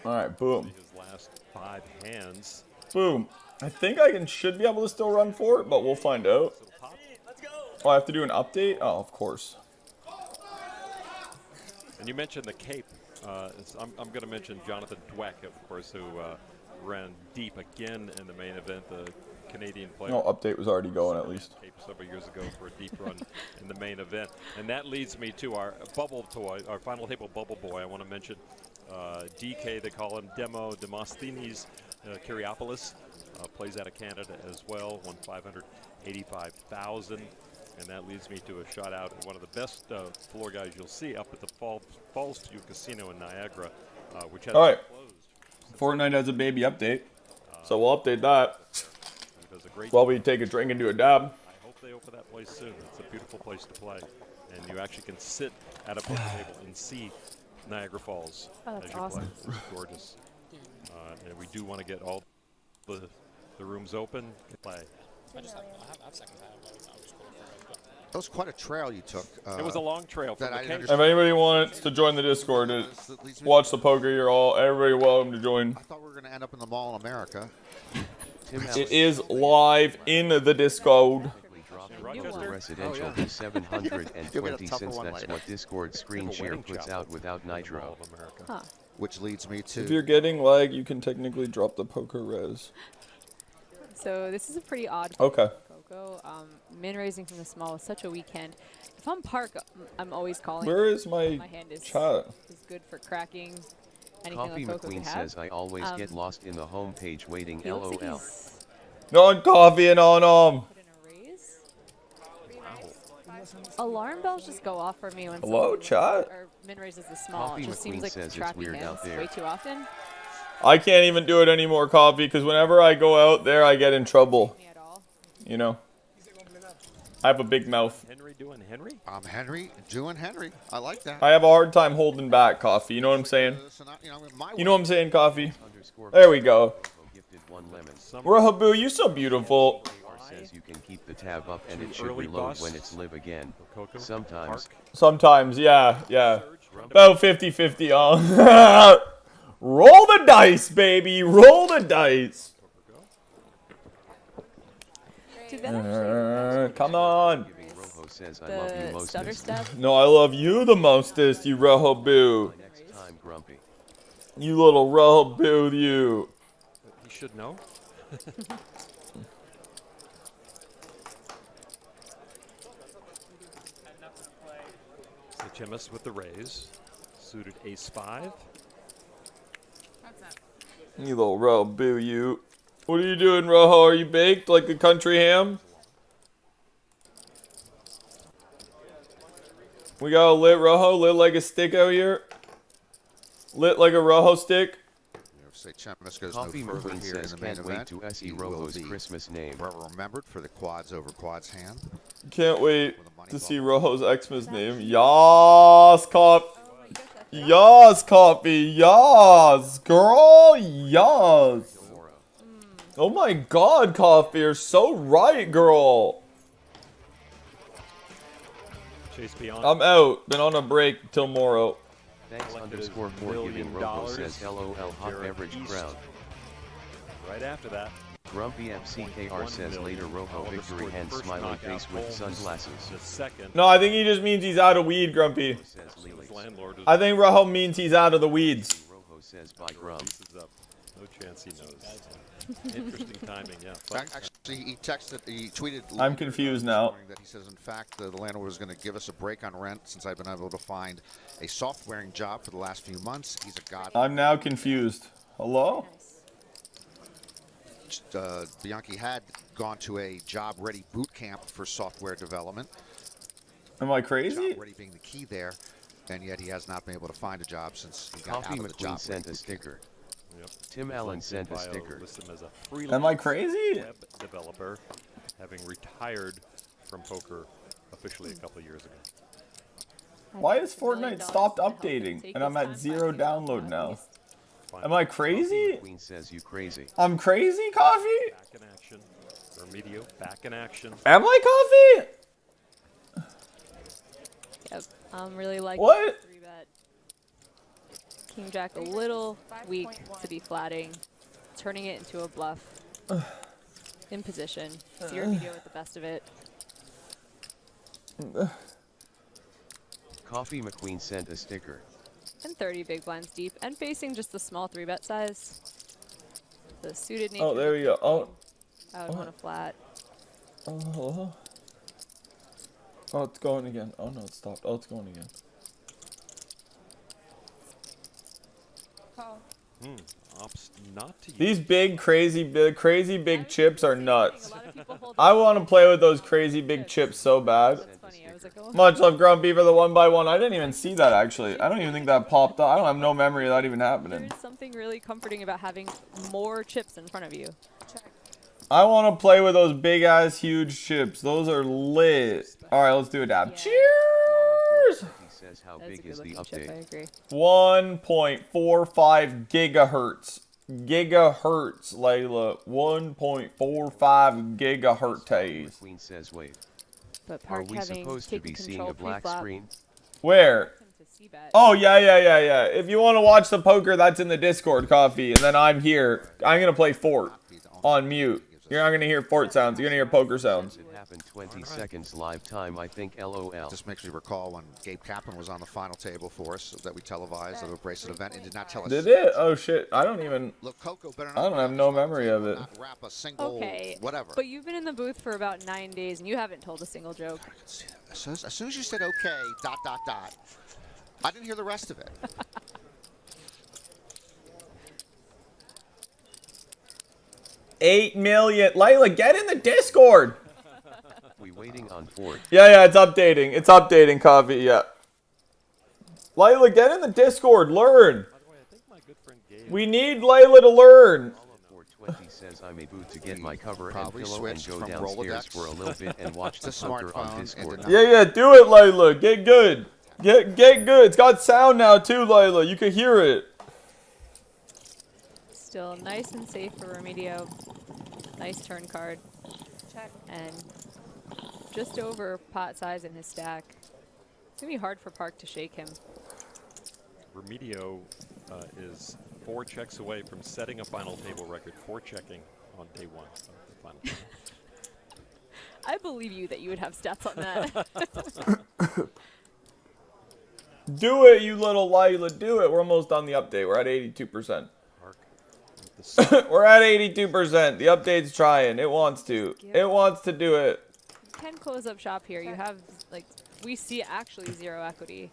All right, boom. His last 5 hands. Boom. I think I should be able to still run for it, but we'll find out. Oh, I have to do an update? Oh, of course. And you mentioned the Cape. I'm going to mention Jonathan Dweck, of course, who ran deep again in the main event, the Canadian player. No, update was already going at least. Cape several years ago for a deep run in the main event. And that leads me to our bubble toy, our final table bubble boy. I want to mention DK, they call him Demo Demosthenes Kyriopoulos. Plays out of Canada as well, won $585,000. And that leads me to a shout out at one of the best floor guys you'll see up at the Falls View Casino in Niagara, which has All right. closed. Fortnite has a baby update, so we'll update that Does a great while we take a drink and do a dab. I hope they open that place soon. It's a beautiful place to play. And you actually can sit at a poker table and see Niagara Falls Oh, that's as you awesome. play. It's gorgeous. And we do want to get all the rooms open and play. I just have second time. I was cool for it, but That was quite a trail you took. It was a long trail from that I the didn't Cape. If anybody wants to join the Discord to that leads me- watch the poker, everybody welcome to join. I thought we were going to end up in the mall in America. It is live in the Discord. Rochester? Residential Oh, to 720 tougher cents. one That's later. what Discord screen share wedding puts chapel out without in the Mall Nitro. of America. Huh. Which leads me to. If you're getting lag, you can technically drop the poker res. So this is a pretty odd Okay. Coco. Min raising from the small is such a weekend. If I'm park, I'm always calling. Where is my My hand is chat? good for cracking anything Coffee that Coco McQueen could have. says I always get lost in the homepage waiting. He looks like LOL. he's Non coffee and on put in a raise. Alarm bells just go off for me when Hello, someone chat? or min raises the small. Coffee It just seems McQueen like says it's trapping weird out hands there. way too often. I can't even do it anymore, coffee, because whenever I go out there, I get in trouble. Me at all. You know? I have a big mouth. Henry doing Henry? I'm Henry, doing Henry. I like that. I have a hard time holding back, coffee. You know what I'm saying? My You know what I'm saying, coffee? Underscore There we go. gifted 1 lemon. Rahabu, you so beautiful. Says you can keep the tab up and it should Early reload bus when it's live again. Coco? Sometimes. Park? Sometimes, yeah. About 50-50 on. Roll the dice, baby. Roll the dice. Dude, that actually Come on. Giving Rojo says I love you the most. stutter step. No, I love you the mostest, you Rahabu. Next time, Grumpy. You little Rahabu, you. He should know. The Chemist with the raise. Suited ace-5. You little Rahabu, you. What are you doing, Rojo? Are you baked like a country ham? We got a lit Rojo, lit like a stick out here. Lit like a Rojo stick. Say Chemist goes Coffee no further McQueen here in says the main can't wait event. to He see will Rojo's be Christmas name. forever remembered for the quads over quads hand. Can't wait to see Rojo's Xmas name. Yas, cop. Yas, copy. Yas, girl. Yas. Oh my god, Coffee, you're so right, girl. Chase beyond. I'm out. Been on a break till tomorrow. Thanks underscore $1 for million giving Rojo says LOL hot Jared beverage East. crowd. Right after that. Grumpy FCKR says later Rojo victory and smiley face with sunglasses. The second. No, I think he just means he's out of weed, Grumpy. Says His Lily. landlord is I think Rojo means he's out of the weeds. Rojo says bye Grump. is up. No chance he knows. Interesting timing, yeah. Actually, he tweeted. I'm confused now. That he says, in fact, the landlord was going to give us a break on rent since I've been able to find a softwaring job for the last few months. He's a god. I'm now confused. Hello? Bianchi had gone to a job-ready boot camp for software development. Am I crazy? Job-ready being the key there, and yet he has not been able to find a job since he got Coffee out of the McQueen job. sent a sticker. Yep. Tim Allen sent a Bio sticker. lists him as a Am I freelance crazy? web developer, having retired from poker officially a couple of years ago. Why has Fortnite stopped updating? And I'm at 0 download now. Am I crazy? McQueen says you crazy. I'm crazy, Coffee? Back in action. Remedio, back in action. Am I, Coffee? Yep. Really like What? 3-bet. King Jack a little weak to be flatting, turning it into a bluff. In position. Zero video with the best of it. Coffee McQueen sent a sticker. And 30 big blinds deep. And facing just the small 3-bet size. The suited nature. Oh, there we go. Oh. I would want a flat. Oh, hello? Oh, it's going again. Oh, no, it stopped. Oh, it's going again. Opts not to use. These big, crazy big chips are nuts. I want to play with those crazy big chips so bad. That's funny. I was like, oh. Much love, Grumpy, for the 1x1. I didn't even see that, actually. I don't even think that popped up. I don't have no memory of that even There happening. is something really comforting about having more chips in front of you. I want to play with those big-ass, huge chips. Those are lit. All right, let's do a dab. Yeah. Cheers! He says how That's a big good is the looking chip, I update? agree. 1.45 gigahertz. Gigahertz, Layla. 1.45 gigahertz. McQueen says wait. But Are Park we having supposed to taken be seeing control a black pre-flop screen? Where? to c-bet. Oh, yeah. If you want to watch the poker, that's in the Discord, Coffee. And then I'm here. I'm going to play Fort on mute. You're not going to hear Fort sounds. You're going to hear poker sounds. It happened 20 seconds live time, I think. LOL. This makes me recall when Gabe Kaplan was on the final table for us that we televised at a bracelet event and did not tell us. Did it? Oh, shit. I don't even... Look, Coco better I don't have no memory of it. not wrap a single Okay, whatever. but you've been in the booth for about 9 days and you haven't told a single joke. As soon as you said okay, ... I didn't hear the rest of it. $8 million. Layla, get in the Discord. We waiting on Ford. Yeah, it's updating. It's updating, Coffee. Yeah. Layla, get in the Discord. Learn. By the way, I think my good friend Gabe. We need Layla to learn. Ford 20 says I'm a boot to get my cover and Probably pillow and switched go from downstairs Rolodex for a little bit and watch the to poker on smartphone and Discord. did not- Yeah, do it, Layla. Get good. Get good. It's got sound now, too, Layla. You can hear it. Still nice and safe for Remedio. Nice turn card. Check. And just over pot size in his stack. It's going to be hard for Park to shake him. Remedio is 4 checks away from setting a final table record. 4 checking on day 1 of the final table. I believe you that you would have stats on that. Do it, you little Layla. Do it. We're almost on the update. We're at 82%. Park with the We're at 82%. The update's trying. It wants to. It wants to do it. You can close up shop here. You have, like, we see actually 0 equity.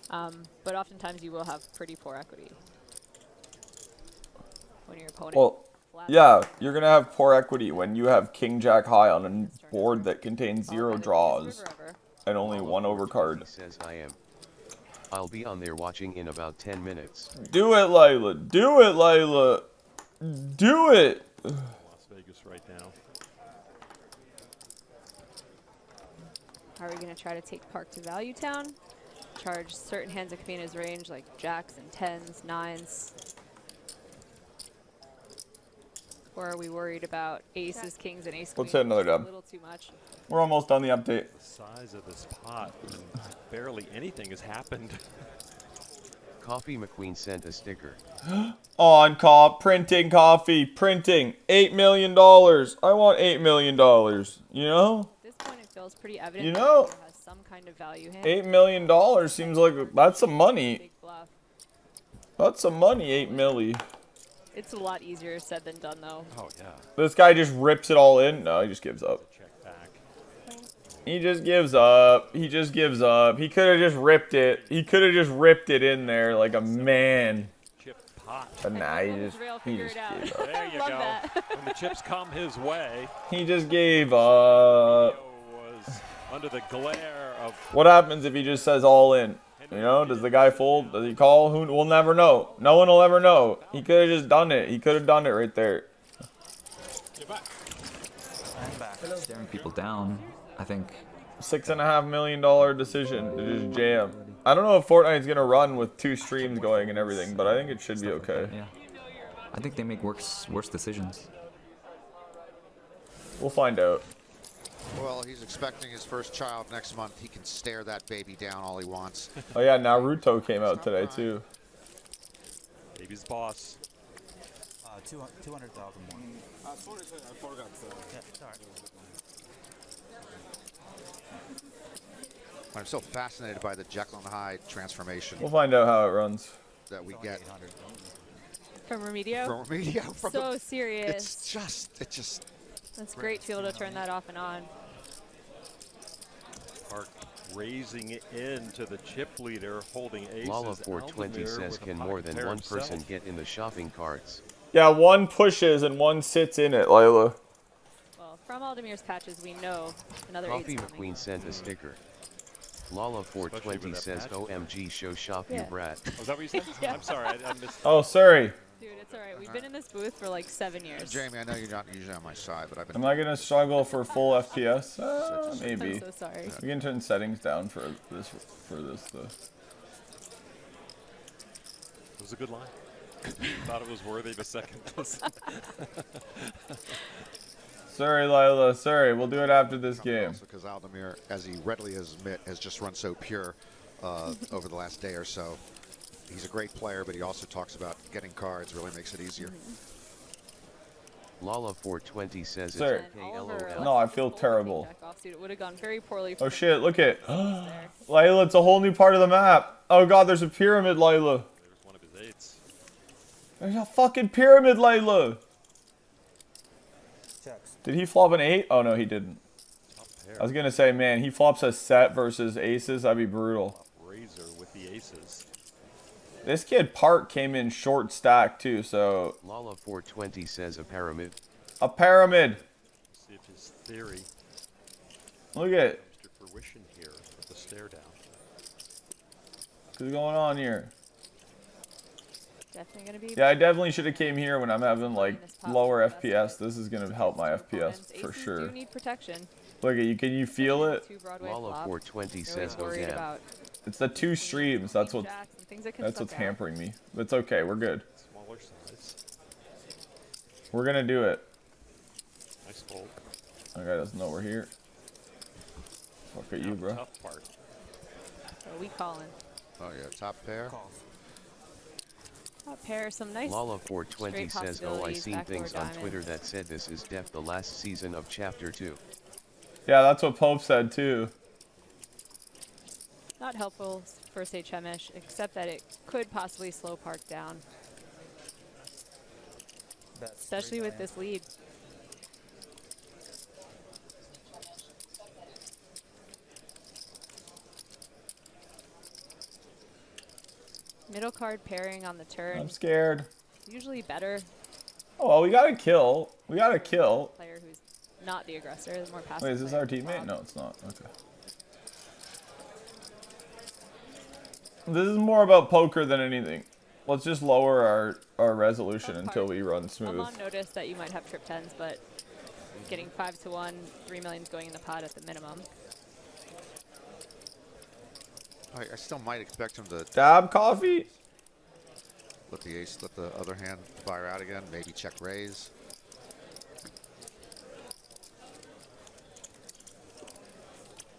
But oftentimes you will have pretty poor equity. When your opponent Well, flats. yeah, you're going to have poor equity when you have King Jack high on a board that contains 0 draws and only 1 overcard. He says I am. I'll be on there watching in about 10 minutes. Do it, Layla. Do it, Layla. Do it. Las Vegas right now. Are we going to try to take Park to Value Town? Charge certain hands that could be in his range, like jacks and 10s, 9s. Or are we worried about aces, kings, and ace Let's queen? hit another A dub. little too much. We're almost on the update. The size of this pot, and barely anything has happened. Coffee McQueen sent a sticker. On call, printing coffee, printing. $8 million. I want $8 million. You know? At this point, it feels pretty evident You that know- Peter has some kind of value hand. $8 million seems like that's some money. Big bluff. That's some money, 8 milli. It's a lot easier said than done, though. Oh yeah, This guy just rips it all in. No, he just gives up. check back. He just gives up. He just gives up. He could have just ripped it. He could have just ripped it in there like a man. Chip pot. But nah, he Let just Israel he figure just it out. gave up. There you Love go. that. When the chips come his way, He just gave up. Leo was under the glare of What happens if he just says all in? You know, does the guy fold? Does he call? Who? We'll never know. No one will ever know. He could have just done it. He could have done it right there. You're back. I'm back. Staring people down. I think. $6.5 million decision to just jam. I don't know if Fortnite's gonna run with 2 streams going and everything, but I think it should be okay. Yeah. I think they make worse decisions. We'll find out. Well, he's expecting his first child next month. He can stare that baby down all he wants. Oh yeah, Naruto came out today too. Baby's boss. 200,000 more. Sorry, I forgot. Yeah, it's alright. I'm so fascinated by the Jekyll and Hyde transformation We'll find out how it runs. that we It's only get 800. From Remedio? from Remedio. From So the, serious. it's just. That's great to be able to turn that off and on. Park raising into the chip leader, holding aces. Lala420 Aldemir says, with a can pocket more than pair one person himself. get in the shopping carts? Yeah, one pushes and one sits in it, Lila. Well, from Aldemir's patches, we know another Coffee eight's coming. McQueen sent a sticker. Especially Lala420 with says, that patch. OMG, show shop, Yeah. you brat. Was that what you said? Yeah. I'm sorry, I missed. Oh, sorry. Dude, it's alright. We've been in this booth for like 7 years. Jamie, I know you're not usually on my side, but I've Am been. I gonna struggle for full FPS? I'm Maybe. so sorry. We can turn settings down for this though. It was a good line. Thought it was worthy of a second listen. Sorry, Lila. Sorry. We'll do it after this game. Because Aldemir, as he readily admit, has just run so pure over the last day or so. He's a great player, but he also talks about getting cards really makes it easier. Lala420 says, it's Sir. okay, And Oliver LOL. No, I left feel his full terrible. deck offsuit. It would have gone very poorly for Oh the shit! Look at there. Lila. It's a whole new part of the map. Oh god, there's a pyramid, Lila. There's one of his eights. There's a fucking pyramid, Lila. Checks. Did he flop an 8? Oh no, he didn't. Top pair. I was gonna say, man, he flops a set versus aces. That'd be brutal. Razor with the aces. This kid Park came in short stack too, so Lala420 says, a pyramid. a pyramid. See if his theory Look at it. comes to fruition here with the stare down. What's going on here? Definitely going to be. Yeah, I definitely should have came here when I'm having like This pop lower that's FPS. This is gonna help my Opponents. FPS for Aces sure. do need protection. Look at you. Can you feel it? Two Broadway flop. Lala420 Really says, oh worried damn. about It's the 2 streams. That's what. jacks and things that can That's suck what's out. hampering me. It's okay. We're good. Smaller size. We're gonna do it. Nice fold. That guy doesn't know we're here. Fuck at you, bro. Tough part. So we calling. Oh yeah, top pair. Calls. Top pair, some nice. Lala420 straight says, oh, I possibilities, seen backdoor things on diamonds. Twitter that said this is def the last season of chapter 2. Yeah, that's what Pope said too. Not helpful for say Chemish, except that it could possibly slow Park down, That's especially with this lead. Middle card pairing on the turn, I'm scared. usually better. Oh well, we gotta kill. We gotta kill. Player who's not the aggressor, the more passive. Wait, is this player our can teammate? flop. No, it's not. Okay. This is more about poker than anything. Let's just lower our resolution Tough until part. we run I'm smooth. on notice that you might have trip tens, but getting 5 to 1, 3 million's going in the pot at the minimum. I still might expect him to Dab coffee? let the ace, let the other hand fire out again. Maybe check raise.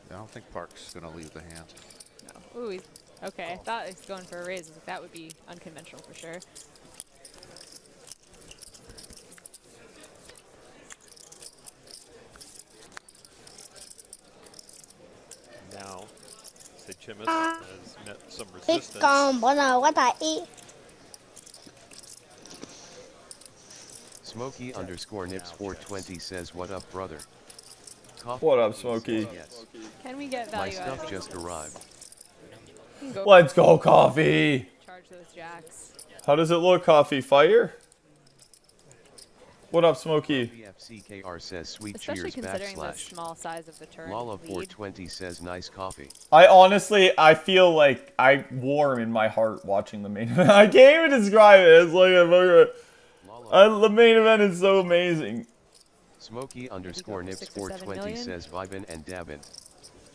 Yeah, I don't think Park's gonna leave the hand. No. Ooh, he's okay. I thought he was going for a raise. I was like, that would be unconventional for sure. Now, say Chemist has met some 啲 resistance. 咁本啊，我大姨。 Smokey underscore nips 420 says, what up, brother? Coffee What up, says Smokey? Yes. Can we get My value out of stuff it? just arrived. We can go Let's go, coffee. charge those jacks. How does it look, coffee? Fire? What up, Smokey? BFCKR says, sweet Especially cheers considering the backslash. small size of the turn. lead. Lala420 says, nice coffee. I feel like I warm in my heart watching the main event. I can't even describe it. It's like the main event is so amazing. Smokey underscore nips 6 or 7 420 million? says, vibin' and dabbin'.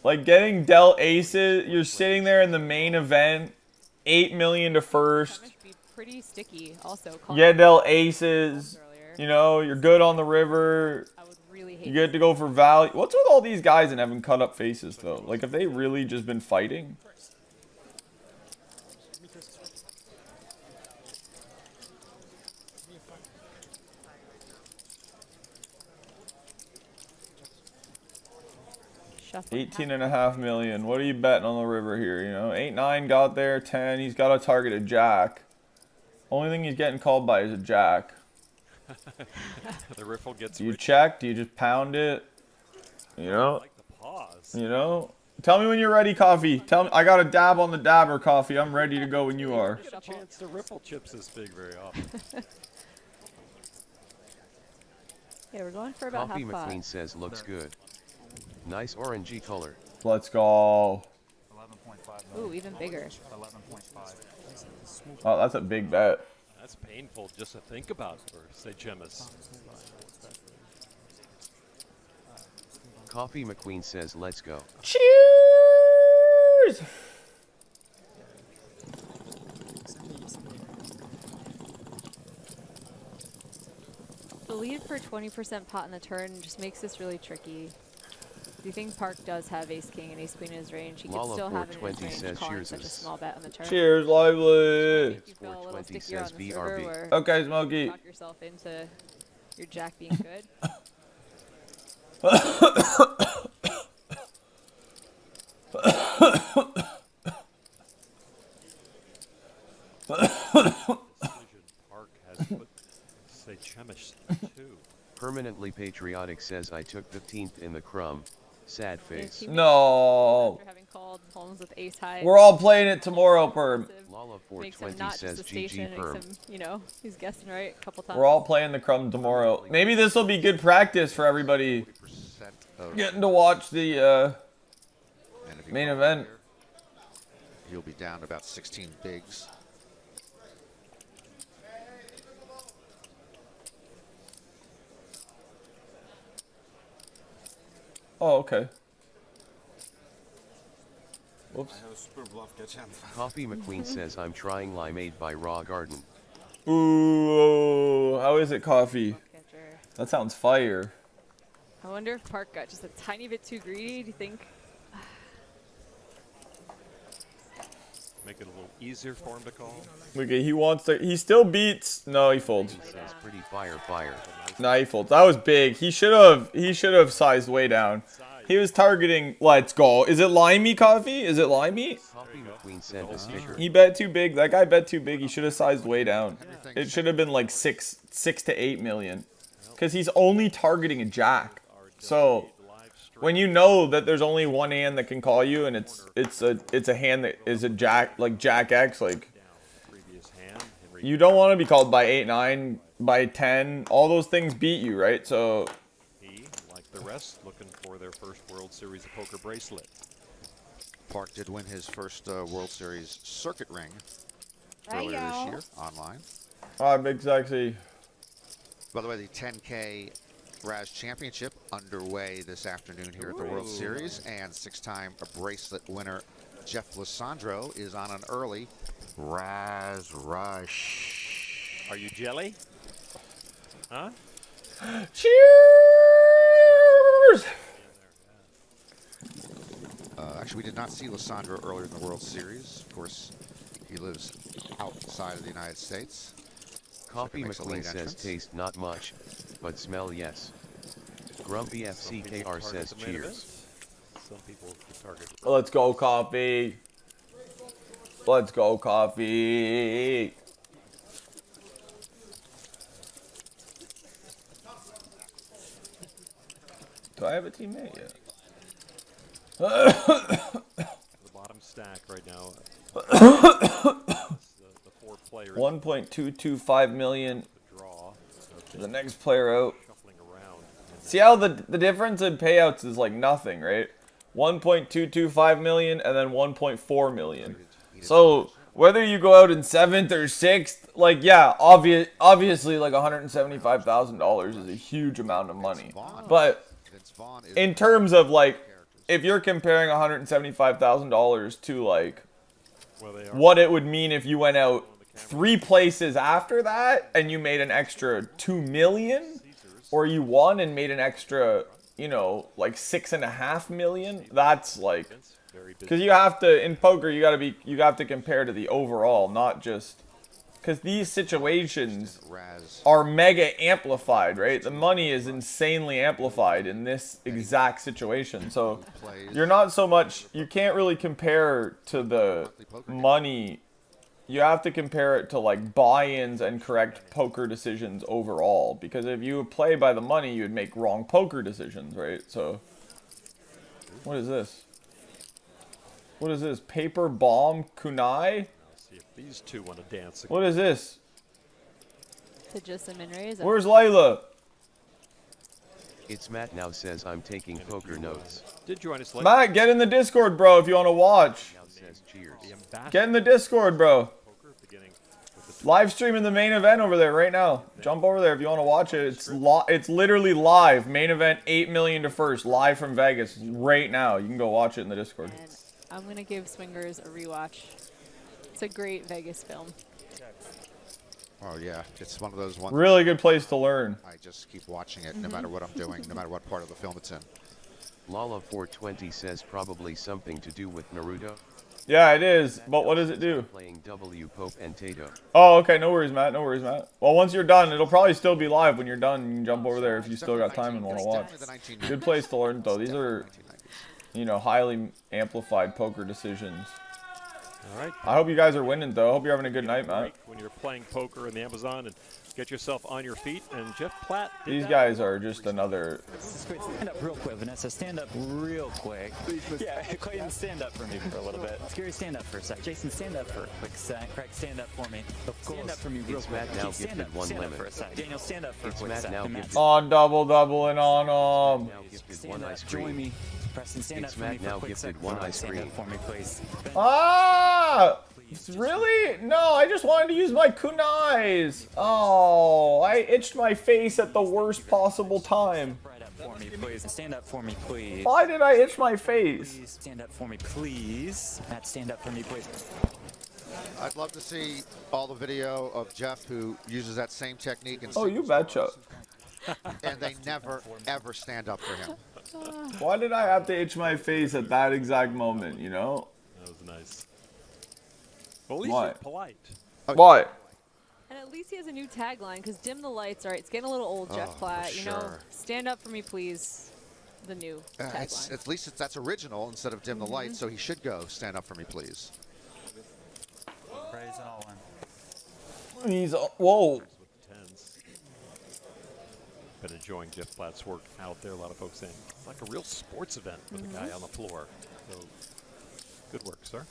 Like getting dealt aces, you're sitting there in the main event, 8 million to first. That should be pretty sticky. Also, You get dealt aces. earlier. You know, you're good on the river. I would really hate. You get to go for value. What's with all these guys and having cut up faces though? Like, have they really just been fighting? Shuffle 18.5 million. What are you betting on the river here? You know, 8-9 got there, 10. He's got to target a jack. Only thing he's getting called by is a jack. The riffle gets. Do you rich. check? Do you just pound it? You I know, like the pause. you know. Tell me when you're ready, Coffee. Tell me. I got a dab on the dabber, Coffee. I'm ready to go when you are. Get a chance to riffle chips this big very often. Yeah, we're going for about Coffee half pot. McQueen says looks good. Nice orangey color. Let's go. 11.5. Ooh, even bigger. 11.5. Oh, that's a big bet. That's painful just to think about for St. Chemis. Coffee McQueen says let's go. Cheers! The lead for 20% pot in the turn just makes this really tricky. Do you think Park does have ace king and ace queen in his range? He could Lala still have it in 420 his says range, calling cheers such a is. small bet on the turn. Cheers, lively. Make you feel a little 420 stickier on says the server, BRB. where Okay, Smokey. talk yourself into your jack being good. Park has put St. Chemis 2. Permanently patriotic says I took 15th in the crumb. Sad face. Team No. after having called Holmes with ace high. We're all playing it tomorrow, Perm. Lala Makes him 420 not says just a station, GG it Perm. makes him, you know, he's guessing right a couple times. We're all playing the crumb tomorrow. Maybe this will be good practice for everybody 40% of getting to watch the and if he main calls event. here, he'll be down to about 16 bigs. Oh, okay. Whoops. Coffee McQueen says I'm trying limeade by Raw Garden. Ooh, how is it, Coffee? Catcher. That sounds fire. I wonder if Park got just a tiny bit too greedy. Do you think? Make it a little easier for him to call. Okay, he wants to. He still beats. No, he folds. He says pretty fire. No, he folds. That was big. He should have. He should have sized way down. He was targeting. Let's go. Is it limey, Coffee? Is it limey? Coffee McQueen sent a sticker. He bet too big. That guy bet too big. He should have sized way down. It should have been like 6 to 8 million, because he's only targeting a jack. So when you know that there's only one hand that can call you, and it's a hand that is a jack, like Jack X, like Previous hand, Henry you don't want to be called by 8-9, by 10. All those things beat you, right? So P, like the rest, looking for their first World Series of Poker bracelet. Park did win his first World Series circuit ring earlier this year online. big sexy. By the way, the 10K Raz Championship underway this afternoon here at the World Series, and 6-time bracelet winner Jeff Lissandro is on an early Raz Rush. Are you jelly? Huh? Cheers! Actually, we did not see Lissandro earlier in the World Series. Of course, he lives outside of the United States. Coffee makes a McQueen late says entrance. taste not much, but smell yes. Grumpy FCKR Target says the main event. cheers. Some people could target. Let's go, Coffee. Let's go, Coffee. Do I have a teammate yet? The bottom stack right now. the four players 1.225 million. draw. So The next player out. shuffling around. See how the difference in payouts is like nothing, right? 1.225 million and then 1.4 million. So whether you go out in 7th or 6th, like yeah, obviously like $175,000 is a huge amount of money. But Vince Vaughn is in terms of like, if you're comparing $175,000 to like Well, they are. what it would mean if you went out 3 places after that and you made an extra 2 million, or you won and made an extra, you know, like 6.5 million, that's like, Very busy. because you have to, in poker, you have to compare to the overall, not just because these situations Raz are mega amplified, right? The money is insanely amplified in this exact situation. So plays. you're not so much, you can't really compare to the money. You have to compare it to like buy-ins and correct poker decisions overall. Because if you play by the money, you'd make wrong poker decisions, right? So, what is this? What is this? Paper bomb kunai? See if these two want to dance. What is this? To just a min raise. Where's Layla? It's Matt now says I'm taking poker notes. Did join us late. Matt, get in the Discord, bro, if you want to watch. Now says cheers. The ambassador Get in the Discord, bro. poker beginning with the Live streaming the main event over there right now. Jump over there if you want to watch it. It's literally live. Main event 8 million to first, live from Vegas right now. You can go watch it in the Discord. And I'm gonna give Swingers a rewatch. It's a great Vegas film. Oh yeah, it's one of those ones. Really good place to learn. I just keep watching it, no matter what I'm doing, no matter what part of the film it's in. Lala420 says probably something to do with Naruto. Yeah, it is. But what does it do? Playing W Pope and Tato. Oh, okay. No worries, Matt. No worries, Matt. Well, once you're done, it'll probably still be live. When you're done, you can jump over there if you still got time and want to watch. Good place to learn, though. These are, you know, highly amplified poker decisions. all right. I hope you guys are winning, though. I hope you're having a good night, Matt. When you're playing poker in the Amazon and get yourself on your feet. And Jeff Platt. did These that. guys are just another. Stand up real quick, Vanessa. Stand up real quick. Yeah, Clayton, stand up for me for a little bit. Scary, stand up for a sec. Jason, stand up for a quick sec. Craig, stand up for me. Stand up for me real It's quick. Matt now Keith, stand gifted up, one stand up lemon. for a sec. Daniel, stand up for It's a quick Matt sec. now And gifted- On doubling on Now gifted Stand one up, ice join cream. me. Preston, stand It's up for me Matt for a now quick gifted sec. one Alright, ice stand cream. up for me, please. Ah! Really? No, I just wanted to use my kunais. Oh, I itched my face at the worst possible time. Right up for me, please. Stand up for me, please. Why did I itch my face? Please stand up for me, please. Matt, stand up for me, please. I'd love to see all the video of Jeff who uses that same technique and Oh, you betcha. and they never ever stand up for him. Why did I have to itch my face at that exact moment, you know? That was nice. Well, at least Why? you're polite. Why? And at least he has a new tagline, because dim the lights. All right, it's getting a little old, Jeff Oh, Platt. for You know, sure. stand up for me, please. The new tagline. At least that's original instead of dim the lights, so he should go stand up for me, please. Praise all in. He's whoa. With the tens. Been enjoying Jeff Platt's work out there. A lot of folks saying it's like a real sports event with a guy on the floor. So good work, sir.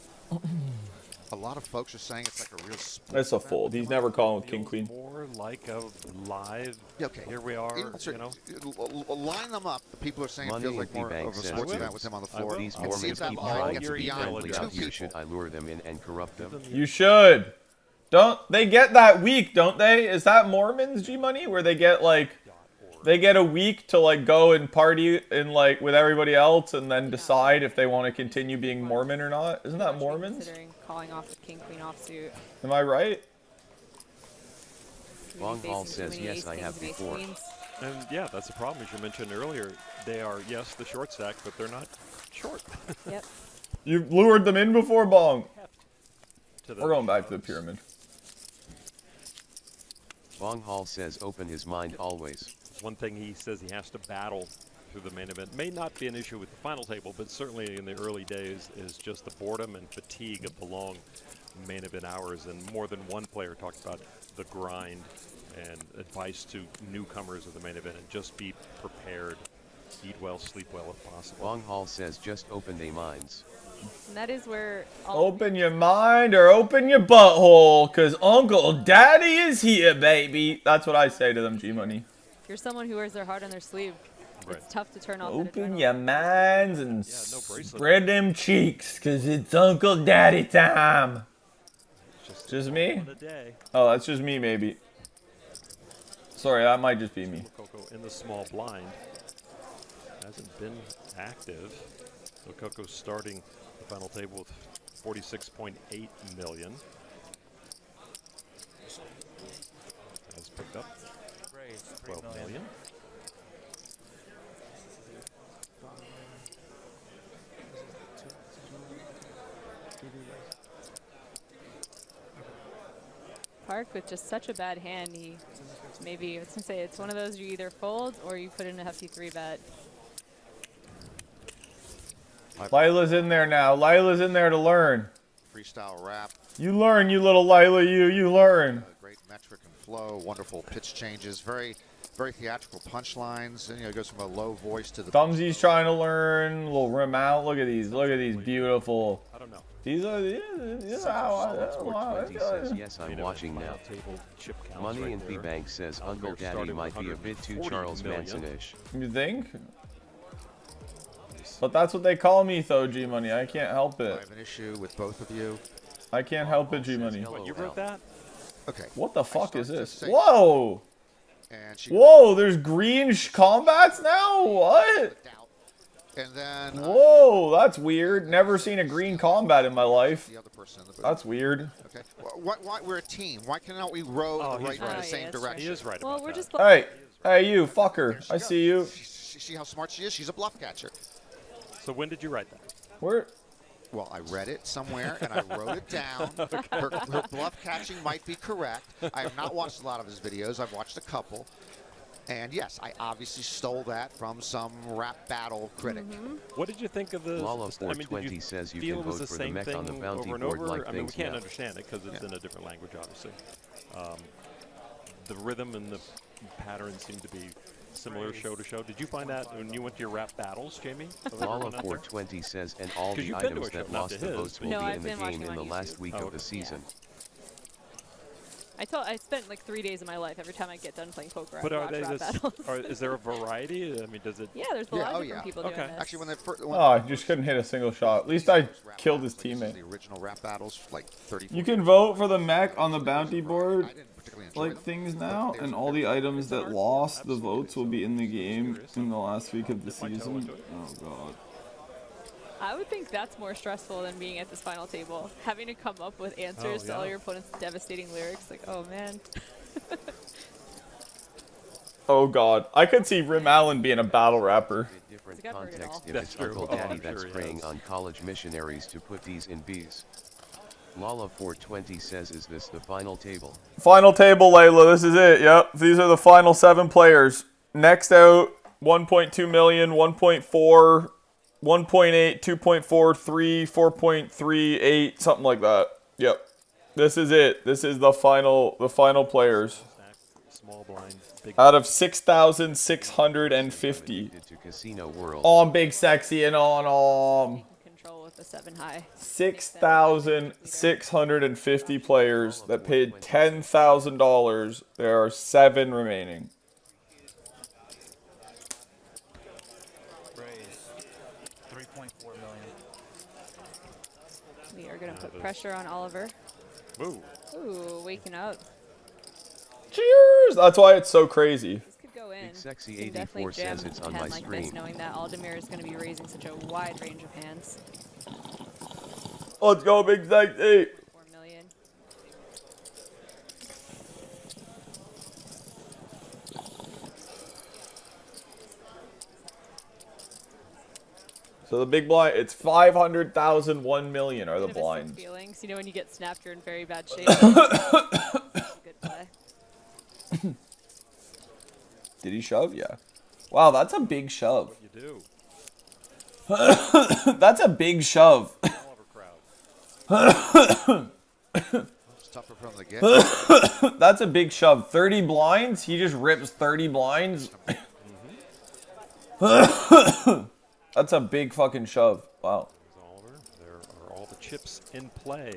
A lot of folks are saying it's like a real sport. That's a fold. He's never calling with King Feels Queen. more like a live. Yeah, okay. Here we are. Even- You know. line them up. The people are saying it Money feels in like the more bank of a says sports yes. event with him on the I floor. will. These I'll And see Mormons if that keep line trying gets to be beyond friendly. two You should people. I lure them in and corrupt them. You should. Don't they get that week, don't they? Is that Mormons, G Money, where they get like they get a week to like go and party in like with everybody else and then decide if they want to continue being Mormon or not? Isn't that Mormons? Considering calling off the King Queen offsuit. Am I right? Long Facing Haul too says, many yes, ace I kings have and ace before. queens. And yeah, that's the problem, as you mentioned earlier. They are, yes, the short stack, but they're not short. Yep. You've lured them in before, Bong. To We're going back to the pyramid. Long Haul says open his mind always. One thing he says he has to battle through the main event may not be an issue with the final table, but certainly in the early days is just the boredom and fatigue of the long main event hours. And more than one player talked about the grind and advice to newcomers of the main event, and just be prepared, eat well, sleep well if possible. Long Haul says just open their minds. And that is where all Open your mind or open your butthole, cause Uncle Daddy is here, baby. That's what I say to them, G Money. if you're someone who wears their heart on their sleeve, Right. it's tough to turn off that Open adrenaline. your minds and Yeah, no bracelet. spread them cheeks, cause it's Uncle Daddy time. Just me? On a day. Oh, that's just me, maybe. Sorry, that might just be me. Coco in the small blind hasn't been active. So Coco's starting the final table with 46.8 million. Has picked up 12 million. Park with just such a bad hand. He maybe, I was gonna say, it's one of those you either fold or you put in a hefty 3-bet. Lila's in there now. Lila's in there to learn. Freestyle rap, You learn, you little Lila, you learn. great metric and flow, wonderful pitch changes, very theatrical punchlines, and it goes from a low voice to the Thumbsy's trying to learn. Little rim out. Look at these. Look at these beautiful. I don't know. These are Solid 420 says, yes, I'm watching now. Table chip counts Money right in there. P-Bank says Uncle We're Daddy starting might with be a bit too 140 Charles million. Manson-ish. You think? But that's what they call me, though, G Money. I can't help I it. have an issue with both of you. I can't help it, G Money. What, you wrote that? Okay. What the fuck is started to this? say- Whoa! And she Whoa! There's green combats now. What? doubt. And then Whoa! That's weird. Never seen a green combat in my life. the other person in the booth. That's weird. Okay. Why we're a team? Why cannot we row Oh, the he's right in right. the same Yes, right. direction? He is right Well, about we're that. just Hey, you fucker! I see you. See how smart she is? She's a bluff catcher. So when did you write that? Where? Well, I read it somewhere and I wrote it down. Her bluff catching might be correct. I have not watched a lot of his videos. I've watched a couple. And yes, I obviously stole that from some rap battle critic. What did you think of the? Lala I mean, did 420 says you feel can it was vote the for the same mech on the thing bounty over and board over? like I mean, we things can't now. understand it because it's in a different language, obviously. The rhythm and the pattern seem to be similar show to show. Did you find that when you went to your rap battles, Jamie? Lala 420 says, and all 'Cause the you've been to items a show, that not lost to the his, votes but will No, be I've in the been game watching in on the last YouTube. week Oh, of okay. the season. I spent like 3 days of my life every time I get done playing poker. But I are watch they rap this? battles. Is there a variety? I mean, does it? Yeah, there's a Yeah, lot oh of different yeah. people Okay. doing this. Actually, when they first Oh, I just couldn't hit a single shot. At least I killed his teammate. The original rap battles, like 30. You can vote for the mech on the bounty board, I didn't particularly enjoy like them, things but now, they and were all the very items that lost the votes will be in the game in the last week of the my toe season. into it. Oh god. I would think that's more stressful than being at this final table. Having to come up with answers to all yeah. your opponent's devastating lyrics. Like, oh man. Oh god. I could see Rim Allen being a battle rapper. In different It's got heard it context all. if That's it's true. Uncle Oh, Daddy I'm that's sure he preying has. on college missionaries to put these in B's. Lala 420 says, is this the final table? Final table, Layla. This is it. Yep. These are the final 7 players. Next out, 1.2 million, 1.4, 1.8, 2.4, 3, 4.38, something like that. Yep. This is it. This is the final players. Small blind, big. Out of 6,650. Limited to Casino World. On Big Sexy and on Control with the 7 high. 6,650 players that paid $10,000. There are 7 remaining. Raise 3.4 million. We are going to put pressure on Oliver. Ooh. Ooh, waking up. Cheers! That's why it's so crazy. This could go in. Big Sexy You can 84 definitely jam says it's a on hand my like this, screen. knowing that Aldemir is going to be raising such a wide range of hands. Let's go, Big Sexy! 4 million. So the big blind, it's 500,000, 1 million are the Kind of a sick blinds. feelings. You know when you get snapped, you're in very bad shape. Good play. Did he shove? Yeah. Wow, that's a big shove. You do. That's a big shove. Oliver crowd. It's tougher from the get. That's a big shove. 30 blinds? He just rips 30 blinds? That's a big fucking shove. Wow. Oliver, there are all the chips in play.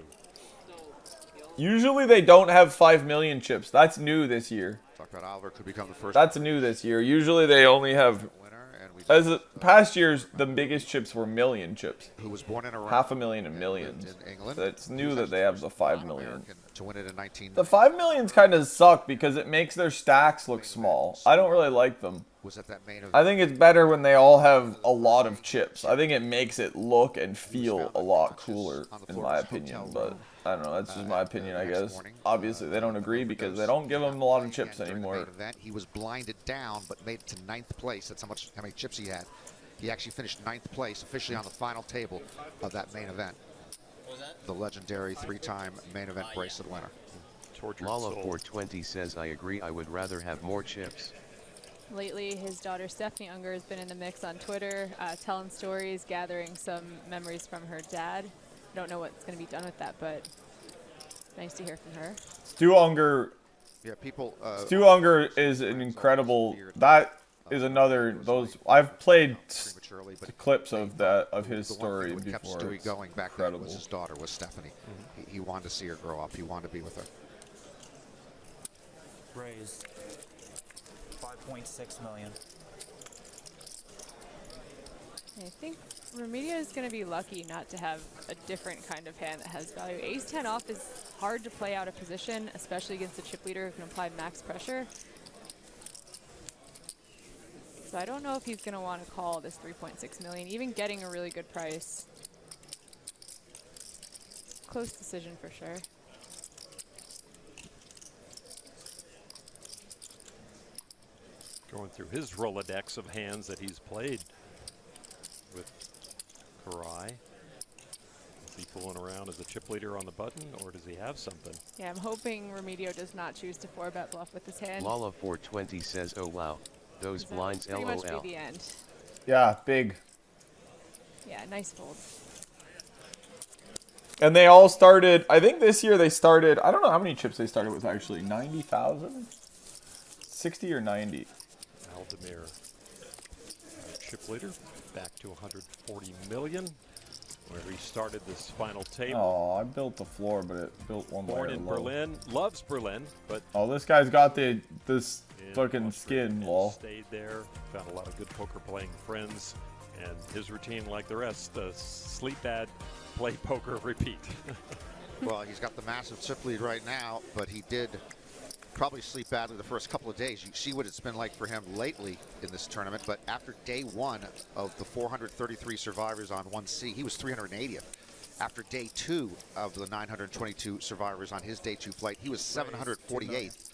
Usually they don't have 5 million chips. That's new this year. Talk about Oliver could become the first That's new this year. Usually they only have, winner, and we as past years, the biggest chips were million chips. who was born in Iran, 500,000 and lived millions. in England. It's He new was that actually they have the the first 5 million. non-American to win it in 1990. The 5 millions kind of suck because it makes their stacks look small. I don't really like them. Was at that main event. I think it's better when they all have a lot of chips. I think it makes it look and feel a lot cooler, in my opinion. But I don't know. That's just my opinion, I guess. Obviously, they don't agree because they don't give them a lot of chips And during the main anymore. event, he was blinded down, but made it to 9th place. That's how many chips he had. He actually finished 9th place, officially on the final table of that main event. The legendary 3-time main event bracelet winner. tortured Lala soul. 420 says I agree, I would rather have more chips. Lately, his daughter Stephanie Unger has been in the mix on Twitter, telling stories, gathering some memories from her dad. Don't know what's going to be done with that, but nice to hear from her. Stu Unger. Yeah, people. Stu Unger is an incredible. That is another. Those I've played prematurely, but clips of that of his the one story thing that kept before. Stewie It's going back then incredible. was his daughter, was Stephanie. He wanted to see her grow up. He wanted to be with her. Raised 5.6 million. I think Remedio is going to be lucky not to have a different kind of hand that has value. Ace-10 off is hard to play out of position, especially against a chip leader who can apply max pressure. So I don't know if he's going to want to call this 3.6 million, even getting a really good price. Close decision for sure. Going through his Rolodex of hands that he's played with Karai. Is he fooling around as a chip leader on the button, or does he have something? Yeah, I'm hoping Remedio does not choose to 4-bet bluff with his hand. Lala 420 says oh wow, those That blinds would pretty much LOL. be the end. Yeah, big. Yeah, nice fold. And they all started. I think this year they started. I don't know how many chips they started with actually. 90,000, 60 or 90. Aldemir, our chip leader, back to 140 million, where he started this final table. Oh, I built the floor, but it built one Born layer in low. Berlin, loves Berlin, but Oh, this guy's got this in fucking Austria skin, and lol. stayed there, found a lot of good poker playing friends, and his routine, like the rest, sleep bad, play poker, repeat. Well, he's got the massive chip lead right now, but he did probably sleep badly the first couple of days. You see what it's been like for him lately in this tournament, but after day one of the 433 survivors on 1C, he was 380th. After day two of the 922 survivors on his day two flight, he was 748th.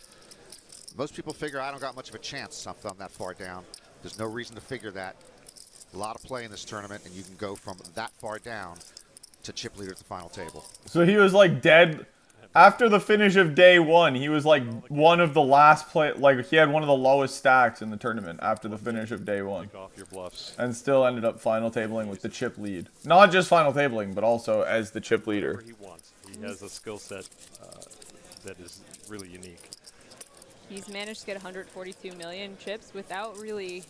Most people figure I don't got much of a chance if I'm that far down. There's no reason to figure that. A lot of play in this tournament, and you can go from that far down to chip leader at the final table. So he was like dead after the finish of day one. He was like one of the last play. Like he had one of the lowest stacks in the tournament after the finish of day one, Take off your bluffs. and still ended up final tabling with the chip lead. Not just final tabling, but also as the chip leader. Whatever he wants. He has a skill set that is really unique. He's managed to get 142 million chips without really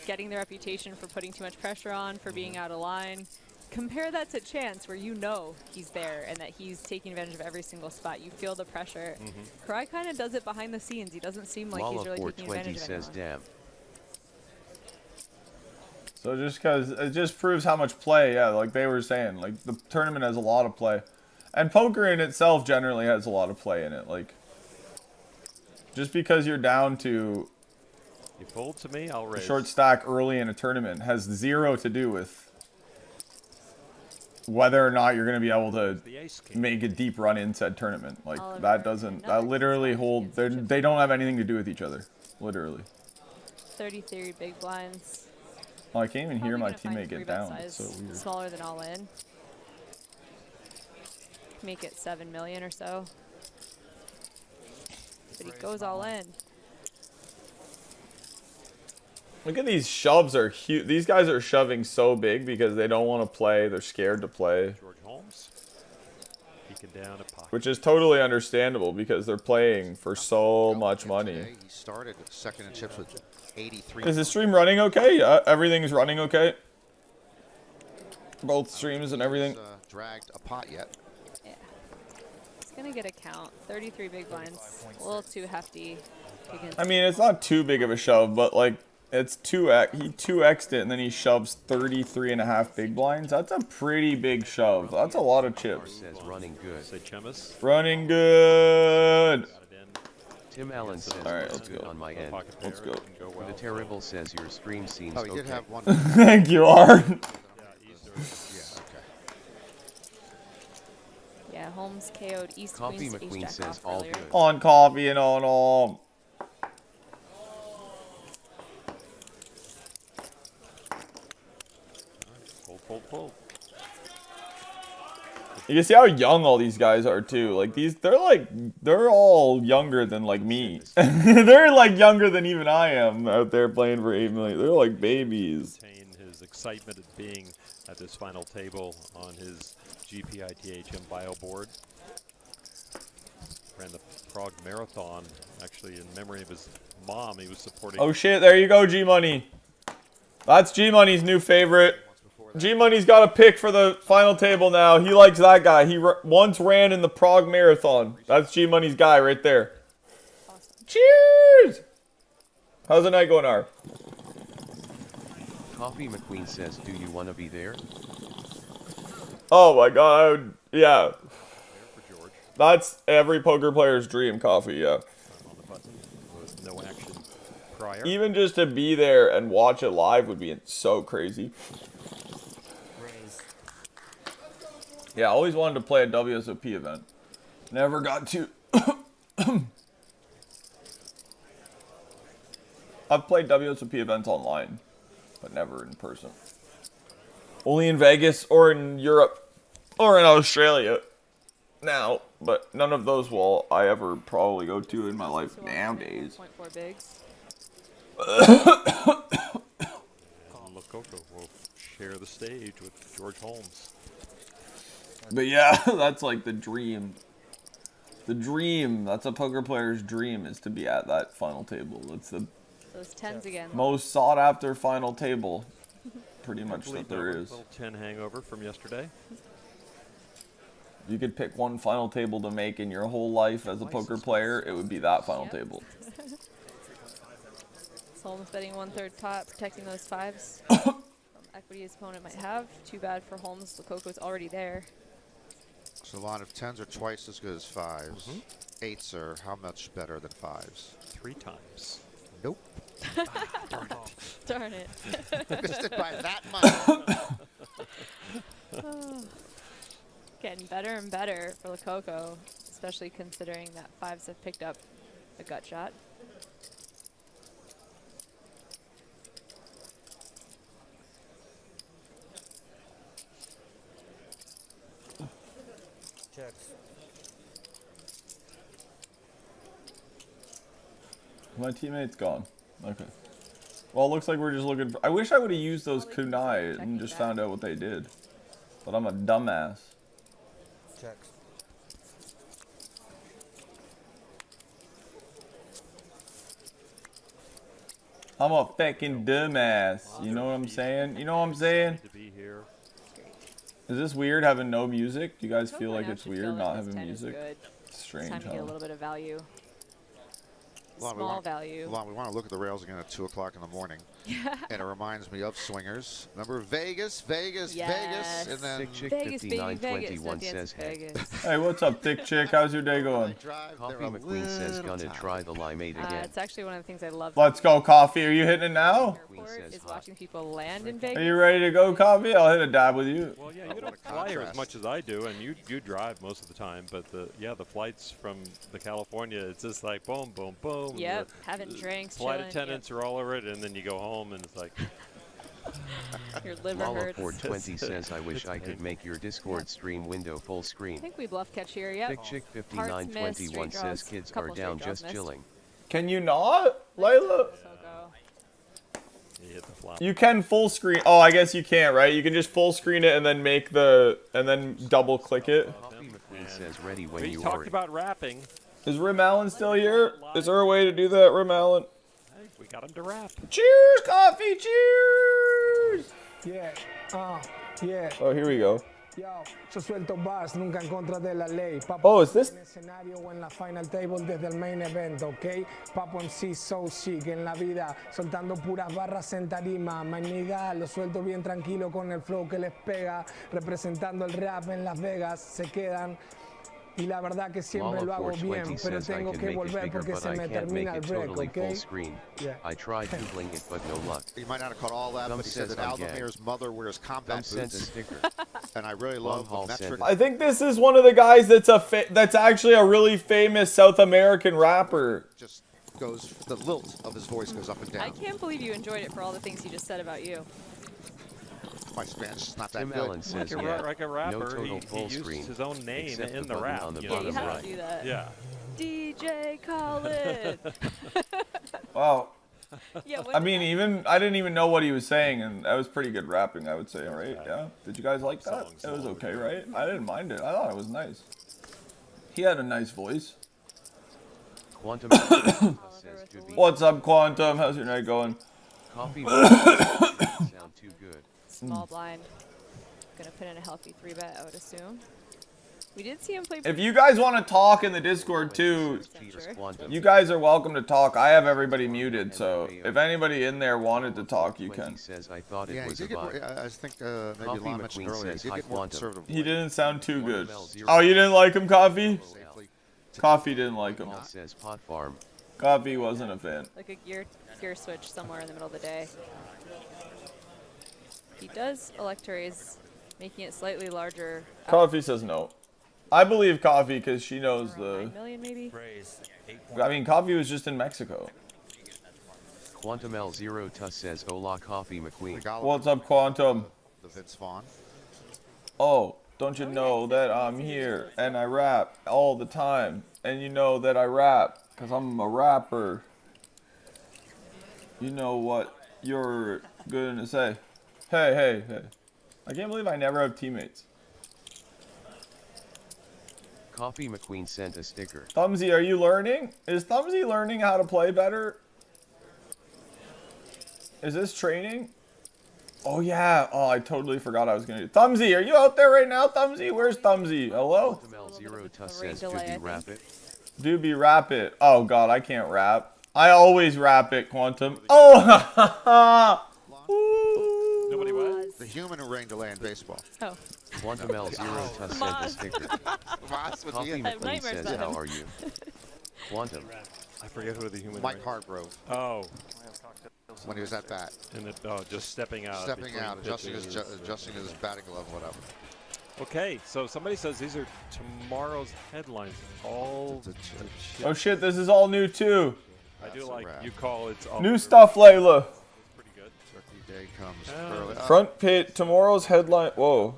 getting the reputation for putting too much pressure on, for being out of line. Compare that to Chance, where you know he's there and that he's taking advantage of every single spot. You feel the pressure. Karai kind of does it behind the scenes. He doesn't seem like he's Lala really taking 420 advantage of says anyone. damn. So just because it just proves how much play, yeah, like they were saying, like the tournament has a lot of play, and poker in itself generally has a lot of play in it. Like just because you're down to You fold to me, I'll a raise. short stack early in a tournament has zero to do with whether or not you're going to be able to The ace king. make a deep run in said tournament. Like Oliver, that doesn't, that another literally good hold, spot against they don't have anything to do with each other. Literally. 33 big blinds. Oh, I can't even hear Probably my gonna find teammate get 3-bet down. size It's so weird. smaller than all in. Make it 7 million or so. But he goes all in. Look at these shoves are huge. These guys are shoving so big because they don't want to play. They're scared to play, George Holmes. Peeking down at pocket. which is totally understandable because they're playing for so much Today, money. he started second in chips with 83. Is the stream running okay? Everything's running okay? Both streams and everything? Dragged a pot yet. Yeah. It's going to get a count. 33 big blinds. A little too hefty. Against I mean, it's not too big of a shove, but like, it's 2x. He 2x'd it and then he shoves 33.5 big blinds. That's a pretty big shove. That's a lot of chips. Says running good. Say Chemis. Running good. Got it in. Tim Allen says All right, looks let's good go. on my end. Pocket Let's pair, go. didn't go well. The Terrible says your stream seems Oh, he okay. did have one. Thank you, Art. Yeah, he's Yeah, okay. Yeah, Holmes KO'd East Coffee Queens to McQueen Ace Jack says off all earlier. good. On coffee and on. Fold, fold, fold. You can see how young all these guys are too. Like they're all younger than like me. They're like younger than even I am out there playing for 8 million. They're like babies. Maintain his excitement at being at this final table on his GPITHM bio board. Ran the Prague Marathon, actually in memory of his mom. He was supporting. Oh shit, there you go, G-Money. That's G-Money's new favorite. G-Money's got a pick for the final table now. He likes that guy. He once ran in the Prague Marathon. That's G-Money's guy right there. Awesome. Cheers! How's the night going, R? Coffee McQueen says, do you want to be there? Oh my god, yeah. For George. That's every poker player's dream, Coffee, yeah. On the button with no action prior. Even just to be there and watch it live would be so crazy. Yeah, I always wanted to play a WSOP event. Never got to. I've played WSOP events online, but never in person. Only in Vegas or in Europe or in Australia now, but none of those will I ever probably go to in my life So nowadays. 1.4 bigs. Lococo will share the stage with George Holmes. But yeah, that's like the dream. The dream, that's a poker player's dream, is to be at that final table. It's the Those 10s again. most sought after final table, pretty much, that there is. Little 10 hangover from yesterday. You could pick one final table to make in your whole life as a poker player, it would be that final Yep. table. So Holmes betting 1/3 pot, protecting those 5s from equity his opponent might have. Too bad for Holmes. Lococo's already there. So a lot of 10s are twice as good as 5s. 8s are how much better than 5s? 3 times. Nope. Darn it. Missed it by that much. Getting better and better for Lococo, especially considering that 5s have picked up a gut shot. My teammate's gone. Okay. Well, it looks like we're just looking for... I wish I would have used those kunai and just found out what they did. But I'm a dumbass. I'm a fucking dumbass. You know what I'm saying? You know what I'm saying? To be here. Is this weird having no music? Do you guys feel Lococo like now it's should weird feel like not this having 10 is music? good. It's It's strange, time to get a huh? little bit of value. Hold on, we Small want- value. Hold on, we want to look at the rails again at 2 o'clock in the morning. And it reminds me of Swingers. Remember Vegas, Vegas, Yes. Vegas, and then Sick Chick Vegas, baby, 5921 Vegas. says, hey. Vegas. Hey, what's up, thick chick? How's your day going? drive. Coffee they're a McQueen says, little gonna tired. try the limeade again. It's actually one of the things I love. Let's go, Coffee. Are you hitting it now? Airport says is hot. watching people land in Are Vegas. you ready to go, Coffee? I'll hit a dab with you. Well, yeah, Oh, you don't what a fly here as contrast. much as I do, and you drive most of the time. But the flights from the California, it's just like boom, boom, boom. Yep, The- having the drinks, Flight chilling, attendants are all over it, and then you go home, and it's like, Your liver hurts. Lala420 says, I wish I could make your Discord stream window full I screen. think we bluff catch here. Yep. Sick Chick Hearts missed, 5921 straight says, draws, kids are couple down straight draws just missed. chilling. Can you not, Layla? Lococo. you hit the flop. You can full screen. Oh, I guess you can't, right? You can just full screen it and then make the and then double click it. Coffee McQueen says, ready when We you talked are. about rapping. Is Rim Allen still here? Is there a way to do that, Rim Allen? Hey, we got him to rap. Cheers, Coffee. Cheers. Yeah, yeah. Oh, here we go. Yo, yo suelto bars, nunca en contra de la ley. Papo Oh, is this? en escenario o en la final table desde el main event, ¿ok? Papo MC so chic en la vida, soltando puras barras en tarima. My nigga, lo suelto bien tranquilo con el flow que les pega, representando el rap en Las Vegas, se quedan. Y la verdad que siempre lo hago bien, Lala420 pero says, I tengo can que make it volver bigger, porque but se I me can't make termina el it break, totally full ¿ok? screen. Yeah. I tried doodling it, but no luck. You might not have caught all that, Gum but he said says that I'm gay. Aldamir's mother wears Gum combat sent a boots, sticker. and I really love Long the Haul said metric. I think this is one of the guys that's actually a really famous South American rapper. Just goes, the lilt of his voice goes up and I down. can't believe you enjoyed it for all the things you just said about you. My Spanish is not that Tim good. Allen says, Like a, yeah, like a rapper, no total he full used screen, his own name except in the the button rap. on the you Yeah, know? you bottom have right. to do that. Yeah. DJ Khaled. Wow. Yeah, what I did mean, I didn't even know what he was saying, and that was pretty good rapping, I would say, right? Yeah. Did you guys like that? Songs, It was songs. okay, right? I didn't mind it. I thought it was nice. He had a nice voice. Quantum says to be What's up, Quantum? How's your night going? coffee sound too good. Small blind. Gonna put in a healthy 3-bet, I would assume. We did see him play. If you guys want to talk in the Discord too, Cheetah's Sure. Quantum. you guys are welcome to talk. I have everybody muted, so if anybody in there wanted to talk, you 20 can. said I thought Yeah, it he was a did get more, vibe. I think maybe Coffee Lon mentioned McQueen earlier, he says, did "Hi, get more Quantum." conservative. He didn't sound too good. Quantum Oh, you didn't like him, Coffee? Safely. Coffee didn't like him. Paul says Pot Farm. Coffee wasn't a fan. Like a gear switch somewhere in the middle of the day. He does elect to raise, making it slightly larger. Coffee says no. I believe Coffee because she knows Around the. 9 million maybe. I mean, Coffee was just in Mexico. Quantum L0 Tuss says Hola Coffee McQueen. Regala, What's up, Quantum? the Vince Vaughn. Oh, don't you know that I'm here and I rap all the time? And you know that I rap because I'm a rapper. You know what you're going to say. Hey, hey, hey. I can't believe I never have teammates. Coffee McQueen sent a sticker. Thumbsy, are you learning? Is Thumbsy learning how to play better? Is this training? Oh, yeah. Oh, I totally forgot I was going to do. Thumbsy, are you out there right now, Thumbsy? Where's Thumbsy? Hello? Quantum L0 Tuss a rate says delay, I to think. be rapid. Doobie, rap it. Oh, God, I can't rap. I always rap it, Quantum. Oh, ha, ha, ha. Ooh. Nobody what? The human rain delay in baseball. Oh, Quantum L0 Tuss sent a Moz. sticker. Moz with Coffee the I have McQueen nightmares says, about how him. are you? Quantum. I forget who the human. Mike rain- Hargrove Oh, when he was at bat, and just stepping out. stepping between out, adjusting his, pitches. adjusting his batting glove, whatever. Okay, so somebody says these are tomorrow's headlines. All the Oh, shit, this is all new, too. I do That's a like wrap. you call it. All New stuff, Layla. Pretty good. Turkey Day comes Oh. early. Front page, tomorrow's headline. Whoa.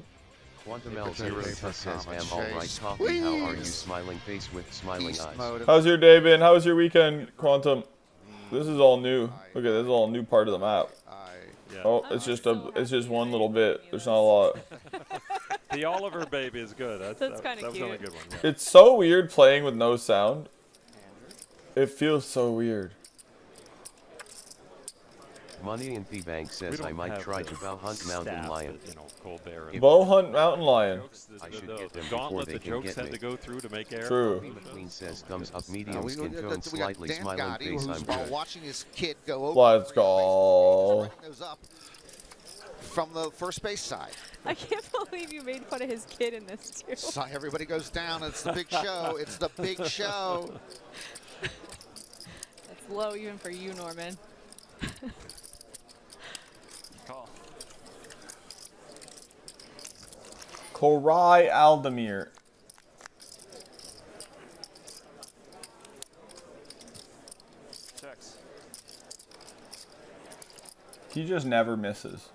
Quantum Paper L0 Tuss says, comma, am alright chase, Coffee, how are you? please. Smiling face with smiling Beast eyes. mode. How's your day been? How was your weekend, Quantum? This is all new. Look at this is all new part of the map. Yeah. Oh, it's just one little bit. There's not a lot. The Oliver baby is good. That's that kinda was not a cute. good one. Yeah. It's so weird playing with no sound. It feels so weird. Money in the bank We says don't I might have try the to bow hunt mountain staff lion. that, Colbert and Bow hunt mountain lion. jokes, I should the get them before gauntlet they the can jokes get had me. to go through to make air. True. Coffee McQueen says thumbs up medium We skin got tone slightly Dan smiling Gotti, face who's I'm while good. watching his kid go over. Let's go. Writing those up from the first base side. I can't believe you made fun of his kid in this too. So everybody goes down. It's the big show. It's the big show. That's low even for you, Norman. Korai Aldemir. He just never misses.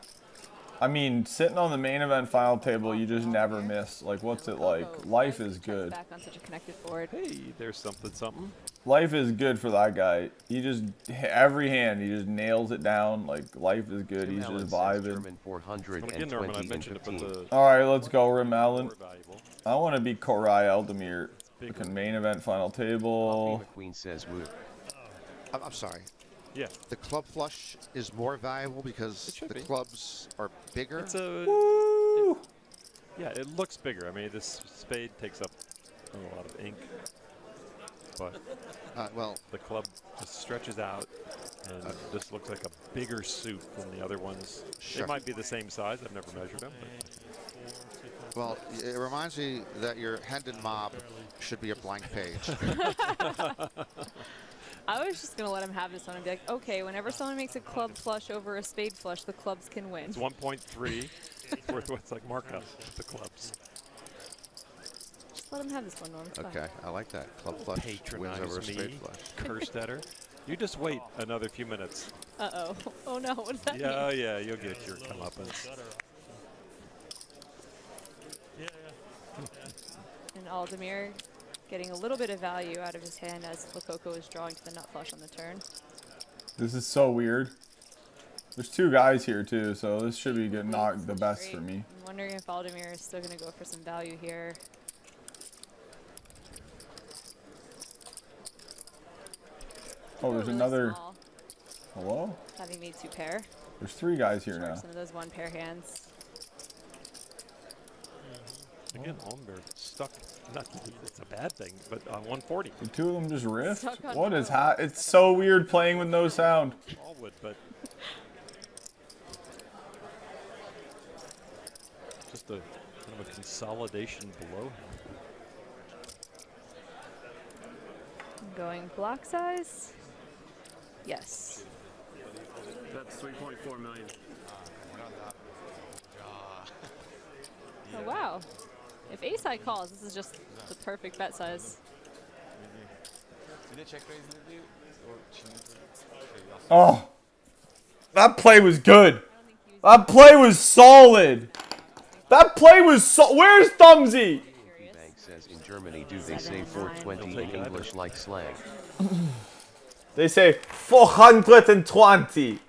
I mean, sitting on the main event final table, you just never miss. Like, what's it like? Life is good. Back on such a connected board. Hey, there's something. Life is good for that guy. He just, every hand, he just nails it down. Like, life is good. Tim He's Allen just says vibing. German Well, again, 420 Norman, I and mentioned it, but 15. the All right, let's go, Rim Allen. more valuable. I want to be Korai Aldemir. Bigger. Looking main event final Coffee table. McQueen says woo. I'm sorry. Yeah, The club flush is more valuable because It should the be. clubs are bigger. it's a Woo! yeah. It looks bigger. I mean, this spade takes up a lot of ink, but Well, the club just stretches out, and this looks like a bigger suit than the other ones. Sure. It might be the same size. I've never measured them. well, it reminds me that your Hendon mob should be a blank page. I was just gonna let him have this one and be like, okay, whenever someone makes a club flush over a spade flush, the clubs can win. It's 1.3 worth what's like markup the clubs. Just let him have this one, Norm. It's fine. Okay, I like that. Club flush wins Patronize over a spade me, flush. cursed at her. You just wait another few minutes. Uh-oh. Oh no, what does that Yeah, mean? yeah, you'll get your comeuppance. Aldemir getting a little bit of value out of his hand as Lococo is drawing to the nut flush on the turn. This is so weird. There's two guys here too, so this should be good. Not the best for me. I'm wondering if Aldemir is still going to go for some value here. Oh, there's Really another. small, Hello? having made 2 pair. There's 3 guys here Sure, now. some of those 1 pair hands. Again, Aldenberg stuck. Not that it's a bad thing, but on 140. The 2 of them just riffed? Stuck on What is both. It's so weird playing with no sound. All would, but just a kind of a consolidation below. Going block size? Yes. That's 3.4 million. Oh, wow. If ace high calls, this is just the perfect bet size. Oh. That play was good. That play was solid. That play was Where's Thumbsy? Bank says in Germany do they say 420 in English like slang? They say 420.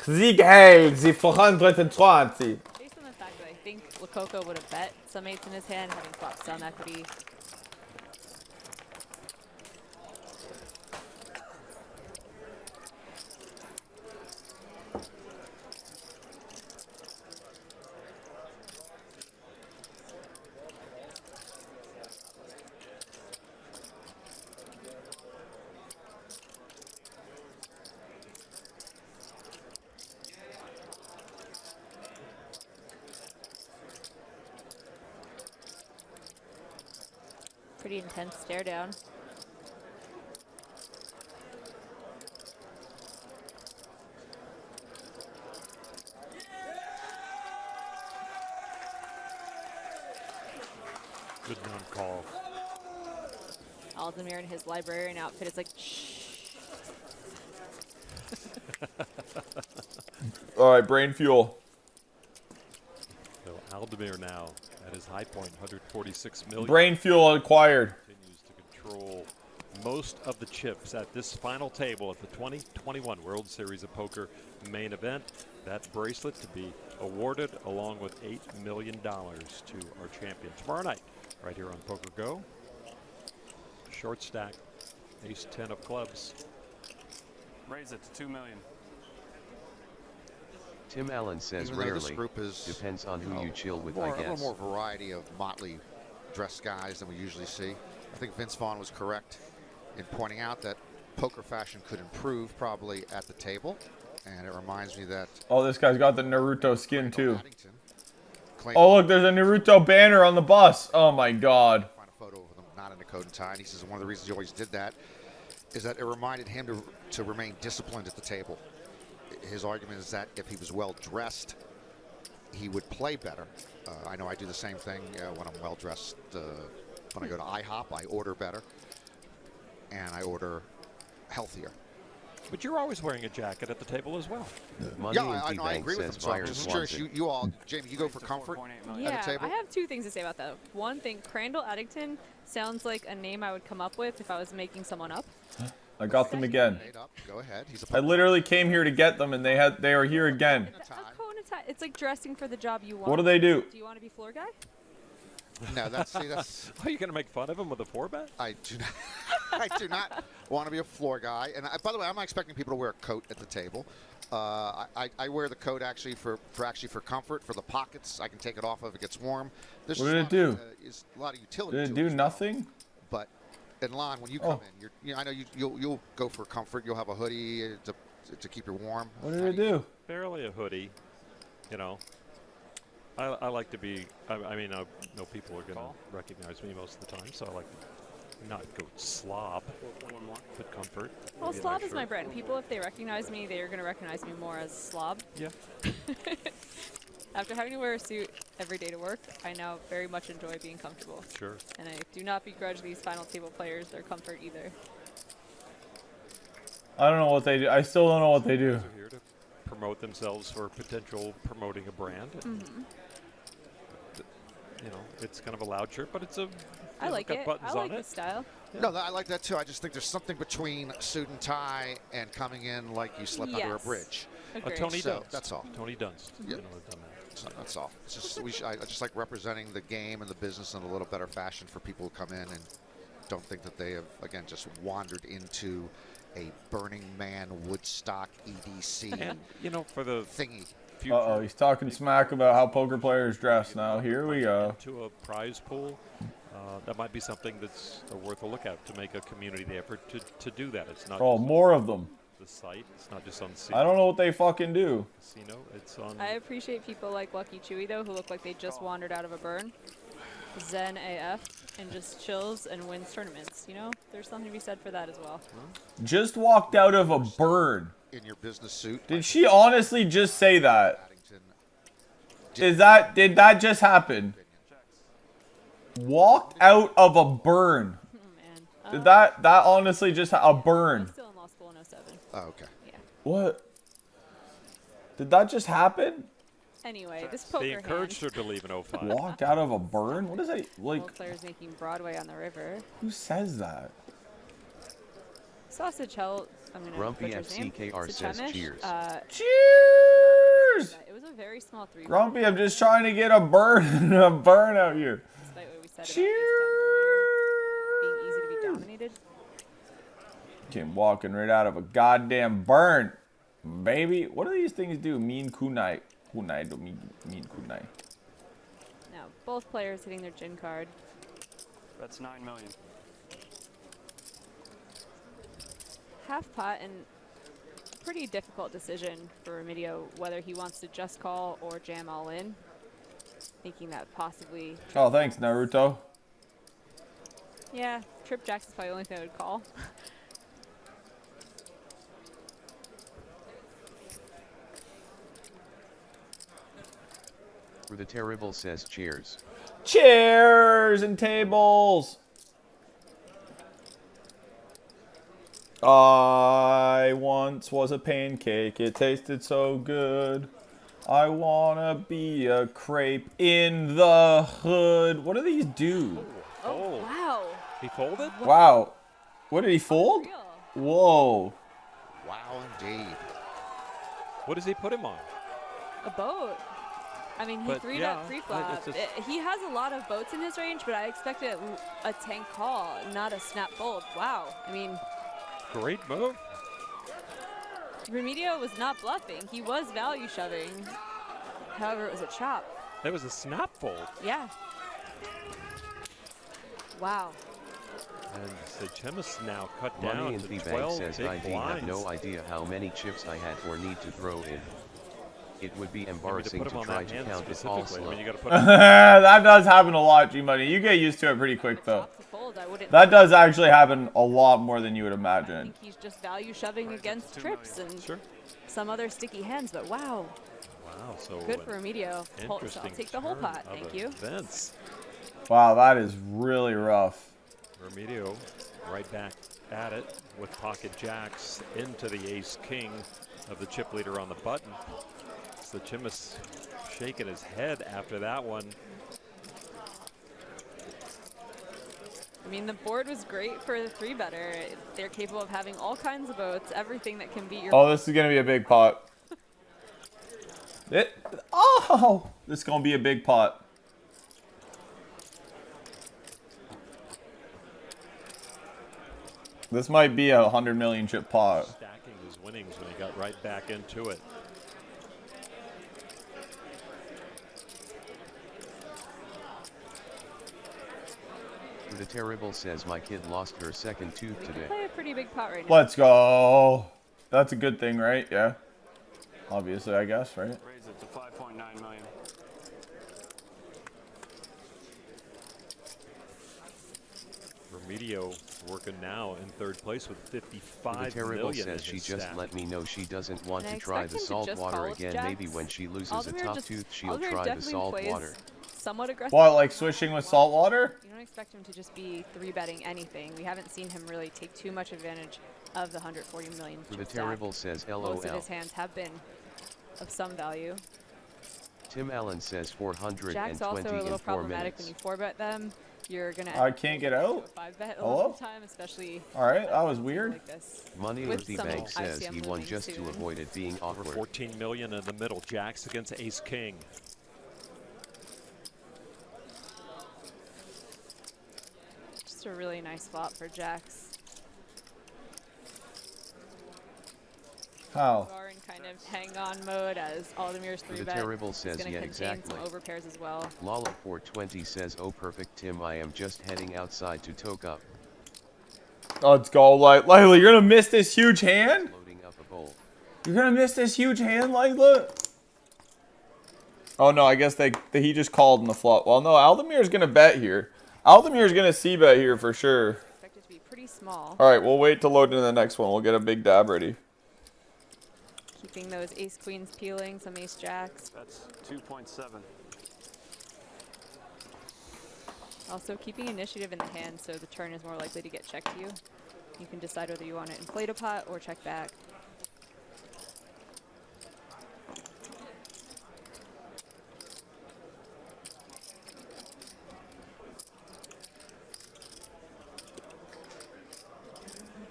Sieg Heil, the 420. Based on the fact that I think Lococo would have bet some eights in his hand, having flopped some equity. Pretty intense stare down. Good non-call. Aldemir in his librarian outfit is like, shh. All right, brain fuel. So Aldemir now at his high point, 146 million. Brain fuel acquired. Continues to control most of the chips at this final table at the 2021 World Series of Poker main event. That bracelet to be awarded along with $8 million to our champion tomorrow night, right here on Poker Go. Short stack, ace 10 of clubs. Raise it to 2 million. Tim Allen says Even though this rarely. group is, Depends on who you chill with, a I little guess. more variety of motley dressed guys than we usually see. I think Vince Vaughn was correct in pointing out that poker fashion could improve probably at the table. And it reminds me that Oh, this guy's got the Naruto skin too. Addington claimed Oh, look, there's a Naruto banner on the bus. Oh my god. find a photo of them not in a coat and tie. And he says one of the reasons he always did that is that it reminded him to remain disciplined at the table. His argument is that if he was well dressed, he would play better. I know I do the same thing when I'm well dressed. When I go to IHOP, I order better and I order healthier. But you're always wearing a jacket at the table as well. Money Yeah, in I know. I T-Bank agree with him. says So I'm Myers just wants curious. it. You all, Jamie, you go for comfort 4.8 million. at Yeah, a table? I have 2 things to say about that. One thing, Crandall Addington sounds like a name I would come up with if I was making someone up. I got them again. Made up. Go ahead. He's a I literally came here to get them and they are here again. A cone tie. It's like dressing for the job you want. What do they do? Do you want to be floor guy? No, that's. Are you going to make fun of him with a 4-bet? I do not. I do not want to be a floor guy. And by the way, I'm not expecting people to wear a coat at the table. I wear the coat actually for comfort, for the pockets. I can take it off if it gets warm. There's What just did it do? Is a lot of utility. Did to it do as well. nothing? But, and Lon, when you come in, I know you'll go for comfort. You'll have a hoodie to keep you warm. What did it do? Barely a hoodie, you know. I like to be, I mean, I know people are going to recognize me most of the time, so I like to not go slob, but comfort. Well, Maybe a slob nice is my shirt. brand. People, if they recognize me, they're going to recognize me more as slob. Yeah. After having to wear a suit every day to work, I now very much enjoy being comfortable. Sure. And I do not begrudge these final table players their comfort either. I don't know what they do. I still don't know what they do. Guys are here to promote themselves for potential promoting a brand. you know, it's kind of a loud shirt, but it's a. I like got it. buttons I like on the it. style. No, I like that too. I just think there's something between suit and tie and coming in like you slept under a Yes. bridge. Agreed. Tony So, Dunst. that's all. Tony Dunst. Yeah. You know, have done that. So that's all. It's just I just like representing the game and the business in a little better fashion for people who come in and don't think that they have again just wandered into a Burning Man Woodstock EDC And you know, for the thingy. future. Uh-oh, he's talking smack about how poker players dress now. Here we go. To a prize pool, that might be something that's worth a look at to make a community effort to do that. It's not Oh, just more of them. the site. It's not just on I don't know what they fucking do. casino. It's on. I appreciate people like Lucky Chewy though, who look like they just wandered out of a burn. Zen AF and just chills and wins tournaments. You know, there's something to be said for that as well. Just walked out of a burn. In your business suit. Did she honestly just say that? Paddington. Did that just happen? Walked out of a burn. Oh man. Did that honestly just a burn? Still in law school in 07. Oh, okay. Yeah. What? Did that just happen? Anyway, this poker They encouraged hand. her to leave in 05. Walked out of a burn? What is that like? Both players making Broadway on the river. Who says that? Sausage Hell. I'm gonna Grumpy butcher his name. FCKR says Sachemish, cheers. Cheers! It was a very small 3. Grumpy, I'm just trying to get a burn out here. Despite what we said Cheers! about Ace 10 earlier, being easy to be dominated. Came walking right out of a goddamn burn, baby. What do these things do? Mean kunai. Kunai do mean kunai. Now, both players hitting their gin card. That's 9 million. Half pot and pretty difficult decision for Remedios whether he wants to just call or jam all in. Thinking that possibly, Oh, thanks, Naruto. yeah, Trip Jacks is probably the only thing I would call. The Terrible says cheers. Chairs and tables. I once was a pancake. It tasted so good. I wanna be a crepe in the hood. What do these do? Oh, wow. He folded? Wow. What did he fold? Unreal. Whoa. Wow, indeed. What does he put him on? A boat. I mean, he But, three yeah, bet free it's flop. just- He has a lot of boats in his range, but I expected a tank call, not a snap fold. Wow. I mean, Great move. Remedios was not bluffing. He was value shoving. However, it was a chop. That was a snap fold. Yeah. Wow. And Sachemish now cut Money down in to the bank 12 says big I have blinds. no idea how many chips I had or need to throw in. It would be You want me embarrassing put to him on try that to hand count it all specifically. I slow. mean, you got to put That does happen a lot, G-Money. You get used to it pretty quick, though. Chop to fold, I wouldn't. That does actually happen a lot more than you would I imagine. think he's just value shoving against 2 trips million. and Sure. some other sticky hands, but wow. Wow, so Good for Remedios. So I'll interesting take the whole turn pot. of Thank you. events. Wow, that is really rough. Remedios right back at it with pocket jacks into the ace-king of the chip leader on the button. Sachemish shaking his head after that one. I mean, the board was great for the 3-better. They're capable of having all kinds of boats, everything that can beat your. Oh, this is gonna be a big pot. Oh, this is gonna be a big pot. This might be a 100 million chip pot. Stacking his winnings when he got right back into it. The Terrible says my kid lost her second tooth We can today. play a pretty big pot right now. Let's go. That's a good thing, right? Yeah. Obviously, I guess, right? Raise it to 5.9 million. Remedios working now in third place with 55 The Terrible million says in she his just stack. let me know she doesn't want And I to try expect the him to salt just water call with again. Maybe jacks. when she loses a Aldemir top just- tooth, she'll Aldemir try the definitely salt plays water. somewhat aggressive. What, like swishing with salt water? You don't expect him to just be 3-betting anything. We haven't seen him really take too much advantage of the 140 million The chip stack. Terrible says Most of LOL. his hands have been of some value. Tim Allen says Jacks 420 also a in little 4 problematic when minutes. you 4-bet them. You're gonna I can't get out. 5-bet a Hello? lot of the time, especially All right, that was weird. like this. Money in With the some bank says ICM he won moving just to soon. avoid it being Over awkward. 14 million in the middle. Jacks against Ace King. Just a really nice flop for Jacks. How? We are in kind of hang-on mode as Aldemir's The 3-bet Terrible is says, going to yeah, contain exactly. some overpairs as well. Lala 420 says, oh perfect Tim, I am just heading outside to toke up. Let's go, Lila. You're gonna miss this huge hand. Loading up a bowl. You're gonna miss this huge hand, Lila. Oh no, I guess he just called in the flop. Well, no, Aldemir's gonna bet here. Aldemir's gonna c-bet here for sure. Expect it to be pretty small. All right, we'll wait to load into the next one. We'll get a big dab ready. Keeping those ace queens peeling, some ace jacks. That's 2.7. Also keeping initiative in the hand so the turn is more likely to get checked to you. You can decide whether you want to inflate a pot or check back.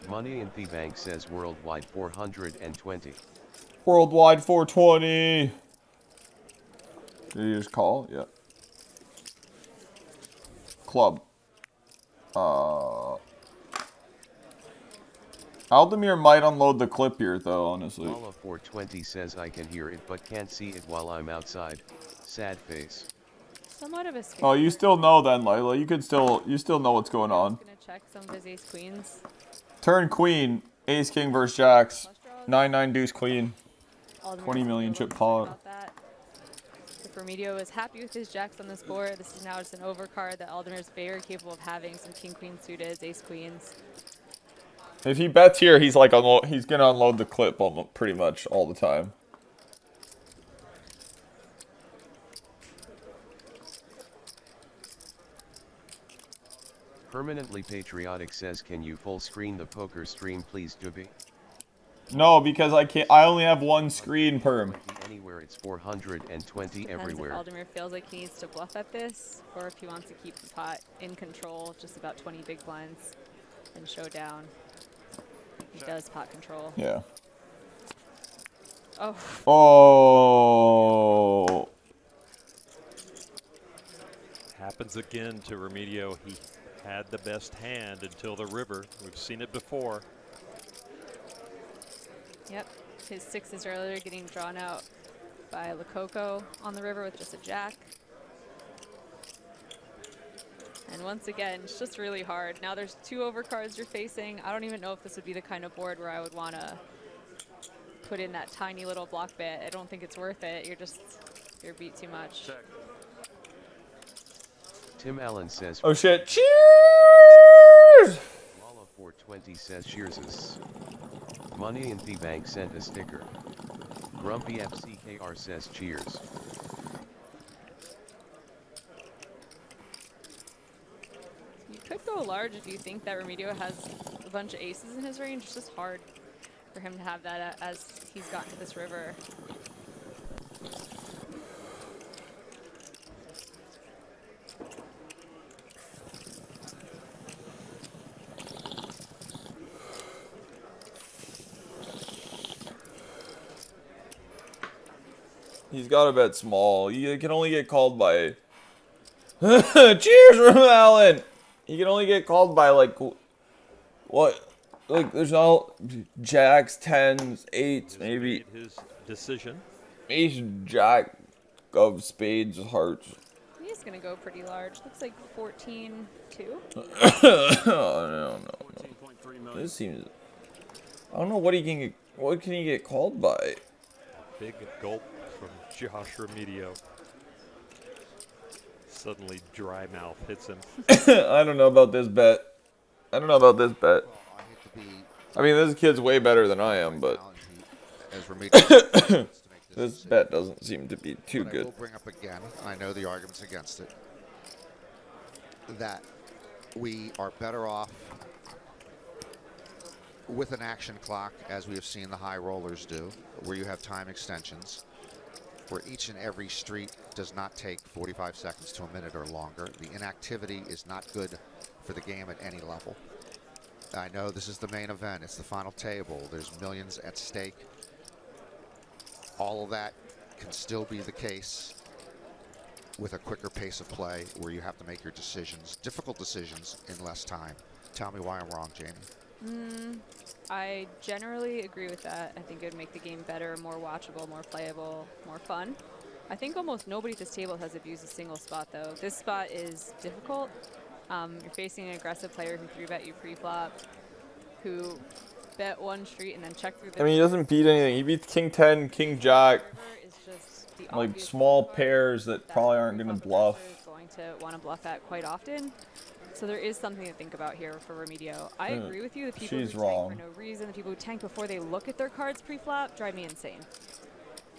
Money in the bank says worldwide 420. Worldwide 420. Did you just call? Yeah. Club. Aldemir might unload the clip here, though, honestly. Lala 420 says I can hear it but can't see it while I'm outside. Sad face. Somewhat of a scare. Oh, you still know then, Lila. You still know what's going on. Gonna check some of his ace queens. Turn queen, ace king versus jacks. 9-9 deuce queen. 20 million chip pot. If Remedios is happy with his jacks on this board, this is now just an overcard that Aldemir is very capable of having some king queen suited, ace queens. If he bets here, he's like he's gonna unload the clip pretty much all the time. Permanently Patriotic says, can you full screen the poker stream please, Dubby? No, because I can't. I only have one screen, perm. Anywhere it's 420 Depends everywhere. if Aldemir feels like he needs to bluff at this, or if he wants to keep the pot in control, just about 20 big blinds, and show down. He does pot control. Yeah. Oh. Oh. Happens again to Remedio. He had the best hand until the river. We've seen it before. Yep, his sixes earlier getting drawn out by Lococo on the river with just a jack. And once again, it's just really hard. Now there's two overcards you're facing. I don't even know if this would be the kind of board where I would want to put in that tiny little block bet. I don't think it's worth it. You're beat too much. Check. Tim Allen says, Oh shit! Cheers! Lala 420 says cheers. Money in the bank sent a sticker. Grumpy FCKR says cheers. You could go large if you think that Remedio has a bunch of aces in his range. It's just hard for him to have that as he's gotten to this river. He's got to bet small. He can only get called by. Cheers, from Allen. He can only get called by like what? Like there's no jacks, tens, eights, maybe His decision. ace, jack of spades, hearts. He's gonna go pretty large. Looks like 14-2. Oh no. 14.3 million. This seems. I don't know what he can get. What can he get called by? Big gulp from Josh Remedio. Suddenly dry mouth hits him. I don't know about this bet. I don't know about this bet. Well, I hate to be I mean, this kid's way better than I am, but as Remedios this bet doesn't seem to be too But I good. will bring up again, and I know the arguments against it, that we are better off with an action clock, as we have seen the high rollers do, where you have time extensions, where each and every street does not take 45 seconds to a minute or longer. The inactivity is not good for the game at any level. I know this is the main event. It's the final table. There's millions at stake. All of that can still be the case with a quicker pace of play where you have to make your decisions, difficult decisions, in less time. Tell me why I'm wrong, Jamie. I generally agree with that. I think it would make the game better, more watchable, more playable, more fun. I think almost nobody at this table has abused a single spot, though. This spot is difficult. You're facing an aggressive player who 3-bet you pre-flop, who bet one street and then check through the... I mean, he doesn't beat anything. He beats King 10, King Jack. Is just the Like obvious small one pairs that probably aren't going to bluff. is going to want to bluff at quite often. So there is something to think about here for Remedios. I agree with you. The people She's who wrong. tank for no reason, the people who tank before they look at their cards pre-flop, drive me insane.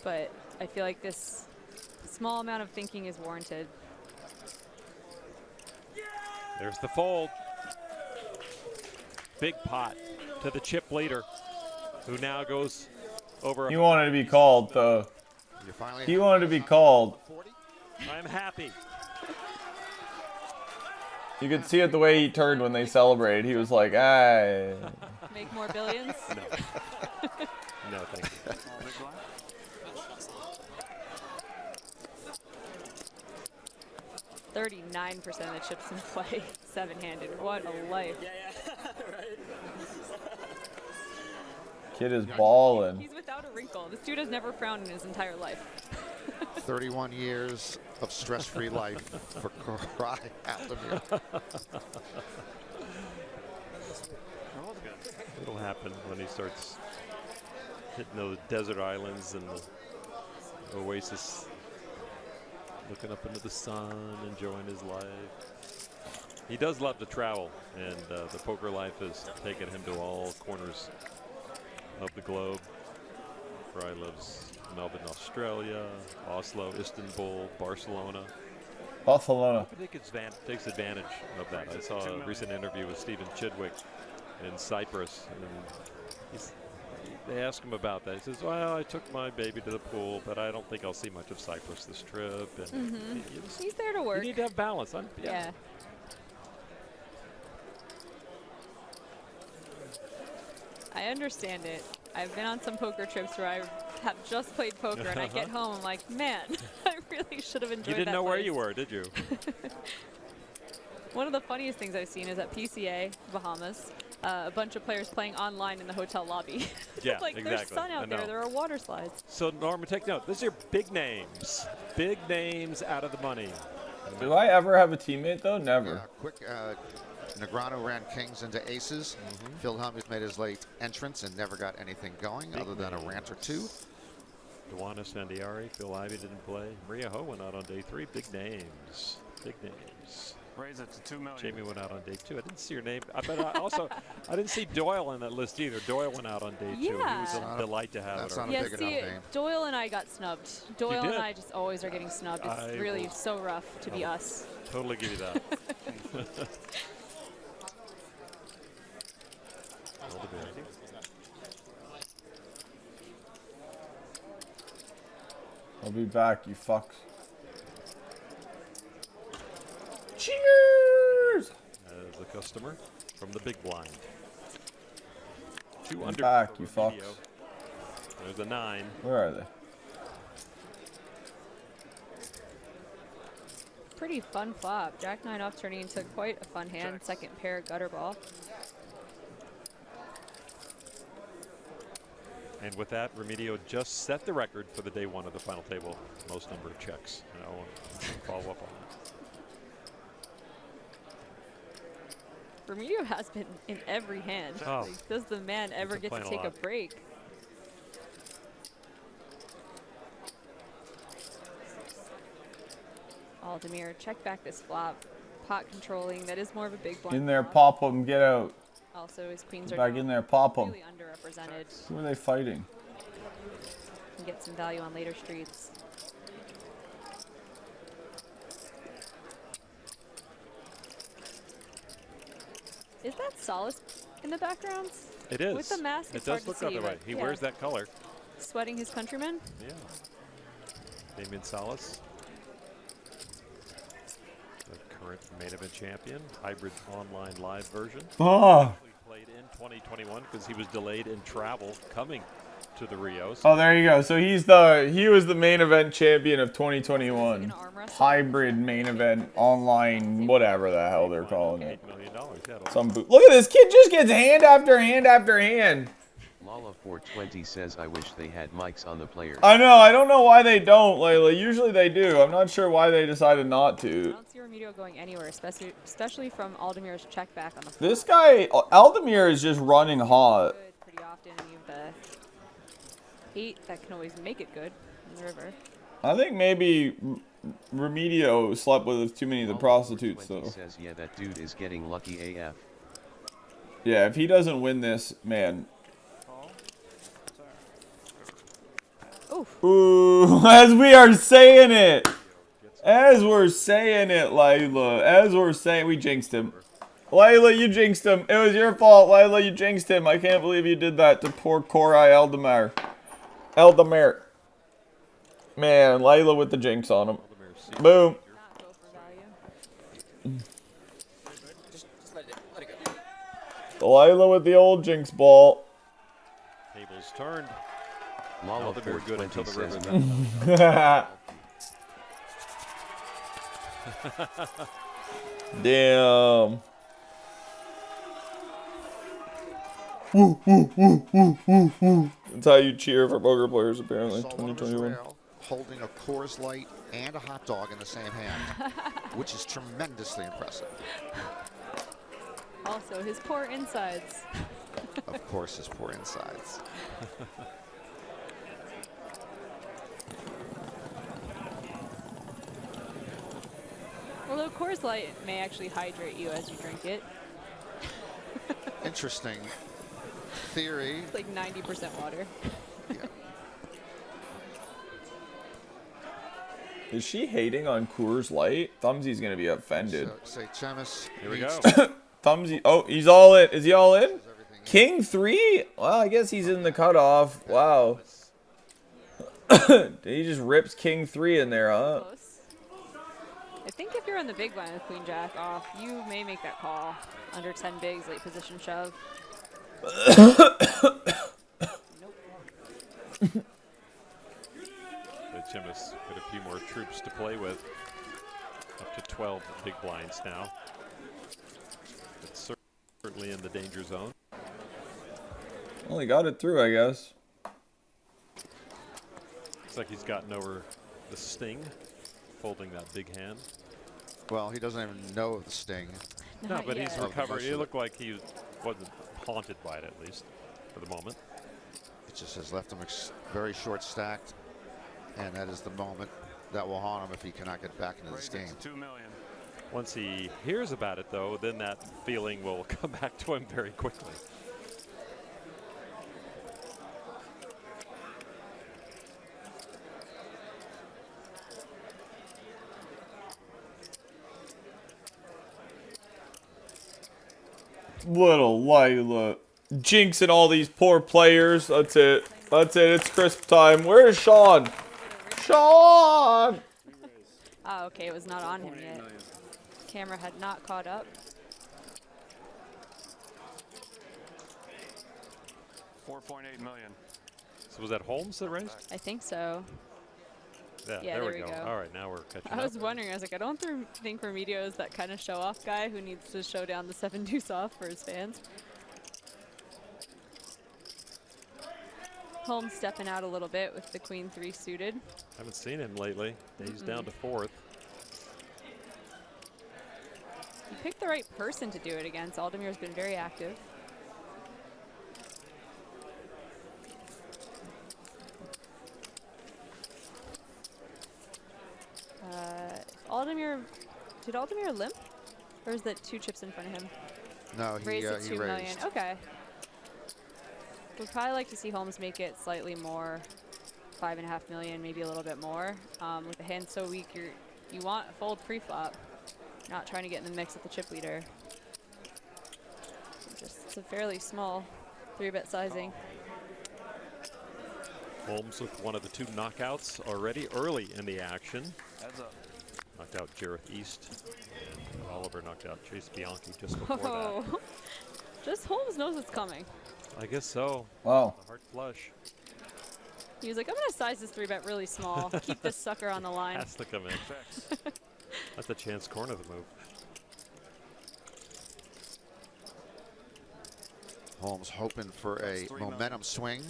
But I feel like this small amount of thinking is warranted. There's the fold. Big pot to the chip leader, who now goes over. He wanted to be called, though. You're finally He wanted to be called. I'm happy. You could see it the way he turned when they celebrated. He was like, "Hey." Make more billions? No. No, thank you. 39% of the chips in play, 7-handed. What a life. Kid is ballin'. He's without a wrinkle. This dude has never frowned in his entire life. 31 years of stress-free life for Cry Aldemir. It'll happen when he starts hitting those desert islands and the oasis, looking up into the sun, enjoying his life. He does love to travel, and the poker life has taken him to all corners of the globe. Fry lives in Melbourne, Australia, Oslo, Istanbul, Barcelona. Barcelona. I think it takes advantage of that. I saw a recent interview with Stephen Chidwick in Cyprus, and they asked him about that. He says, well, I took my baby to the pool, but I don't think I'll see much of Cyprus this trip. And He's there to work. you need to have balance. Yeah. I understand it. I've been on some poker trips where I have just played poker and I get home, I'm like, man, I really should have enjoyed that You didn't know where place. you were, did you? One of the funniest things I've seen is at PCA, Bahamas, a bunch of players playing online in the hotel lobby. Yeah, like, exactly. there's sun out there, there are water slides. So, Norman, take note. These are big names. Big names out of the money. Do I ever have a teammate, though? Never. Quick, Negreanu ran kings into aces. Phil Hellmuth made his late entrance and never got anything going other than a rant or two. Duanis Fandiari, Phil Ivey didn't play. Maria Ho went out on day 3. Big names. Big names. Raise it to $2 million. Jamie went out on day 2. I didn't see your name. I didn't see Doyle on that list either. Doyle went out on day 2. He was a delight to have. That's at our not a Yeah, big enough see, name. Doyle and I got snubbed. Doyle did? and I just always are getting snubbed. It's I really will- so rough to be us. Totally give you that. All the best. I'll be back, you fucks. Cheers! As a customer from the big blind. 2 I'm under. back, for you Remedios. fucks. There's a 9. Where are they? Pretty fun flop. Jack 9 off turning into quite a fun hand. Second pair gutter ball. And with that, Remedios just set the record for the day 1 of the final table. Most number of checks. And I won't follow up on that. Remedios has been in every hand. Oh. Like, does the man ever been get to playing a take a lot. break? Aldemir, check back this flop. Pot controlling, that is more of a big blind. In there, flop. pop them, get out. Also, his queens are Back in there, pop them. really underrepresented. Who are they fighting? Can get some value on later streets. Is that Solace in the background? It is. With the mask, it it's does hard look to see, that way. but He yeah. wears that color. Sweating his countrymen? Yeah. Damian Salas, the current main event champion, hybrid online live version. Ah. Played in 2021 because he was delayed in travel coming to the Rios. Oh, there you go. So he was the main event champion of 2021. Hybrid main event online, whatever the hell they're calling it. $8 million. Yeah, Some boot. Look at this kid, just gets hand after hand after hand. Lala420 says I wish they had mics on the players. I know. I don't know why they don't, Layla. Usually they do. I'm not sure why they decided not I to. don't see Remedial going anywhere, especially from Aldemir's check back on the floor. This guy, Aldemir, is just running hot. Good pretty often, and you have the 8 that can always make it good in the river. I think maybe Remedio slept with too many of the prostitutes, though. Says, yeah, that dude is getting lucky AF. Yeah, if he doesn't win this, man. Oof. Ooh, as we are saying it. As we're saying it, Layla. As we're saying, we jinxed him. Layla, you jinxed him. It was your fault, Layla. You jinxed him. I can't believe you did that to poor Korai Eldemir. Eldemir. Man, Layla with the jinx on him. Boom. Not go for value. Just let it go. Layla with the old jinx ball. tables turned. Aldemir good until the river. Damn. Woo, woo, woo, woo, woo, woo. That's how you cheer for poker players, apparently. Salvador 2021. Israel holding a Coors Light and a hot dog in the same hand, which is tremendously impressive. Also, his poor insides. Of course, his poor insides. Although Coors Light may actually hydrate you as you drink it. Interesting theory. It's like 90% water. Yeah. Is she hating on Coors Light? Thumbsy's gonna be offended. So, say Chemis. Here we go. Thumbsy. Oh, he's all in. Is he all in? King 3? Well, I guess he's in the cutoff. Wow. He just rips King 3 in there, huh? Close. I think if you're on the big blind with Queen Jack off, you may make that call. Under 10 bigs, late position shove. But Chemis got a few more troops to play with. Up to 12 big blinds now. It's certainly in the danger zone. Well, he got it through, I guess. Looks like he's gotten over the sting, folding that big hand. Well, he doesn't even know of the sting. No, but yet. he's recovered. It looked like he wasn't haunted by it, at least, for the moment. It just has left him very short stacked, and that is the moment that will haunt him if he cannot get back into this game. $2 million. Once he hears about it, though, then that feeling will come back to him very quickly. Little Layla. Jinxing all these poor players. That's it. That's it. It's crisp time. Where's Sean? Sean! Ah, okay, it was not on him yet. Camera had not caught up. $4.8 million. So was that Holmes that raised? I think so. Yeah, there we go. All right, now we're catching up. I was wondering, I was like, I don't think Remedio is that kind of show-off guy who needs to show down the 7-deuce off for his fans. Holmes stepping out a little bit with the Queen 3 suited. Haven't seen him lately. He's down to fourth. You picked the right person to do it against. Aldemir's been very active. Did Aldemir limp? Or is that 2 chips in front of him? No, he Raised at he 2 million. raised. Okay. We'd probably like to see Holmes make it slightly more, 5.5 million, maybe a little bit more. With the hand so weak, you want a fold pre-flop, not trying to get in the mix with the chip leader. It's a fairly small 3-bet sizing. Holmes with one of the 2 knockouts already early in the action. Heads up. Knocked out Jareth East. Oliver knocked out Chase Bianchi just before Whoa. that. Just Holmes knows it's coming. I guess so. Wow. The heart flush He was like, I'm going to size this 3-bet really small. Keep this sucker on the line. has to come in. That's a chance corner the move. Holmes hoping for a momentum swing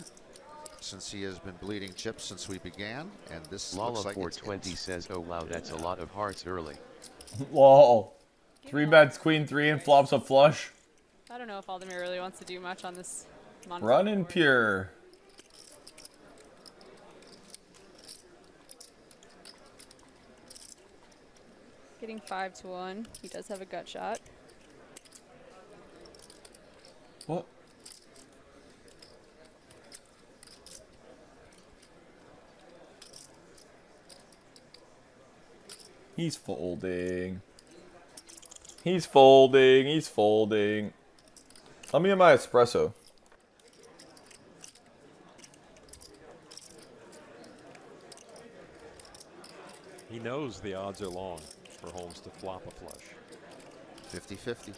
since he has been bleeding chips since we began, and this looks like it's Lala420 says, oh wow, that's a lot of hearts early. Whoa. 3 bets, queen 3, and flops a flush. I don't know if Aldemir really wants to do much on this. Run in pure. Getting 5-1. He does have a gut shot. What? He's folding. He's folding. He's folding. Let me get my espresso. He knows the odds are long for Holmes to flop a flush. 50-50.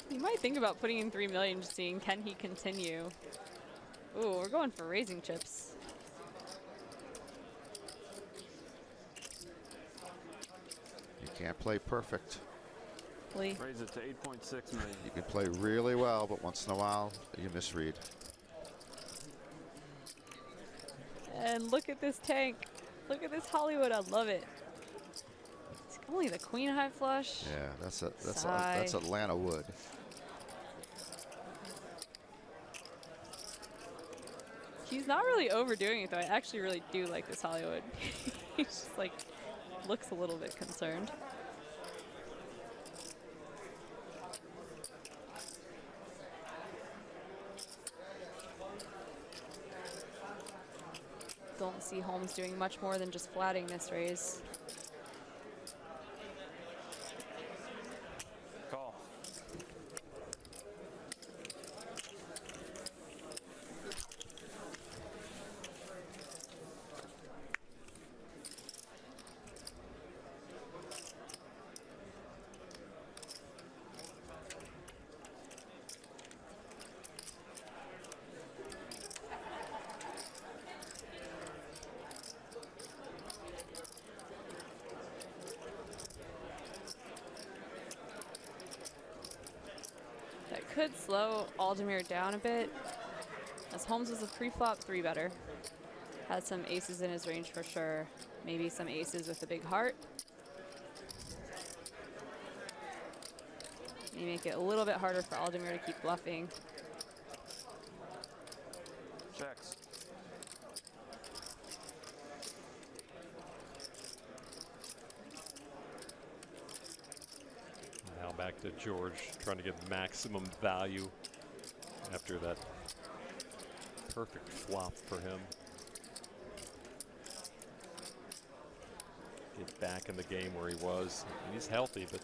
You might think about putting in 3 million, just seeing can he continue. Ooh, we're going for raising chips. You can't play perfect. Lee. Raise it to 8.6 million. You can play really well, but once in a while, you misread. And look at this tank. Look at this Hollywood. I love it. It's only the queen high flush. Yeah, that's Sigh. Atlanta wood. He's not really overdoing it though. I actually really do like this Hollywood. He's just like looks a little bit concerned. Don't see Holmes doing much more than just flatting this raise. Call. That could slow Aldemir down a bit, as Holmes was a pre-flop 3-better. Has some aces in his range for sure. Maybe some aces with a big heart. May make it a little bit harder for Aldemir to keep bluffing. Checks. Now back to George, trying to get maximum value after that perfect flop for him. Get back in the game where he was. He's healthy, but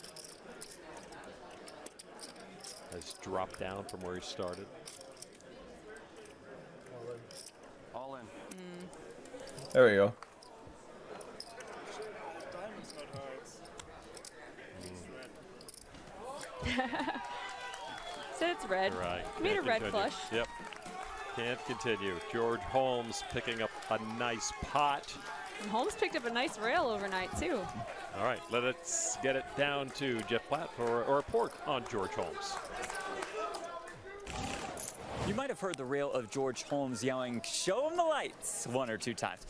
has dropped down from where he started. All in. There we go. So it's red. Right. He made a Can't red continue. flush. Yep. Can't continue. George Holmes picking up a nice pot. And Holmes picked up a nice rail overnight too. All right, let's get it down to Jeff Platt for a report on George Holmes. You might have heard the rail of George Holmes yelling, "Show him the lights," 1 or 2 times.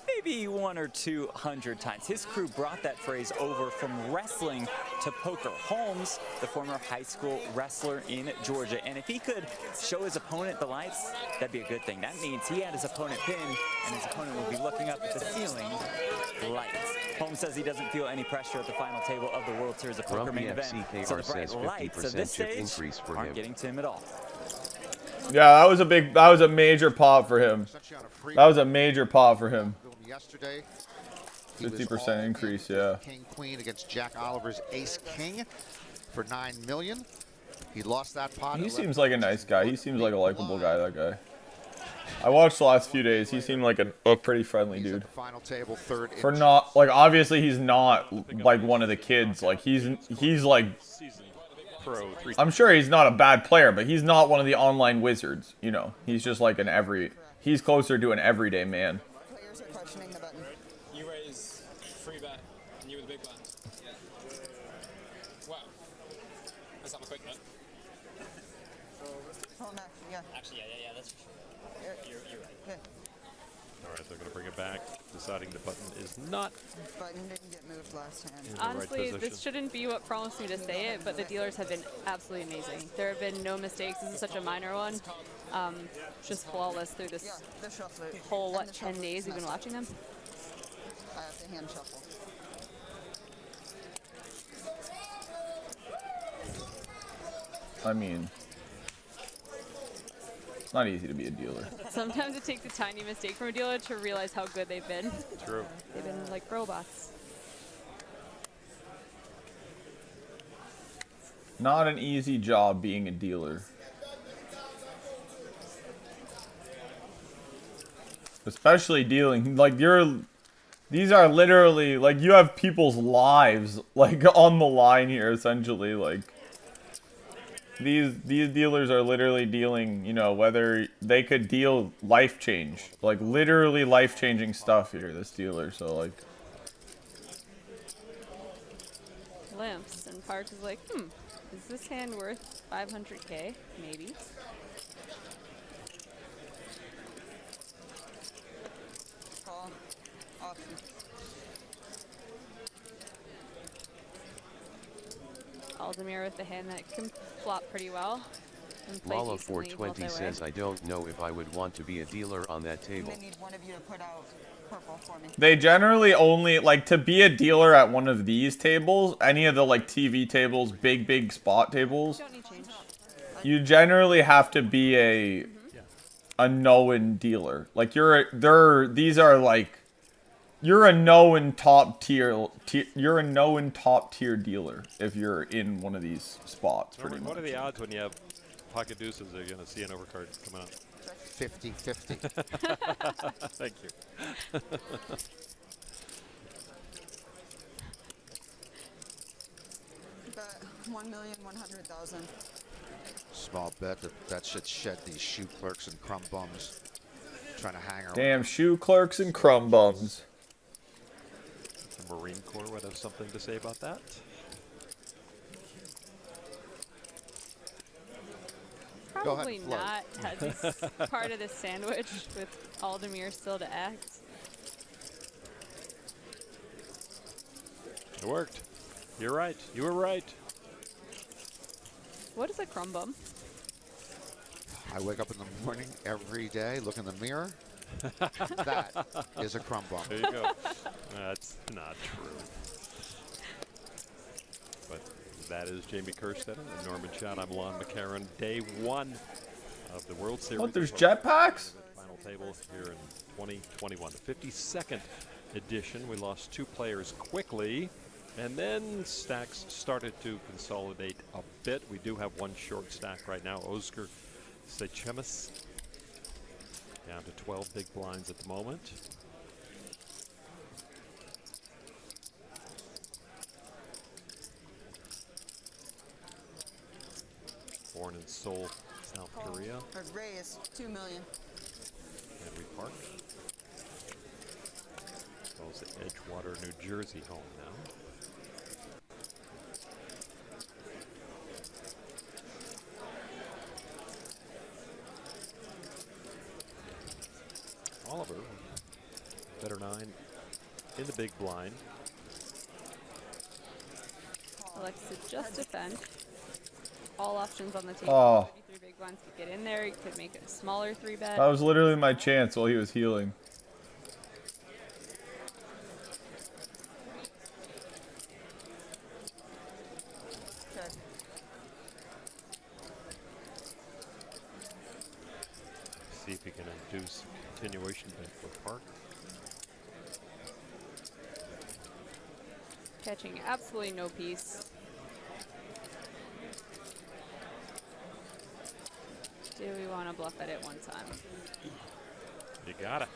Maybe 100 or 200 times. His crew brought that phrase over from wrestling to poker. Holmes, the former high school wrestler in Georgia, and if he could show his opponent the lights, that'd be a good thing. That means he had his opponent pinned, and his opponent would be looking up at the ceiling, lights. Holmes says he doesn't feel any pressure at the final table of the World Series of Poker Grumpy main event, FCKR so the bright says lights of 50% this chip stage increase for aren't him. getting to him at all. Yeah, that was a major pop for him. That was a major pop for him. Yesterday, 50% increase, yeah. King Queen against Jack Oliver's Ace King for $9 million. He lost that pot. He at seems 11 like a points. nice guy. He seems like a likable guy, that guy. I watched the last few days. He seemed like a pretty friendly He's at dude. the final table, third. For not, like, obviously he's not, like, one of the kids. Like, he's like, Seasoned pro. I'm sure he's not a bad player, but he's not one of the online wizards, you know. He's just like he's closer to an everyday man. Players are questioning the button. You raise free bet, and you were the big blind. Wow. Let's have a quick bet. Oh, no, yeah. Actually, yeah, that's for sure. You're right. Okay. All right, they're going to bring it back, deciding the button is not Button didn't get moved last hand. in the right Honestly, position. this shouldn't be what prompts me to say it, but the dealers have been absolutely amazing. There have been no mistakes. This is such a minor one. Just flawless through Yeah, this the shuffle. whole, And what, the 10 shuffle days is we've been messed watching them? the hand shuffle. I mean, it's not easy to be a dealer. Sometimes it takes a tiny mistake from a dealer to realize how good they've been. True. They've been like robots. Not an easy job being a dealer. Especially dealing, like, these are literally, like, you have people's lives, like, on the line here, essentially, like. These dealers are literally dealing, you know, whether they could deal life change. Like, literally life-changing stuff here, this dealer, so, like. Limps, and Park is like, is this hand worth 500K? Maybe. Call. Option. Aldemir with the hand that can flop pretty well. And play Lala decently 420 multi-way. says, I don't know if I would want to be a dealer on that I'm table. gonna need one of you to put out purple for me. They generally only, like, to be a dealer at one of these tables, any of the, like, TV tables, big spot tables, Don't need change. you generally have to be a known dealer. Like, these are, like, you're a known top tier dealer if you're in one of these spots, pretty much. What are the odds when you have pocket deuces they're going to see an overcard coming up? 50-50. Thank you. Bet 1,100,000. Small bet that should shed these shoe clerks and crumb bums trying to hang around. Damn shoe clerks and crumb bums. The Marine Corps would have something to say about that. Go ahead Probably and float. not. That's part of the sandwich with Aldemir still to act. It worked. You're right. You were right. What is a crumb bum? I wake up in the morning every day, look in the mirror. That is a crumb bump. There you go. That's not true. But that is Jamie Kerstetter and Norman Chow. I'm Lon McCarron. Day one of the World Series. What, there's jetpacks? Final table here in 2021. The 52nd edition. We lost 2 players quickly. And then stacks started to consolidate a bit. We do have one short stack right now. Oscar Sechemis down to 12 big blinds at the moment. Born in Seoul, South Korea. Or raise 2 million. Henry Park. Calls it Edgewater, New Jersey home now. Oliver, better 9 in the big blind. Alexa just defend. All options on the table. Oh. Maybe 3 big blinds could get in there. You could make it a smaller 3-bet. That was literally my chance while he was healing. Okay. See if he can induce continuation bet for Park. Catching absolutely no piece. Do we want to bluff at it one time? You gotta.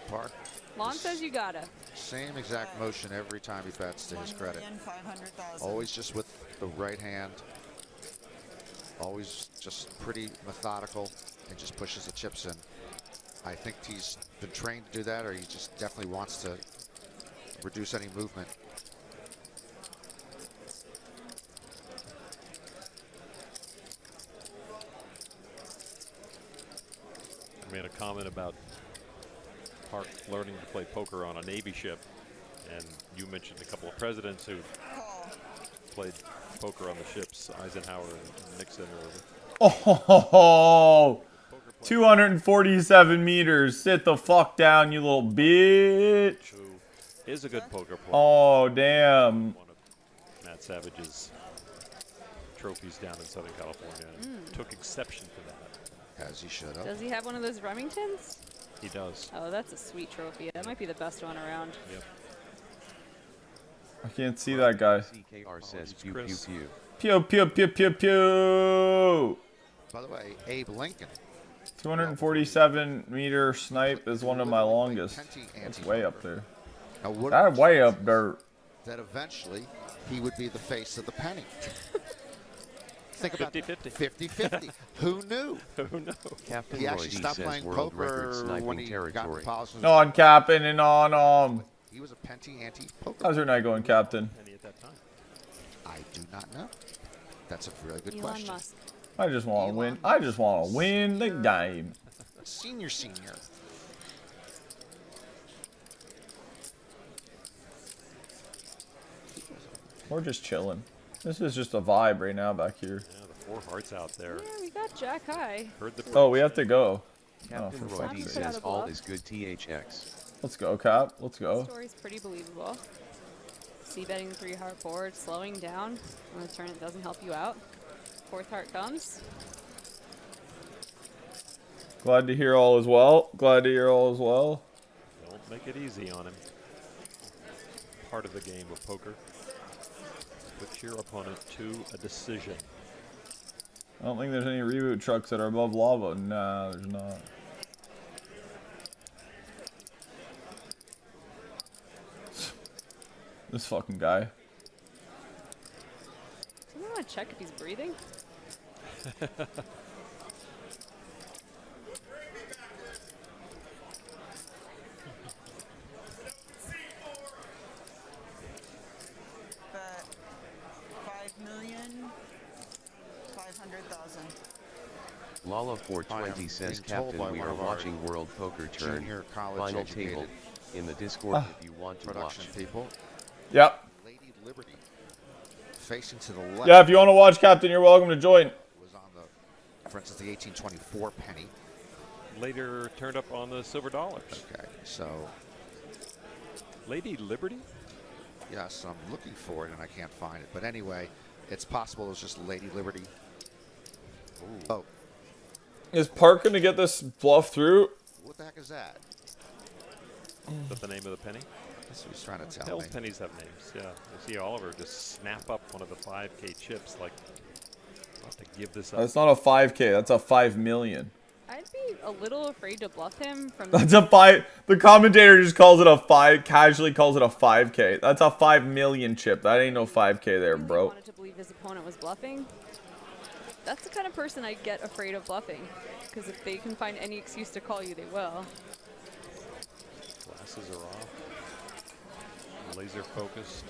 Park. Lon says you gotta. Same exact motion every time he bets, to his credit. 1,500,000. Always just with the right hand. Always just pretty methodical and just pushes the chips in. I think he's been trained to do that, or he just definitely wants to reduce any movement. I made a comment about Park learning to play poker on a Navy ship, and you mentioned a couple of presidents who played poker on the ships, Eisenhower and Nixon. Oh, 247 meters. Sit the fuck down, you little bitch. Who is a good poker player. Oh, damn. One of Matt Savage's trophies down in Southern California. And took exception to that. As he should have. Does he have one of those Remingtons? He does. Oh, that's a sweet trophy. That might be the best one around. Yep. I can't see that guy. CKR says pew pew Chris. pew. Pew, pew, pew, pew, pew. By the way, Abe Lincoln. 247 meter snipe is one of my longest. It's way up there. Now, what That way up there. that eventually he would be the face of the penny. Think about 50-50. 50-50. Who knew? Who knows? Captain He Roy actually D stopped says playing world record poker when sniping he got territory. into college. On capping and on. He was a penty anti-poker. How's your night going, Captain? Penny at that time. I do not know. That's a really good Elon question. Musk. I just want to win. I just want to win the game. Senior. We're just chilling. This is just a vibe right now back here. Yeah, the 4 hearts out there. Yeah, we got Jack high. Heard the Oh, we have to go. Captain for Roy fuck's D sake. says Out of all bluff. is good THX. Let's go, Cap. Let's go. Story's pretty believable. C-betting 3-heart board, slowing down on a turn that doesn't help you out. 4th heart comes. Glad to hear all is well. Glad to hear all is well. Don't make it easy on him. Part of the game of poker. Put your opponent to a decision. I don't think there's any reboot trucks that are above lava. Nah, there's not. This fucking guy. Someone want to check if he's breathing? Bet 5,500,000. Lala 420 says, being told Captain, by we one are of our watching World Poker Turn. junior college Final educated table in the Discord if you want to Production watch. people. Yep. Lady Liberty facing to the left. Yeah, if you want to watch, Captain, you're welcome to join. Was on the, for instance, the 1824 penny. Later turned up on the silver dollars. Okay, so Lady Liberty? yes, I'm looking for it and I can't find it. But anyway, it's possible it was just Lady Liberty. Oh, Is Park going to get this bluff through? what the heck is that? Is that the name of the penny? That's what he's trying to tell Hell, me. pennies have names. Yeah. I see Oliver just snap up one of the 5K chips like, I'll have to give this up. That's not a 5K. That's a 5 million. I'd be a little afraid to bluff him from That's a 5. The commentator just calls it a 5. Casually calls it a 5K. That's a 5 million chip. That ain't no 5K there, He bro. wanted to believe his opponent was bluffing. That's the kind of person I get afraid of bluffing. Because if they can find any excuse to call you, they will. Glasses are off. Laser focused.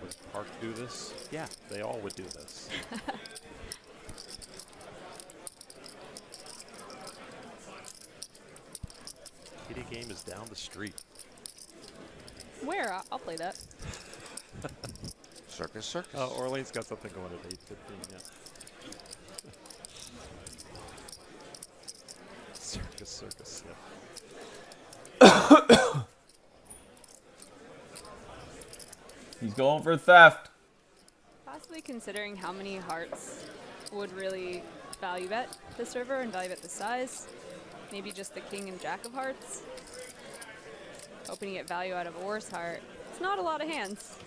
Would Park do this? Yeah, they all would do this. Kitty game is down the street. Where? I'll play that. Circus, circus. Orleans got something going at 8:15. Yeah. Circus. Yeah. He's going for theft. Possibly considering how many hearts would really value bet this river and value bet the size. Maybe just the king and jack of hearts. Hoping to get value out of Orr's heart. It's not a lot of hands.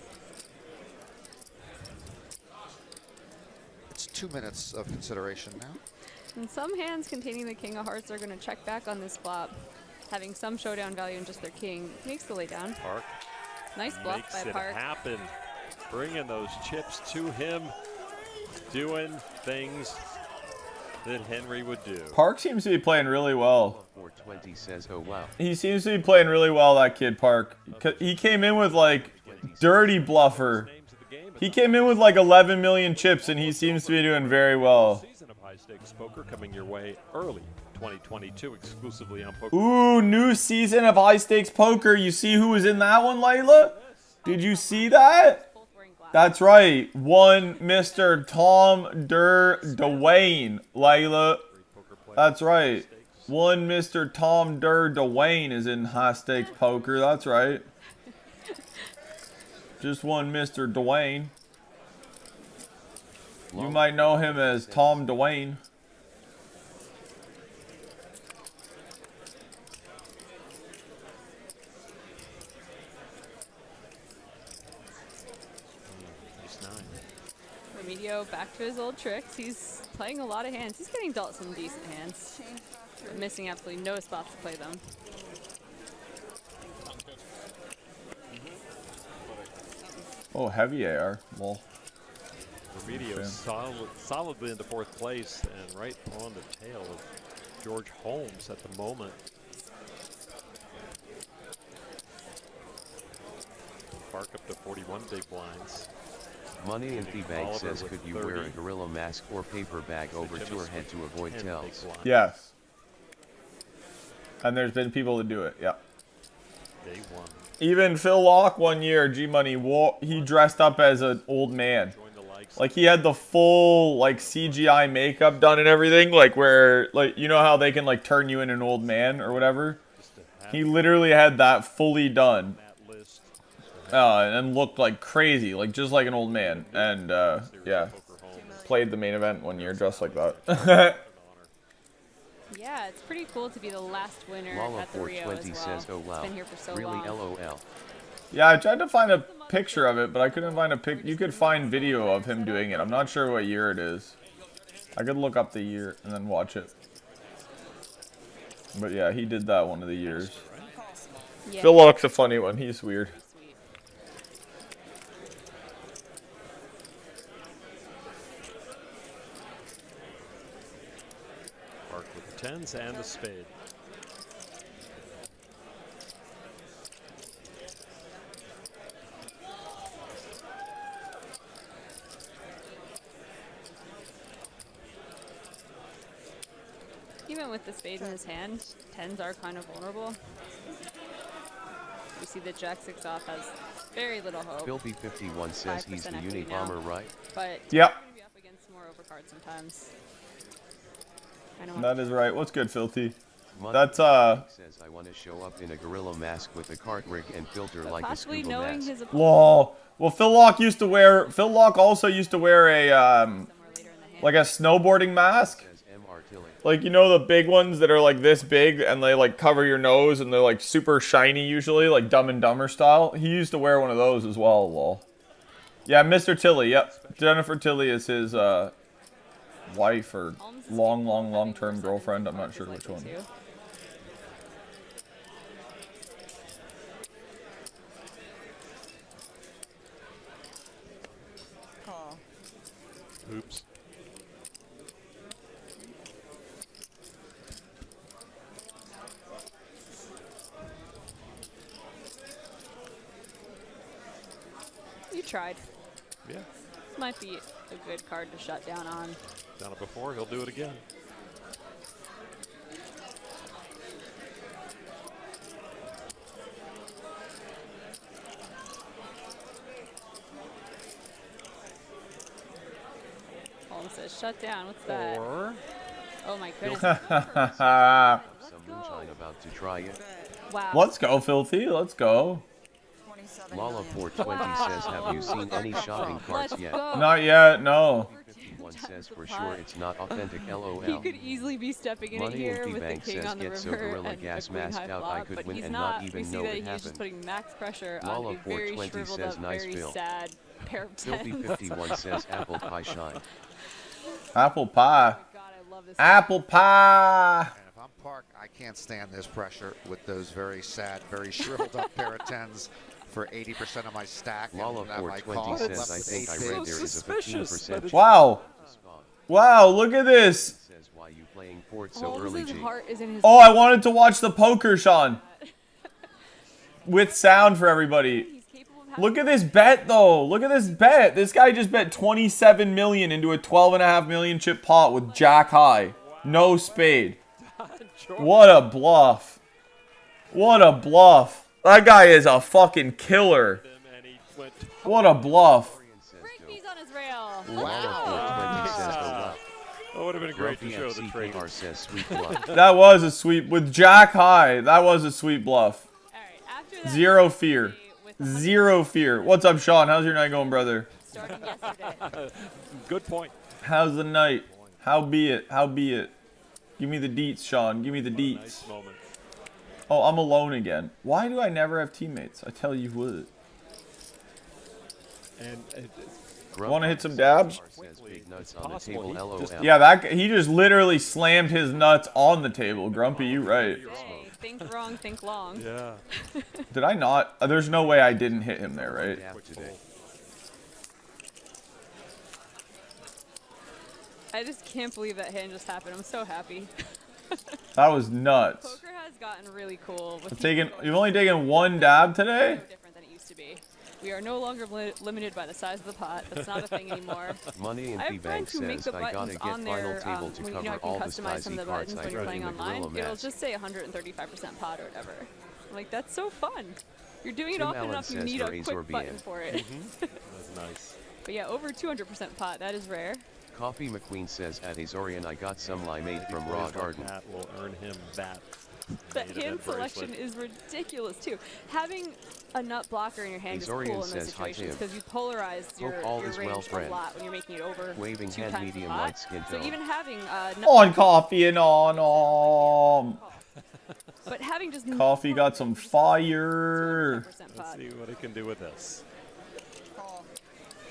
It's 2 minutes of consideration now. And some hands containing the king of hearts are going to check back on this flop. Having some showdown value in just their king makes the laydown. Park Nice bluff makes by it Park. happen. Bringing those chips to him. Doing things that Henry would do. Park seems to be playing really well. 420 says, oh wow. He seems to be playing really well, that kid Park. He came in with like dirty bluffer. He came in with like 11 million chips, and he seems to be doing very well. Season of high stakes poker coming your way early 2022 exclusively on Poker. Ooh, new season of high stakes poker. You see who was in that one, Layla? Did you see that? That's right. One Mr. Tom Dwayne, Layla. That's right. One Mr. Tom Dwayne is in high stakes poker. That's right. Just one Mr. Dwayne. You might know him as Tom Dwayne. Remedio back to his old tricks. He's playing a lot of hands. He's getting dealt some decent hands, but missing absolutely no spots to play them. Oh, heavy AR. Well, Remedio solidly into fourth place and right on the tail of George Holmes at the moment. Park up to 41 big blinds. Money in the bank Oliver says, with could you wear 30. a gorilla mask or paper bag over Jimmy your head to avoid 10 tells? big blinds. yes. And there's been people that do it. Yeah. Day one. Even Phil Locke one year, G Money, he dressed up as an old man. Join the likes. Like he had the full like CGI makeup done and everything, like where like you know how they can like turn you in an old man or whatever. Just to have He literally had that fully done, that list. and looked like crazy, like just like an old man. And yeah, Poker home. played the main event one year just like that. Yeah, it's pretty cool to be the last winner Lala at the Rio as 420 well. says, oh wow. It's been here for so Really long. LOL. Yeah, I tried to find a picture of it, but I couldn't find a pic. You could find video of him doing it. I'm not sure what year it is. I could look up the year and then watch it. But yeah, he did that one of the years. Yeah. Phil Locke's a funny one. He's weird. Sweet. Park with the tens and the spade. Even with the spade in his hand, tens are kind of vulnerable. We see that Jack 6 off has very little hope, Philby51 says he's 5% the equity now. Unibomber, right? but Yep. he's gonna be up against some more overcards sometimes. I don't That is right. What's good, Filthy? Money That's, says I want to show up in a gorilla mask with a cart rig and filter but like a possibly scuba knowing mask. his opponent Lol. Well, Phil Locke also used to wear a, somewhere later in the hand. like a snowboarding mask. Says MR Tilly. Like, you know the big ones that are like this big and they like cover your nose and they're like super shiny usually, like Dumb and Dumber style? He used to wear one of those as well, lol. Yeah, Mr. Tilly, yep. Jennifer Tilly is his wife or Holmes is long-term girlfriend. I'm not Park sure is which likely one. to. Call. Oops. You tried. Yeah. This might be a good card to shut down on. Done it before. He'll do it again. Holmes says, shut down. What's that? Or Oh my goodness. Some moonshine about to try it. Wow. Let's go, Filthy. Let's go. 27 Lala million. 420 says, have you seen any shopping carts Let's yet? go. Not yet, no. 51 says for sure it's not authentic He LOL. could easily be stepping in it Money here in with the Bank king says on the get so river gorilla and gas a queen masked high out I flop, could but win he's and not. not even We see know that it he's just happened. putting max pressure Lala on a very 420 shriveled says up, nice very Bill. sad pair of tens. Philby51 says apple pie shine. Apple pie. God, I love this. Apple pie. And if I'm Park, I can't stand this pressure with those very sad, very shriveled up pair of 10s for 80% of my stack. Lala And my 420 call says, left I with think I 8 read bigs. there is a Suspicious. 15% Wow. spawn. Wow, look at this. Says, why you playing port so Holmes' early, G? heart is in his. Oh, I wanted to watch the poker, Sean. With sound for everybody. He's capable of having Look at this bet, though. Look at this bet. This guy just bet 27 million into a 12.5 million chip pot with jack high. No spade. What a bluff. What a bluff. That guy is a fucking killer. And he went What a bluff. Break fees on his rail. Lala 420 says, the left. That would have been great to Grumpy show the trade. FCKR says, sweet bluff. That was a sweet, with jack high, that was a sweet bluff. All right, after that, Zero fear. with the Zero fear. What's up, Sean? How's your night going, brother? starting yesterday. Good point. How's the night? How be it? How be it? Give me the deets, Sean. Give me the deets. Nice moment. Oh, I'm alone again. Why do I never have teammates? I tell you what. And Wanna hit some dabs? Says, big nuts on the possible table, he LOL. just- Yeah, he just literally slammed his nuts on the table. Grumpy, you right. Hey, think wrong, think long. yeah. Did I not? There's no way I didn't hit him there, right? Dab today. I just can't believe that hand just happened. I'm so happy. That was nuts. Poker has gotten really cool. With You've only taken one dab today? different than it used to be. We are no longer limited by the size of the pot. That's not a thing anymore. Money and I P have Bank friends who make says, the I gotta buttons get on final their, table to when you cover can all the customize some of the spicy buttons cards when I you're drew playing in the online. Gorilla It'll match. just say 135% pot or whatever. I'm like, that's so fun. You're doing it Tim often Allen enough, you says need a for A's or quick button BN. for it. That's nice. But yeah, over 200% pot, that is rare. Coffee McQueen says, at Azorian I got some limeade from Raw Garden. That will earn him that. The main hand event selection bracelet. is ridiculous too. Having a nut blocker in your hand is cool Azorian in those says, "Hi, situations Tim. because you polarize your, Hope all your is range well, a friend. lot when you're making it over Waving 2 hand, times the medium, pot. light skin So tone. even having nut On coffee and on. but having just Coffee got some fire. 200% Let's pot. see what it can do with this. Call.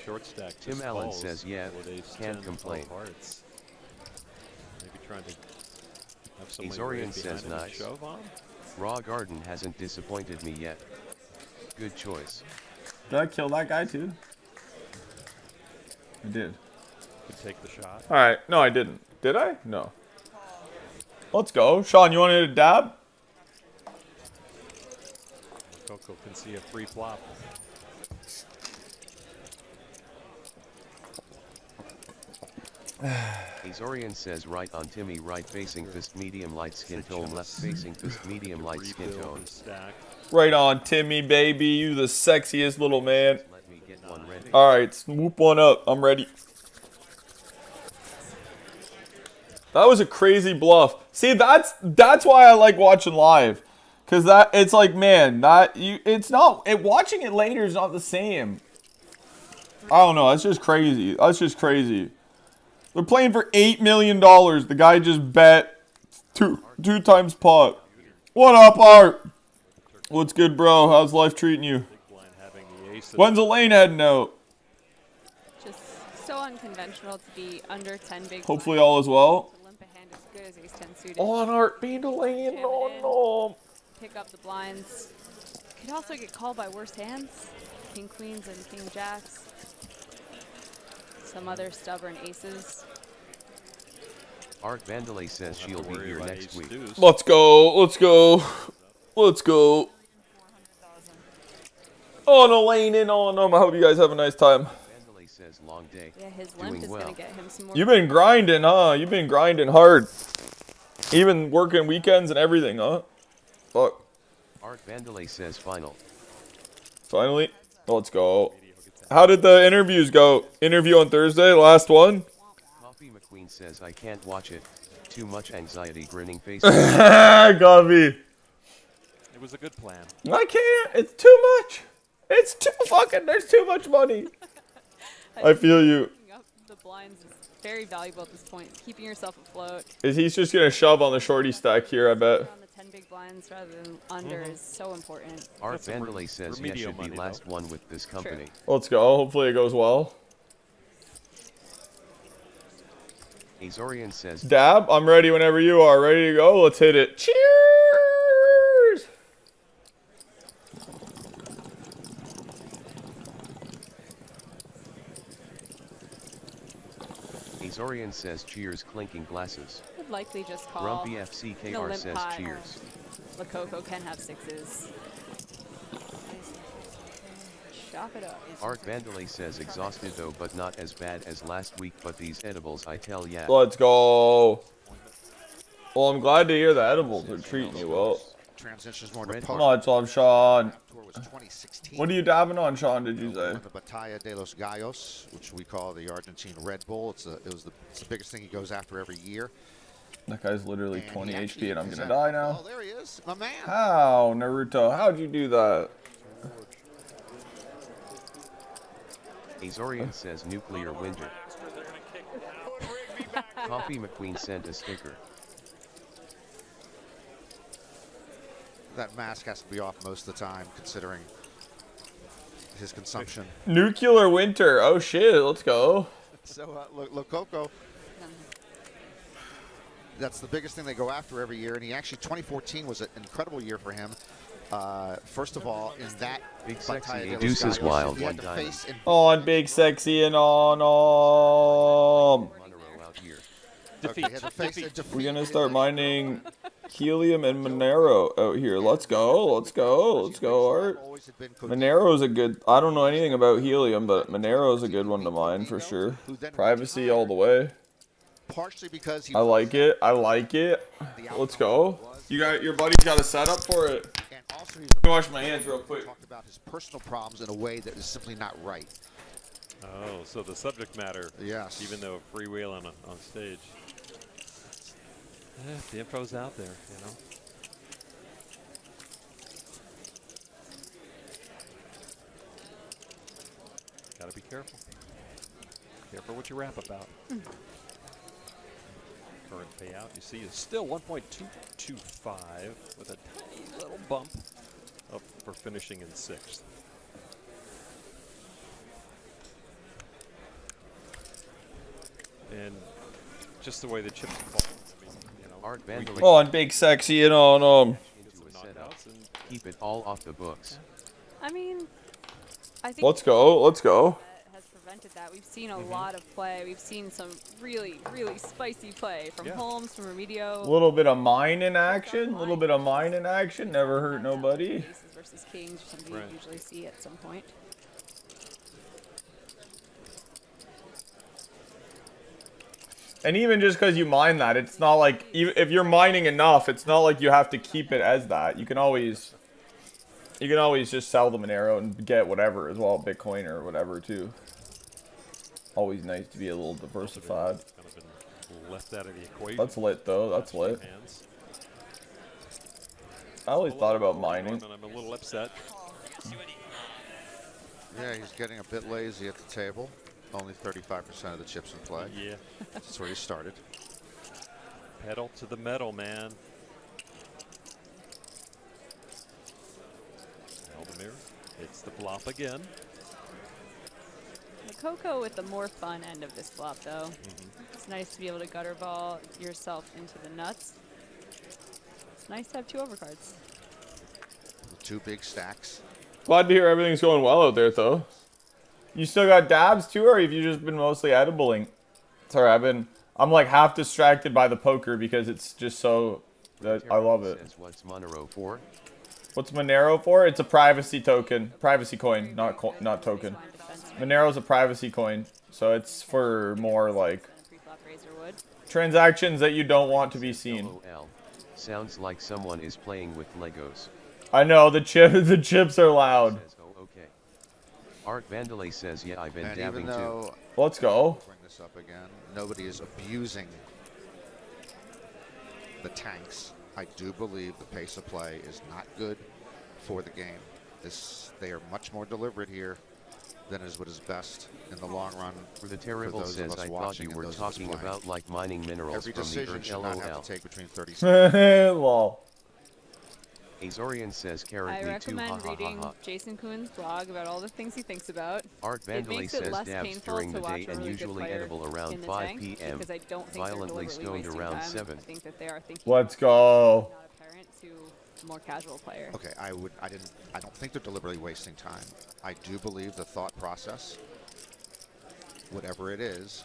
Short stack. Tim just Allen calls says, yeah, with ace can't 10 complain. of hearts. Maybe trying to have somebody Azorian right says, behind him and nice. shove on. Raw Garden hasn't disappointed me yet. Good choice. Did I kill that guy too? I did. Could take the shot. Alright, no I didn't. Did I? No. Let's go. Sean, you want to hit a dab? Coco can see a free flop. Azorian says, right on Timmy, right facing fist, medium light skin tone, left facing fist, medium light skin Rebuild tone. his stack. Right on, Timmy, baby. You the sexiest little man. Let me get one ready. Alright, swoop one up. I'm ready. That was a crazy bluff. See, that's why I like watching live. Cause it's like, man, watching it later is not the same. I don't know, that's just crazy. That's just crazy. They're playing for $8 million. The guy just bet two times pot. What up, Art? What's good, bro? How's life treating you? Big blind having the ace. When's Elaine heading out? Just so unconventional to be under 10 big Hopefully blinds. all is well. To limp a hand as good as ace 10 suited. On Art being Elaine. Jam it Oh in. no. Pick up the blinds. Could also get called by worse hands. King queens and king jacks. Some other stubborn aces. Art Vandalay says she'll be here next week. Let's go. Let's go. Let's go. 400,000. On Elaine and on them. I hope you guys have a nice time. Vandalay says, long day. Yeah, his limp Doing is well. gonna get him some more. You've been grinding, huh? You've been grinding hard. Even working weekends and everything, huh? Fuck. Art Vandalay says, final. Finally. Let's go. How did the interviews go? Interview on Thursday, last one? Coffee McQueen says, I can't watch it. Too much anxiety, grinning face. Coffee. It was a good plan. I can't. It's too much. It's too fucking, there's too much money. I feel you. Picking up the blinds is very valuable at this point. Keeping yourself afloat. He's just going to shove on the shorty stack here, I bet. On the 10 big blinds rather than under is so important. Art That's some Vandalay says, yeah, remedial should be money, last though. one with this company. Let's go. Hopefully it goes well. Azorian says, Dab, I'm ready whenever you are. Ready to go. Let's hit it. Cheers! Azorian says cheers, clinking glasses. Would likely just call. Grumpy FCKR says pie. cheers. Lakoko can have 6s. Chop it up. Art Vandalay says exhausted though, but not as bad as last week, but these edibles I tell ya. Let's go. Well, I'm glad to hear the edibles are treating you well. Transitions more to Red poker. Much love, Sean. Tour was 2016. What are you dabbing on, Sean, did you say? The Batalla de los Gallos, which we call the Argentine Red Bull. It's the biggest thing he goes after every year. That guy's literally And 20 he actually HP and I'm is gonna at- die now. Oh, there he is, my man. How, Naruto? How'd you do that? Azorian says nuclear winter. Coffee McQueen sent a sticker. That mask has to be off most of the time, considering his consumption. Nuclear winter. Oh shit, let's go. So, Lococo, that's the biggest thing they go after every year. And he actually, 2014 was an incredible year for him. First of all, in that Big Sexy Batalla de los Deuces Gallos, Wild he had one to diamond. face in On Big Sexy and on. Monroe out here. Okay, he had to face a defeat We're gonna in start the- mining helium and Monero out here. Let's go. Let's go. Let's go, Art. Always had been Cody. Monero's a good. I don't know anything about helium, but Monero's a good one to mine for sure. Privacy all the way. Partially because he I like it. I like it. Let's go. You got your buddy's got a setup for it. And also he's Let me wash my hands real quick. talked about his personal problems in a way that is simply not right. Oh, so the subject matter, Yes. even though freewheeling on stage. The info's out there, you know. Gotta be careful. Careful what you rap about. Current payout, you see, is still 1.225 with a tiny little bump up for finishing in 6th. And just the way the chips fall. I mean, you know, Art Vandalay On Big Sexy and on into a setup. Keep it all off the books. I mean, I think Let's go. Let's go. that has prevented that. We've seen a lot of play. We've seen some really, really spicy play from Holmes, from A Remedios. little bit of mine in action. A little bit of mine in action. Never hurt nobody. Aces versus kings, or something Right. you usually see at some point. And even just because you mine that, it's not like if you're mining enough, it's not like you have to keep it as that. You can always just sell the Monero and get whatever as well, Bitcoin or whatever too. Always nice to be a little diversified. Kind of been left out of the equation. That's lit though. That's lit. Hands. I always thought about mining. And I'm a little upset. Yeah, he's getting a bit lazy at the table. Only 35% of the chips in play. Yeah. That's where he started. Pedal to the metal, man. Aldemir hits the flop again. The Coco with the more fun end of this flop, though. It's nice to be able to gutter ball yourself into the nuts. It's nice to have 2 overcards. With 2 big stacks. Glad to hear everything's going well out there though. You still got dabs too, or have you just been mostly edibling? Sorry, I'm like half distracted by the poker because it's just so that I love it. Says what's Monero for? What's Monero for? It's a privacy token, privacy coin, not token. Monero's a privacy coin, so it's for more like Pre-flop razor wood. transactions that you don't want to be seen. LOL. Sounds like someone is playing with Legos. I know the chips are loud. Says, oh, okay. Art Vandalay says, yeah, I've been And dabbing even too. though, Let's go. bring this up again, nobody is abusing the tanks. I do believe the pace of play is not good for the game. They are much more deliberate here than is what is best in the long run. The Terrible those of says, us I thought watching you and were those of us talking playing. about like mining minerals Every from the decision earth. should not have LOL. to take between 30 seconds. Lol. Azorian says carrot I me too, ha recommend ha ha reading ha. Jason Kuhn's blog about all the things he thinks about. Art It Vandalay makes it says less dabs painful during to the watch day a and really good usually player edible around in the 5 tank, p.m. because I don't think Violently they're stoned deliberately around wasting 7. time. I think that they are thinking Let's go. not apparent to a more casual player. Okay, I don't think they're deliberately wasting time. I do believe the thought process, whatever it is,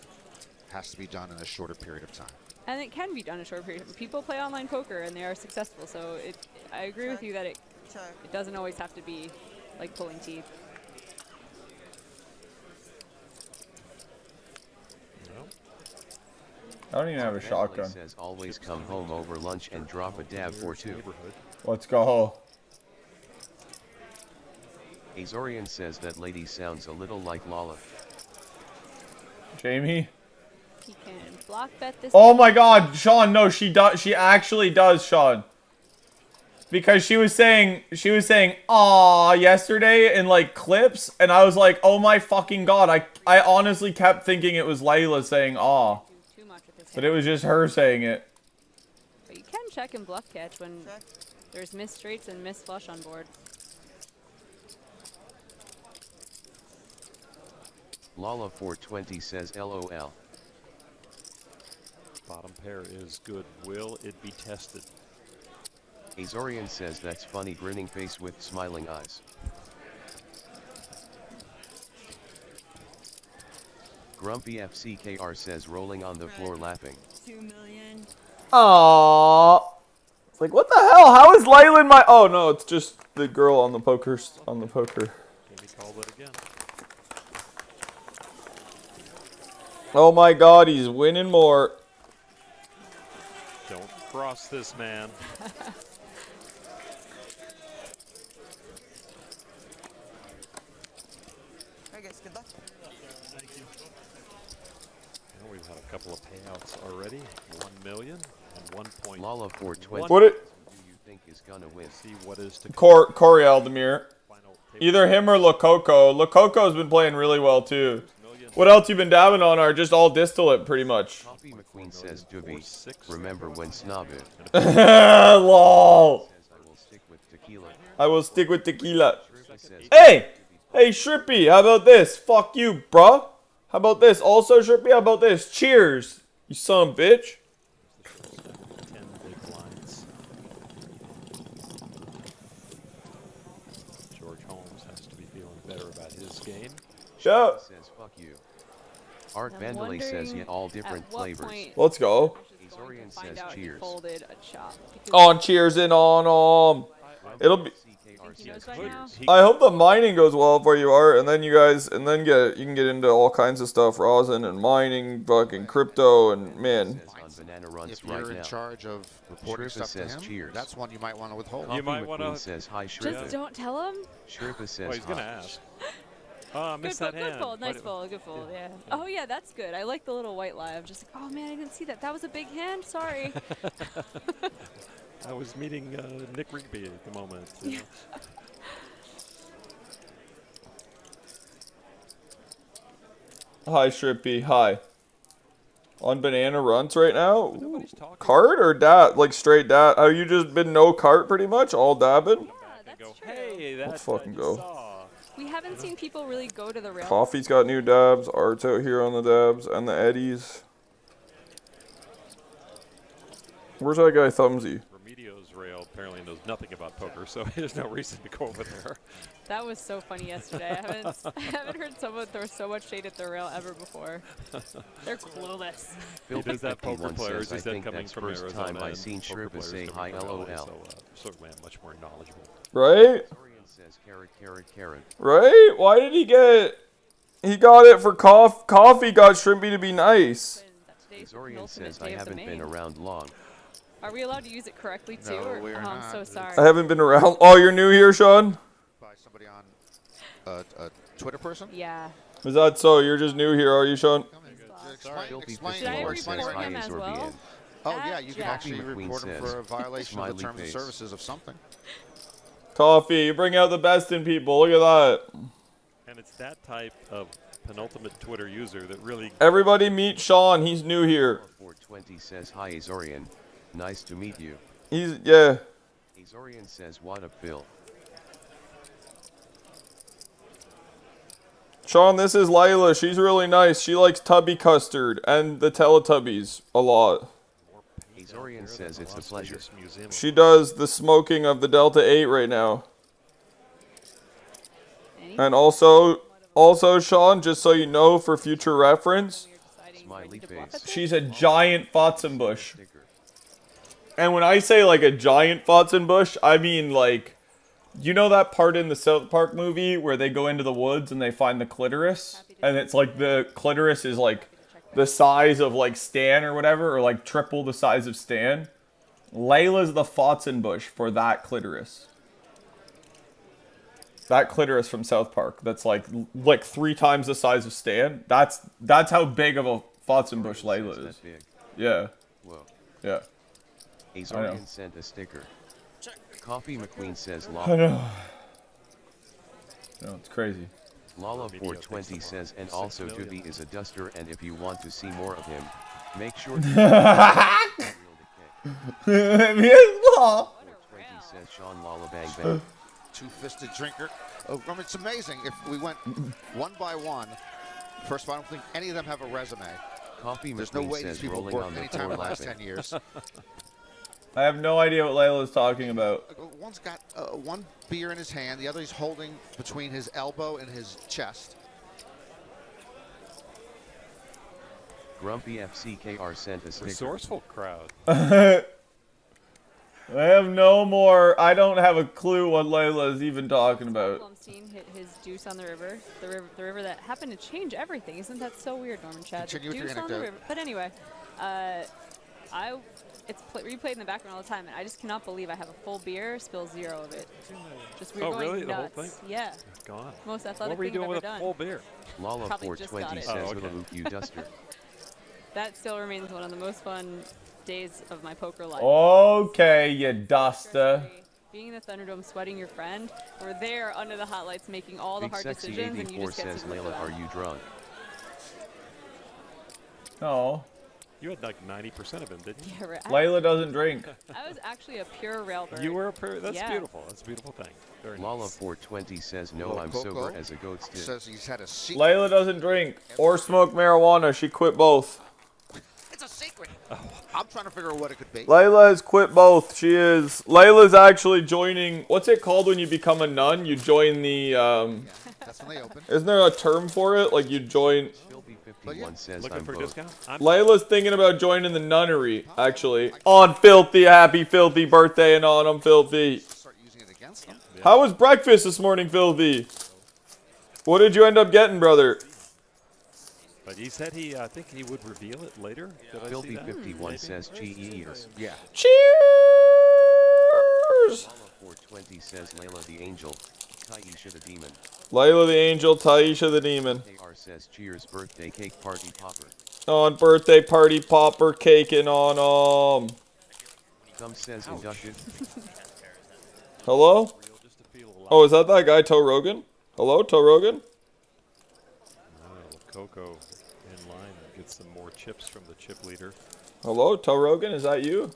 has to be done in a shorter period of time. And it can be done in a short period. People play online poker and they are successful. So I agree with you that it doesn't always have to be like pulling teeth. I don't even have a Vandalay shotgun. says always come home over lunch and drop a dab for 2. Let's go. Azorian says that lady sounds a little like Lala. Jamie. He can block bet this. Oh my God, Sean! No, she does. She actually does, Sean. Because she was saying "aw" yesterday in like clips, and I was like, oh my fucking God! I honestly kept thinking it was Layla saying "aw," Too much with his but it was just her saying it. But you can check and bluff catch when there's missed straights and missed flush on board. Lala 420 says LOL. Bottom pair is good. Will it be tested? Azorian says that's funny, grinning face with smiling eyes. Grumpy FCKR says rolling on the floor laughing. 2 million. Aww. It's like, what the hell? How is Layla in my? Oh no, it's just the girl on the poker. Jamie called it again. Oh my God, he's winning more. Don't cross this man. Alright guys, good luck. Well, we've had a couple of payouts already. 1 million and 1 point. Lala 420. What it? Who you think is gonna win? See what is to Corey Aldemir. final Either him or Lococo. Lococo's been playing really well too. What else you been dabbing on are just all distillate pretty much. Coffee McQueen says Doobie. Remember when Snobbit Lol. says I will stick with tequila. I will stick with tequila. Shriva says Hey! Hey, Shrippy, how about this? Fuck you, bruh. How about this? Also, Shrippy, how about this? Cheers, you son of a bitch. 10 big blinds. George Holmes has to be feeling better about his game. Yeah. says fuck you. Art I'm Vandalay says wondering yeah, all different at what flavors. point Let's go. Josh is going to Azorian find says out he cheers. folded a chop. Because On cheers and on It'll be. CKR he knows says by cheers. now. I hope the mining goes well for you, Art, and then you can get into all kinds of stuff, rosin and mining, fucking crypto, and man. Says on Banana Runs If you're right in now. charge of reporting Shriva stuff to says him, cheers. that's one you might want to withhold. You Coffee might McQueen wanna- says hi Just Shriva. don't tell him. Shriva says Oh, he's going to hi. ask. Oh, I Good missed fold, that good hand. fold, nice Wait- fold, good fold, yeah. Oh yeah, that's good. I like the little white lie. I'm just like, oh man, I didn't see that. That was a big hand. Sorry. I was meeting Nick Rigby at the moment. You know. Hi, Shrippy. Hi. On banana runs right now? Nobody's talking. Cart or dab? Like straight dab? Have you just been no cart pretty much? All dabbing? Yeah, And that's go, true. hey, that Let's fucking I go. just saw. We haven't seen people really go to the rail. Coffee's got new dabs. Art's out here on the dabs and the eddies. Where's that guy Thumbsy? Remedio's rail apparently knows nothing about poker, so there's no reason to go over there. That was so funny yesterday. I haven't heard someone throw so much shade at the rail ever before. They're clueless. He does have poker 51 players. says, He I said think coming that's from first Arizona. time I and seen poker Shriva players say coming hi from LA, LOL. So certainly I'm much more knowledgeable. Right? Azorian says carrot, carrot, carrot. Right? Why did he get... He got it for coffee got Shrimpy to be nice. Today's the Azorian penultimate says day I of the haven't been main. around long. Are we allowed to use it correctly too? No, or, we are I'm not. so It's- sorry. I haven't been around... Oh, you're new here, Sean? By somebody on a Twitter person? Yeah. Is that so? You're just new here, are you, Sean? Filthy Explain Should I Fifty more. says report hi him as well? Azorbian. Oh yeah, you can Jack. actually Coffee McQueen report him for says, a violation of the smiley terms and face. services of something. Coffee, you bring out the best in people. Look at that. And it's that type of penultimate Twitter user that really Everybody meet Sean. He's new here. 420 says hi Azorian. Nice to meet you. Yeah. Azorian says, what up, Phil? Sean, this is Layla. She's really nice. She likes Tubby Custard and the Teletubbies a lot. Azorian says it's a pleasure. She does the smoking of the Delta 8 right now. And also, Sean, just so you know, for future reference, Smiley face. she's a giant Fotzenbush. And when I say like a giant Fotzenbush, I mean like, you know that part in the South Park movie where they go into the woods and they find the clitoris? And it's like the clitoris is like the size of like Stan or whatever, or like triple the size of Stan. Layla's the Fotzenbush for that clitoris. That clitoris from South Park. That's like 3 times the size of Stan. That's how big of a Fotzenbush Layla is. Yeah. Whoa. Yeah. Azorian sent a sticker. Coffee McQueen says I Lala. know. No, it's crazy. Lala420 says, and also Doobie is a duster, and if you want to see more of him, make sure to 420 says Sean Lala Bang Bang. Two-fisted drinker. Oh, I mean, it's amazing. If we went one by one, first of all, I don't think any of them have a resume. Coffee There's no McQueen way these says people rolling worked on the any time floor in the last laughing. 10 years. I have no idea what Layla's talking about. One's got one beer in his hand, the other he's holding between his elbow and his chest. Grumpy FCKR sent a sticker. Resourceful crowd. I have no more. I don't have a clue what Layla is even talking about. Blumstein hit his deuce on the river, the river that happened to change everything. Isn't that so weird, Norman Chad? Continue with your Deuce on the anecdote. river. But anyway, it's replayed in the background all the time, and I just cannot believe I have a full beer, spill 0 of it. Just we were Oh, going really? The whole nuts. thing? Yeah. God. Most athletic What were you thing doing I've with ever a done. full beer? Probably just got Lala420 it. says, Oh, okay. Luke, you duster. That still remains one of the most fun days of my poker life. Okay, you duster. Being in the Thunderdome, sweating your friend. We're there under the hot lights, making all the Big hard Sexy decisions, and you 84 just get says, to root for Layla, are them. you drunk? No. You had like 90% of him, didn't you? Yeah, right. Layla doesn't drink. I was actually a pure railbird. You were that's Yeah. beautiful. That's a beautiful thing. Very nice. Lala420 says, no, I'm Coco sober as a goat stick. says he's had a secret. Layla doesn't drink or smoke marijuana. She quit both. It's a secret. I'm trying to figure out what it could be. Layla has quit both. Layla's actually joining. What's it called when you become a nun? You join the. That's when they open. Isn't there a term for it? Like you join. Philby51 says, Looking I'm for a both. discount? Layla's thinking about joining the nunnery. Actually, on Filthy, happy Filthy birthday, and on I'm Filthy. Start using it against them. How was breakfast this morning, Filthy? What did you end up getting, brother? But he said I think he would reveal it later. Did I see that? Philby51 says, GES. Yeah. Cheers! Lala420 says, Layla the angel, Taisha the demon. Layla the angel, Taisha the demon. KR says, cheers, birthday cake party popper. On birthday party popper caking on Thumb says, inducted. Hello? Oh, is that guy Toe Rogan? Hello, Toe Rogan? Coco in line to get some more chips from the chip leader. Hello, Toe Rogan, is that you?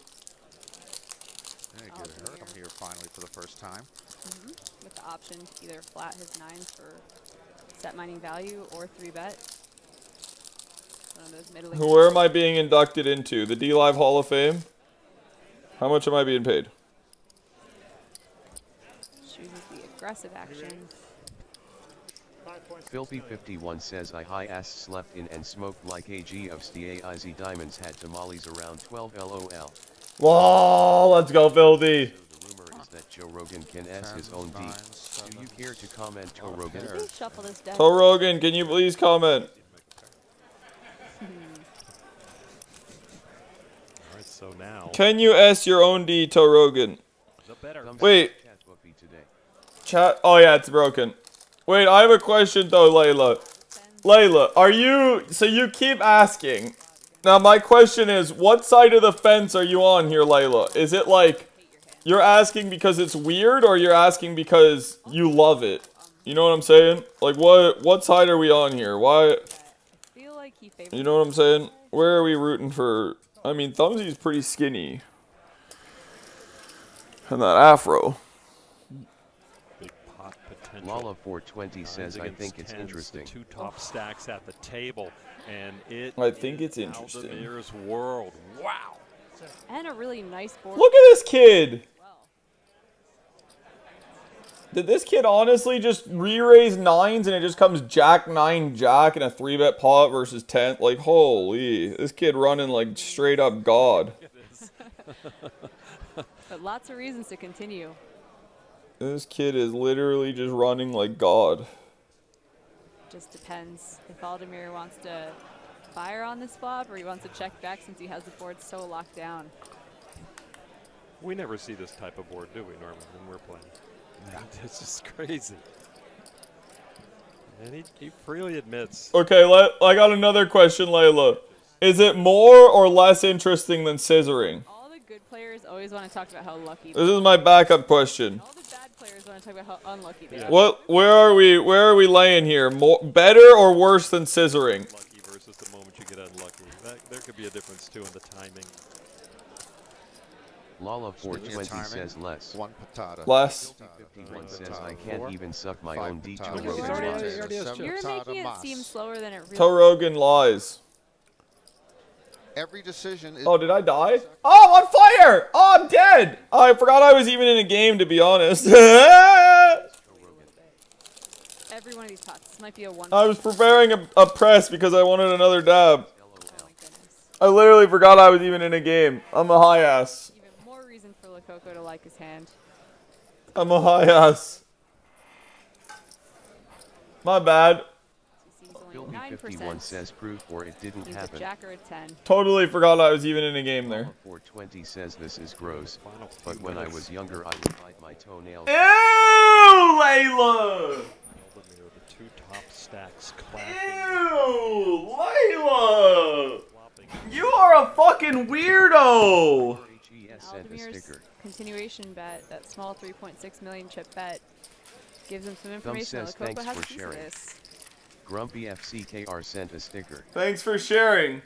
Very good. Heard him here finally for the first time. With the option to either flat his 9s for set mining value or 3-bet. One of those middling. Where am I being inducted into? The D-Live Hall of Fame? How much am I being paid? Chooses the aggressive action. Philby51 says, I high-ass slept in and smoked like AG of STAIZ diamonds had tamales around 12 LOL. Whoa, let's go, Filthy. The rumor is that Joe Rogan can S his own D. Do you care to comment, Joe Rogan? Did they shuffle this deck? Toe Rogan, can you please comment? Alright, so now. Can you S your own D, Toe Rogan? The better. Wait. Chat whoopee today. Chat. Oh, yeah, it's broken. Wait, I have a question, though, Layla. Layla, are you... So you keep asking. Now, my question is, what side of the fence are you on here, Layla? Is it like... You're asking because it's weird, or you're asking because you love it? You know what I'm saying? Like, what side are we on here? Why... I feel like he favors. You know what I'm saying? Where are we rooting for... I mean, Thumbsy's pretty skinny. And that afro. Big pot potential. Lala 420 Nines says, I against think it's tens, interesting. The two top stacks at the table, and it. I think is it's interesting. Aldemir's world. Wow. And a really nice board. Look at this kid. Did this kid honestly just re-raise nines and it just comes jack, nine, jack in a 3-bet pot versus 10? Like, holy. This kid running like straight up God. But lots of reasons to continue. This kid is literally just running like God. Just depends if Aldemir wants to fire on this flop or he wants to check back since he has the board so locked down. We never see this type of board, do we, Norman, when we're playing? This is crazy. And he freely admits. Okay, I got another question, Layla. Is it more or less interesting than scissoring? All the good players always want to talk about how lucky This is my backup question. all the bad players want to talk about how unlucky they are. Where are we laying here? Better or worse than scissoring? Lucky versus the moment you get unlucky. There could be a difference, too, in the timing. Lala 420 says less. One patata. Less. 51 says, I can't even suck my own D2 patatas. with You're my You're making it seem slower than it really Toe Rogan lies. Every decision is. Oh, did I die? Oh, I'm on fire! Oh, I'm dead! Oh, I forgot I was even in a game, to be honest. Every one of these pots. This might be a one. I was preparing a press because I wanted another dab. Oh my goodness. I literally forgot I was even in a game. I'm a high ass. Even more reason for Lococo to like his hand. I'm a high ass. My bad. He seems only 51 9%. says proof or it didn't He's a happen. jack or a 10. Totally forgot I was even in a game there. 420 says this is gross, Final but few when I minutes. was younger I would bite my toenails. Ew, Layla! Aldemir, the two top stacks clashing. Ew, Layla! Flopping. You are a fucking weirdo! HES sent a Aldemir's sticker. continuation bet, that small 3.6 million chip bet, gives him some information. says, Lococo "Thanks has for a piece of sharing." this. Grumpy FCKR sent a sticker. Thanks for sharing.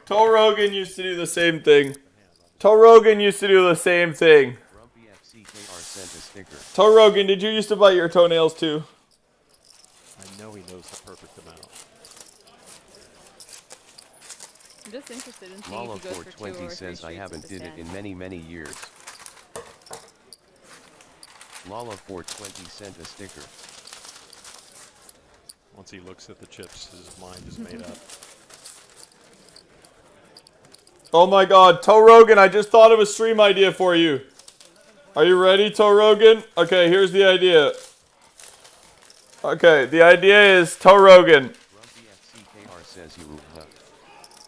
Toe Rogan used to do the same thing. Toe Rogan used to do the same thing. Grumpy FCKR sent a sticker. Toe Rogan, did you used to bite your toenails too? I know he knows the perfect amount. I'm just interested in seeing Lala if he goes for 2 420 or 3 says I straights haven't with the did it stand. in many, many years. Lala 420 sent a sticker. Once he looks at the chips, his mind is made up. Oh my god, Toe Rogan, I just thought of a stream idea for you. Are you ready, Toe Rogan? Okay, here's the idea. Okay, the idea is Toe Rogan. Grumpy FCKR says you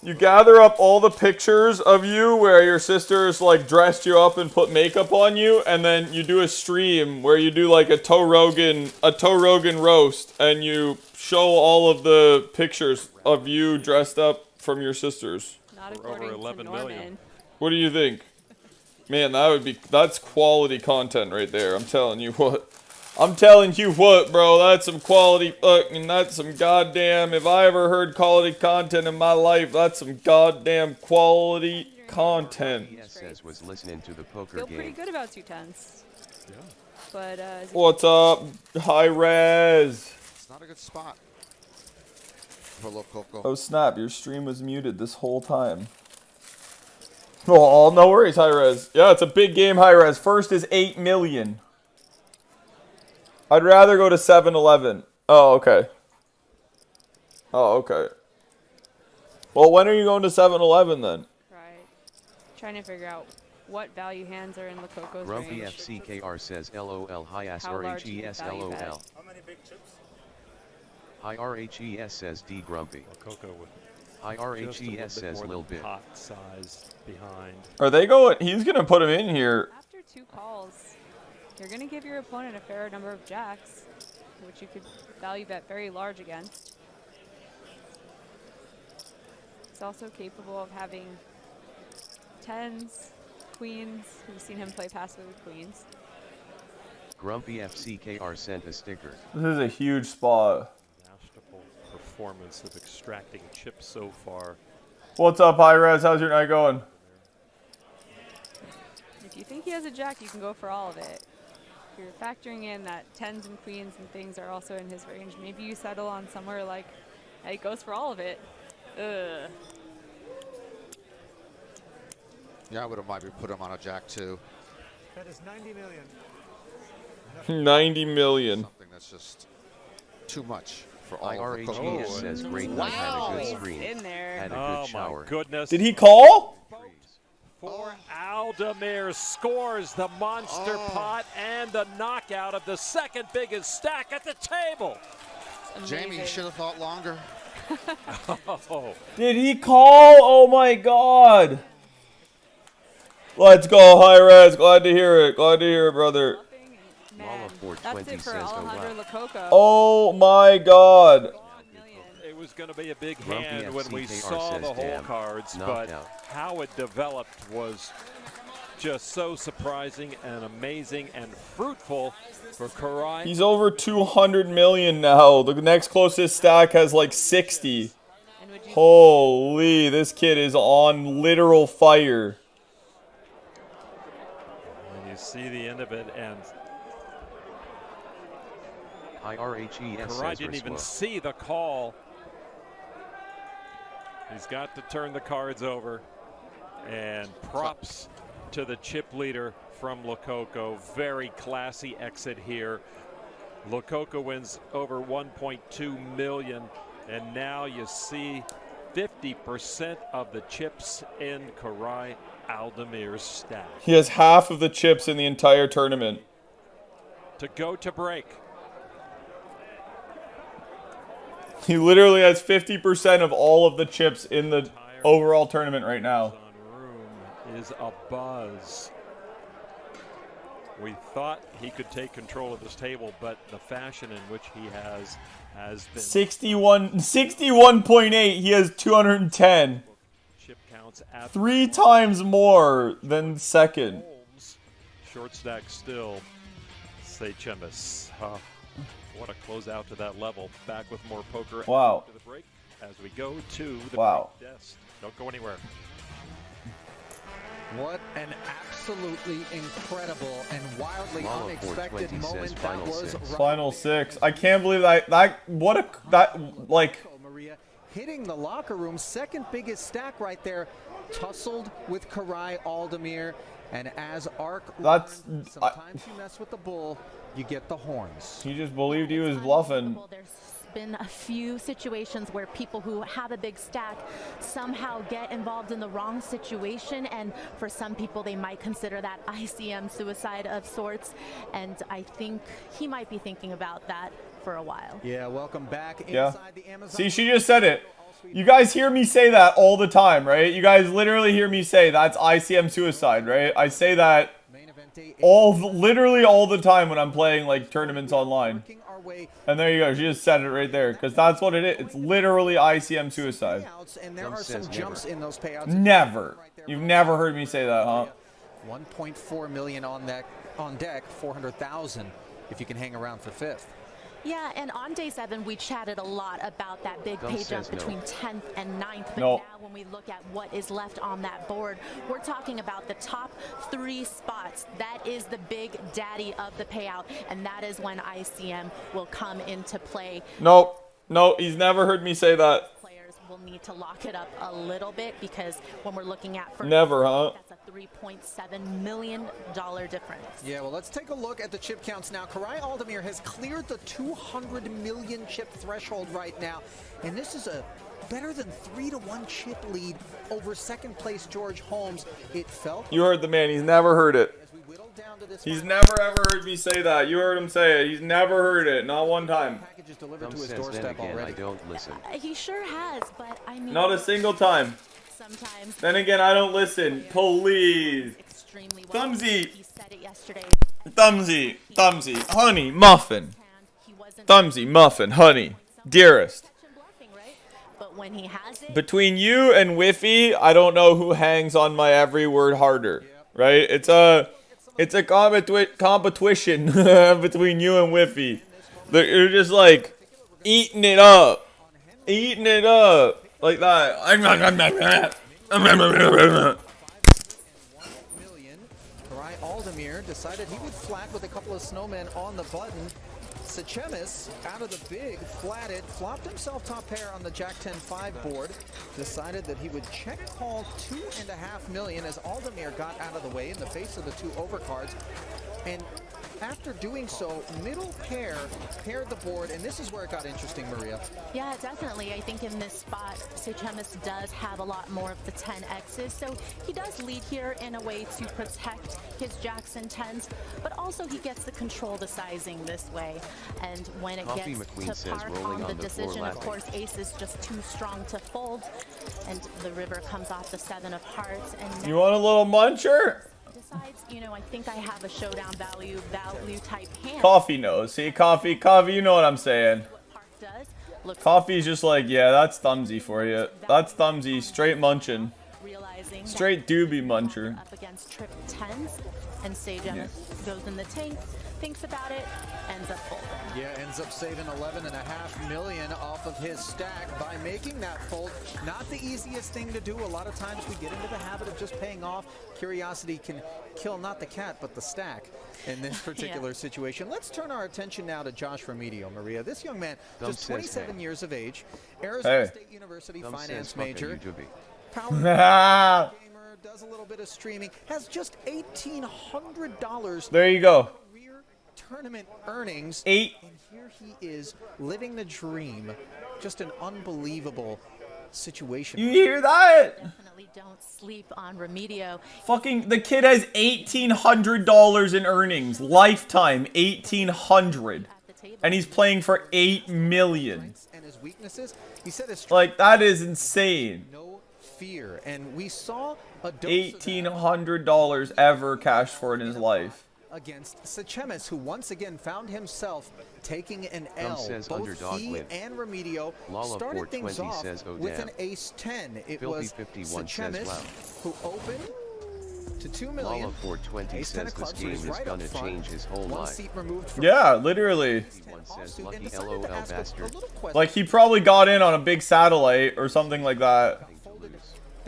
You gather up all the pictures of you where your sisters like dressed you up and put makeup on you, and then you do a stream where you do like a Toe Rogan roast, and you show all of the pictures of you dressed up from your sisters. Not For over according 11 to million. Norman. What do you think? Man, that's quality content right there. I'm telling you what. I'm telling you what, bro. That's some quality fucking, that's some goddamn, if I ever heard quality content in my life, that's some goddamn quality content. HES says was listening to the poker Feel pretty game. good about 210s. Yeah. But What's up, high res? It's not a good spot for Lococo. Oh snap, your stream was muted this whole time. Oh, no worries, high res. Yeah, it's a big game, high res. First is 8 million. I'd rather go to 7-Eleven. Oh, okay. Oh, okay. Well, when are you going to 7-Eleven then? right, trying to figure out what value hands are in Lococo's Grumpy range. FCKR says LOL hi ass How large you RHES value that. LOL. Hi RHES says D Grumpy. Coco with Hi just a RHES little bit says more Lil than Bit. pot size behind. Are they going? He's going to put him in here. After 2 calls, you're going to give your opponent a fair number of jacks, which you could value bet very large against. He's also capable of having 10s, queens. We've seen him play passive with queens. Grumpy FCKR sent a sticker. This is a huge spot. Masterful performance of extracting chips so far. What's up, high res? How's your night going? You if you think he has a jack, you can go for all of it. If you're factoring in that 10s and queens and things are also in his range, maybe you settle on somewhere like, he goes for all of it. Ugh. Yeah, I would have maybe put him on a jack too. That is 90 million. 90 million. Something that's just too much for all of the IRHES says great night, had a good stream. In there. Had a Oh good shower. my goodness. Did he call? For Aldemir scores the monster pot and the knockout of the second biggest stack at the table. Jamie, you should have thought longer. Oh, Did he call? Oh my god. Let's go, Hi-Rez. Glad to hear it. Glad to hear it, brother. Man, Mala420 that's it for says, oh, Alejandro wow. Lococo. Oh my god. it was going to be a big Grumpy hand when we FCKR saw says, the whole damn, cards, knocked but out. how it developed was just so surprising and amazing and fruitful for Karai. He's over 200 million now. The next closest stack has like 60. Holy, this kid is on literal fire. And you see the end of it, and IRHES Karai says didn't even Riswa. see the call. He's got to turn the cards over, and props to the chip leader from Lococo. Very classy exit here. Lococo wins over 1.2 million, and now you see 50% of the chips in Karai Aldemir's stack. He has half of the chips in the entire tournament. To go to break. He literally has 50% of all of the chips in the overall tournament right now. Room is a buzz. We thought he could take control of this table, but the fashion in which he has been 61.8. He has 210. chip counts at 3 times more than second. Holmes. Short stack still. Say Chemis. What a closeout to that level. Back with more poker Wow. after the break as we go to the Wow. break desk. Don't go anywhere. What an absolutely incredible and wildly Mala420 unexpected says moment that final was. six. Final 6. I can't believe like Maria hitting the locker room, second biggest stack right there, tussled with Karai Aldemir, and as Ark That's- learned, sometimes you mess with the bull, you get the horns. he just believed he was bluffing. There's been a few situations where people who have a big stack somehow get involved in the wrong situation, and for some people they might consider that ICM suicide of sorts, and I think he might be thinking about that for a while. Yeah, welcome back Yeah. inside the Amazon. See, she just said it. You guys hear me say that all the time, right? You guys literally hear me say that's ICM suicide, right? I say that literally all the time when I'm playing like tournaments online. And there you go. She just said it right there, because that's what it is. It's literally ICM suicide. And there are some jumps in those payouts. Never. You've never heard me say that, huh? 1.4 million on deck, 400,000 if you can hang around for fifth. Yeah, and on day 7, we chatted a lot about that big Gum pay jump says no. between 10th and 9th. But No. now when we look at what is left on that board, we're talking about the top 3 spots. That is the big daddy of the payout, and that is when ICM will come into play. No, he's never heard me say that. Players will need to lock it up a little bit, because when we're looking at first, Never, huh? that's a $3.7 million difference. Yeah, well, let's take a look at the chip counts now. Karai Aldemir has cleared the 200 million chip threshold right now, and this is a better than 3-1 chip lead over second place George Holmes. It felt You heard the man. He's never heard it. as we whittle down to this He's final never ever heard me say that. You heard him say it. He's never heard it. Not one time. package is delivered Gum to his says then doorstep again, I already. don't listen. He sure has, but I mean, Not a single time. sometimes Then again, I don't listen. Please. extremely well. Thumbsy. He said it yesterday. Thumbsy. Honey. Muffin. He wasn't Thumbsy. Muffin. Honey. Dearest. bluffing, right? But when he has it, Between you and Whiffy, I don't know who hangs on my every word harder. Right? It's a competition between you and Whiffy. You're just like eating it up. Like that. Karai Aldemir decided he would flat with a couple of snowmen on the button. Sechemis, out of the big, flatted, flopped himself top pair on the Jack 10-5 board, decided that he would check call 2.5 million as Aldemir got out of the way in the face of the two overcards. And after doing so, middle pair paired the board, and this is where it got interesting, Maria. Yeah, definitely. I think in this spot, Sechemis does have a lot more of the 10Xs, so he does lead here in a way to protect his Jackson 10s, but also he gets to control the sizing this way. And when it Coffee gets McQueen to says park rolling on the on the floor decision, of laughing. course, ace is just too strong to fold, and the river comes off the 7 of hearts. And You want a little muncher? decides, you know, I think I have a showdown value type hand. Coffee knows. See, coffee, you know what I'm saying. Park does. Looks Coffee's just like, yeah, that's thumbsy for you. That's thumbsy, straight munchin'. realizing Straight doobie muncher. up against trip 10s, and Sechemis goes in the tank, thinks about it, ends up folding. Yeah, ends up saving 11.5 million off of his stack by making that fold. Not the easiest thing to do. A lot of times we get into the habit of just paying off. Curiosity can kill not the cat, but the stack in this particular situation. Let's turn our attention now to Josh Remedio, Maria. This young man, just 27 years of age, Arizona State University finance major. Power gamer, does a little bit of streaming, has just $1,800 There you go. career tournament earnings. 8. And here he is living the dream. Just an unbelievable situation. You hear that? Definitely don't sleep on Remedio. Fucking, the kid has $1,800 in earnings. Lifetime, $1,800. And he's playing for $8 million. And his weaknesses, he said his Like, that is insane. no fear. And we saw a dose of that $1,800 ever cashed for in his life. against Sechemis, who once again found himself taking an Thumb L. says Both underdog he win. and Remedio Lala started things 420 off says, oh, with damn. an ace-10. It Filthy was 51 says, Sechemis wow. who opened to 2 million. Lala 420 Ace 10 says of this clubs, so game he's is right up gonna front. change his whole One life. seat removed from Yeah, literally. 51 says offsuit, and lucky decided LOL to ask a bastard. little question. Like, he probably got in on a big satellite or something like that.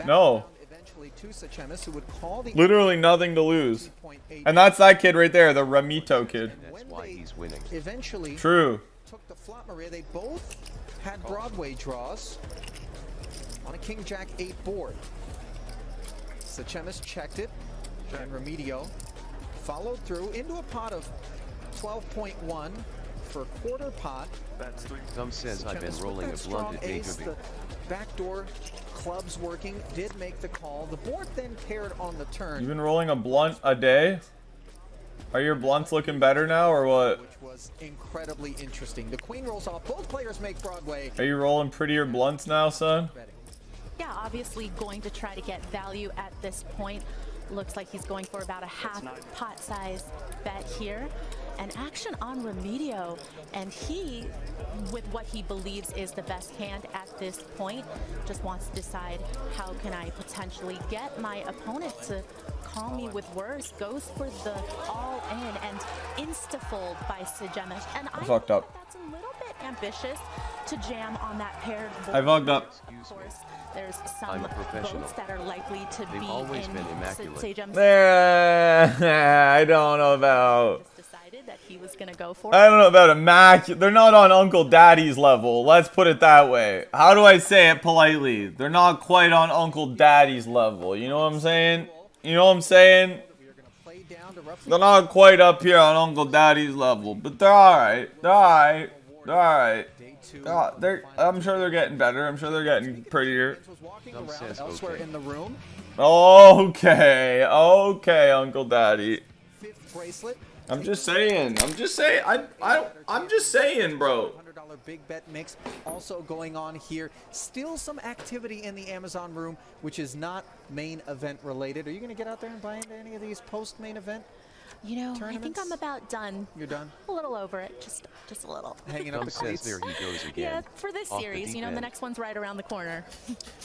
No. Eventually to Sechemis, who would call the Literally nothing to lose. 3.8. And that's that kid right there, the Ramito kid. That's why he's winning. Eventually True. took the flop, Maria. They both had Broadway draws on a King Jack 8 board. Sechemis checked it, and Remedio followed through into a pot of 12.1 for a quarter pot. That's 3. Thumb says I've been Sechemis with rolling that a blunt strong at ace, Jacoby. the backdoor clubs working, did make the call. The board then paired on the turn. You've been rolling a blunt a day? Are your blunts looking better now or what? Which was incredibly interesting. The queen rolls off. Both players make Broadway. Are you rolling prettier blunts now, son? Yeah, obviously going to try to get value at this point. Looks like he's going for about a half pot size bet here. And action on Remedio. And he, with what he believes is the best hand at this point, just wants to decide how can I potentially get my opponent to call me with words. Goes for the all in and insta-fold by Sechemis. And I fucked think up. that's a little bit ambitious to jam on that paired board. I fucked up. Of course, there's some I'm a professional. boats that are likely to They've be always in been immaculate. Sechemis I don't know about. just decided that he was going to go for I don't know about immaculate. They're not on Uncle Daddy's level. Let's put it that way. How do I say it politely? They're not quite on Uncle Daddy's level. You know what I'm saying? You know what I'm saying? Play down to roughly They're not quite up here on Uncle Daddy's level, but they're alright. They're alright. They're alright. I'm sure they're getting better. I'm sure they're getting prettier. was walking Thumb around says elsewhere okay. in the room. Okay. Okay, Uncle Daddy. Fifth bracelet. I'm just saying. I'm just saying. I'm just saying, bro. $100 big bet mix also going on here. Still some activity in the Amazon room, which is not main event related. Are you going to get out there and buy into any of these post main event? You know, I think Tournaments? I'm about done. You're done? A little over it, just a little. Hanging up Thumb the says cleats. there he goes Yeah, again. for this Off the series, deep you know, the end. next one's right around the corner.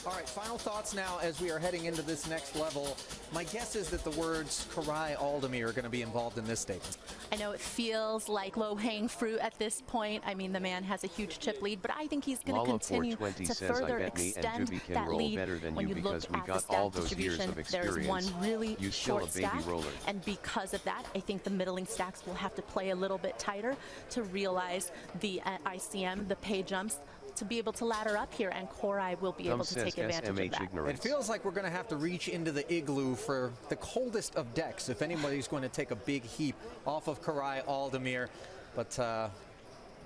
All right, final thoughts now as we are heading into this next level. My guess is that the words Karai Aldemir are going to be involved in this statement. I know it feels like low-hanging fruit at this point. I mean, the man has a huge chip lead, but I think he's going to Lala continue 420 to says I further bet me and extend Juby can that roll lead. better than When you you look because we at the got stack all those years distribution, of there's one experience. really You still short a baby stack, roller. and because of that, that. I think the middling stacks will have to play a little bit tighter to realize the ICM, the pay jumps, to be able to ladder up here, and Korai will be able to take advantage of that. It feels like we're going to have to reach into the igloo for the coldest of decks if anybody's going to take a big heap off of Korai Aldemir. But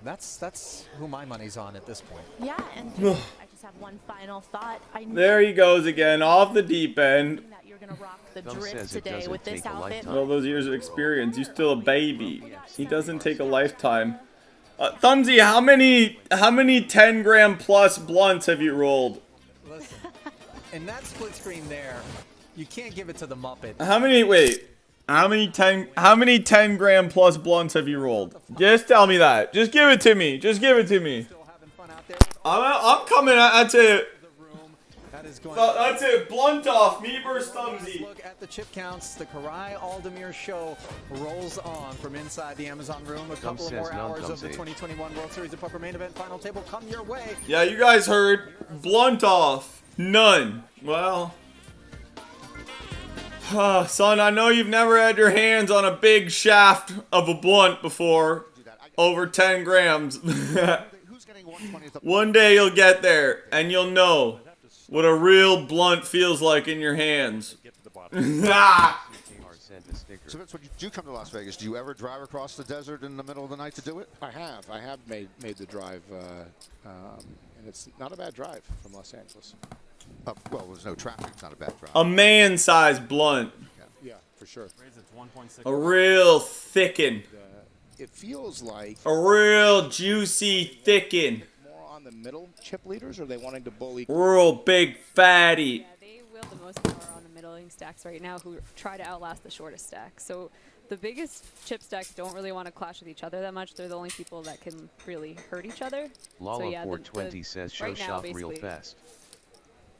that's who my money's on at this point. Yeah, and I just have one final thought. There he goes again, off the deep end. That you're gonna rock the drift today with this outfit. All those years of experience, you're still a baby. He doesn't take a lifetime. Thumbsy, how many 10-gram plus blunts have you rolled? Listen, in that split screen there, you can't give it to the Muppet. How many 10-gram plus blunts have you rolled? Just tell me that. Just give it to me. Just give it to me. I'm coming at it. That's it. Blunt off. Me versus Thumbsy. Look at the chip counts. The Korai Aldemir show rolls on from inside the Amazon room. A couple more hours of the 2021 World Series of Poker main event final table come your way. Yeah, you guys heard. Blunt off. None. Well. Son, I know you've never had your hands on a big shaft of a blunt before. Over 10 grams. One day you'll get there, and you'll know what a real blunt feels like in your hands. So Vince, when you do come to Las Vegas, do you ever drive across the desert in the middle of the night to do it? I have made the drive, and it's not a bad drive from Los Angeles. Well, there's no traffic. It's not a bad drive. A man-sized blunt. Yeah, for sure. A real thickin'. It feels like a real juicy thickin'. More on the middle chip leaders, or are they wanting to bully? Real big fatty. Yeah, they wield the most power on the middling stacks right now, who try to outlast the shortest stack. So the biggest chip stacks don't really want to clash with each other that much. They're the only people that can really hurt each other. Lala so yeah, 420 says show right now, shop real fast.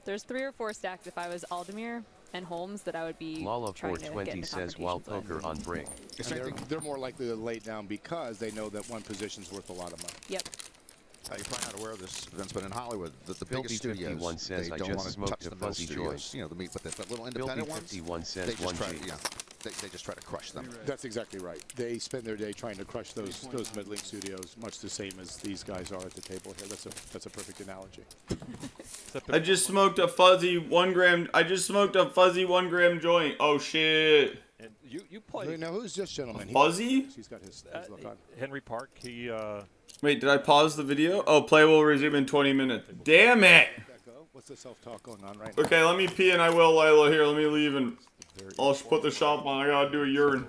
There's 3 or 4 stacks if I was Aldemir and Holmes that I would be Lala trying to get 420 into says wild poker on brink. They're more likely to lay down because they know that one position's worth a lot of money. Yep. You're probably not aware of this, Vince, but in Hollywood, the biggest Filthy 51 studios, says they I don't just want to smoked touch a the middle fuzzy studios. joint. You know, the little independent ones. 51 says they just 1G. try to, they just try to crush them. That's exactly right. They spend their day trying to crush those middling studios, much the same as these guys are at the table here. That's a perfect analogy. I just smoked a fuzzy 1 gram. I just smoked a fuzzy 1 gram joint. Oh shit. And you play. Now who's this gentleman? Fuzzy? He's got his look on. Henry Park. He. Wait, did I pause the video? Oh, play will resume in 20 minutes. Damn it! What's the self-talk going on right now? Okay, let me pee and I will, Lila. Here, let me leave and I'll put the shop on. I gotta do a urine.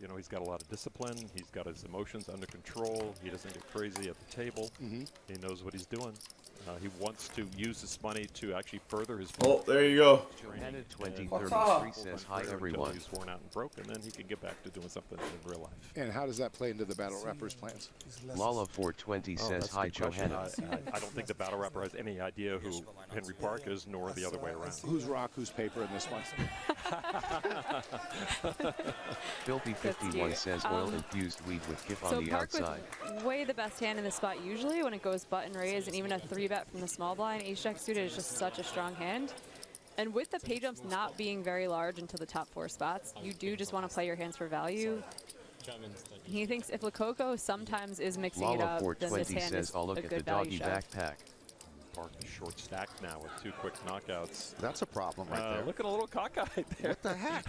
You know, he's got a lot of discipline. He's got his emotions under control. He doesn't get crazy at the table. He knows what he's doing. He wants to use this money to actually further his. Oh, there you go. Johanna 2033 says hi everyone. He's worn out and broke, and then he can get back to doing something in real life. And how does that play into the battle rapper's plans? Lala 420 says hi Johanna. I don't think the battle rapper has any idea who Henry Park is, nor the other way around. Who's rock, who's paper in this one? Filthy 51 says oil infused weed with Kip So on the Park outside. with way the best hand in the spot usually when it goes button raise, and even a 3-bet from the small blind. Ace-Jack suited is just such a strong hand. And with the pay jumps not being very large into the top 4 spots, you do just want to play your hands for value. He thinks if Lococo sometimes is mixing it Lala up, then this 420 hand says is I'll look a at the good value doggy shot. backpack. Park is short stacked now with 2 quick knockouts. That's a problem right there. Looking a little cockeyed there. What the heck?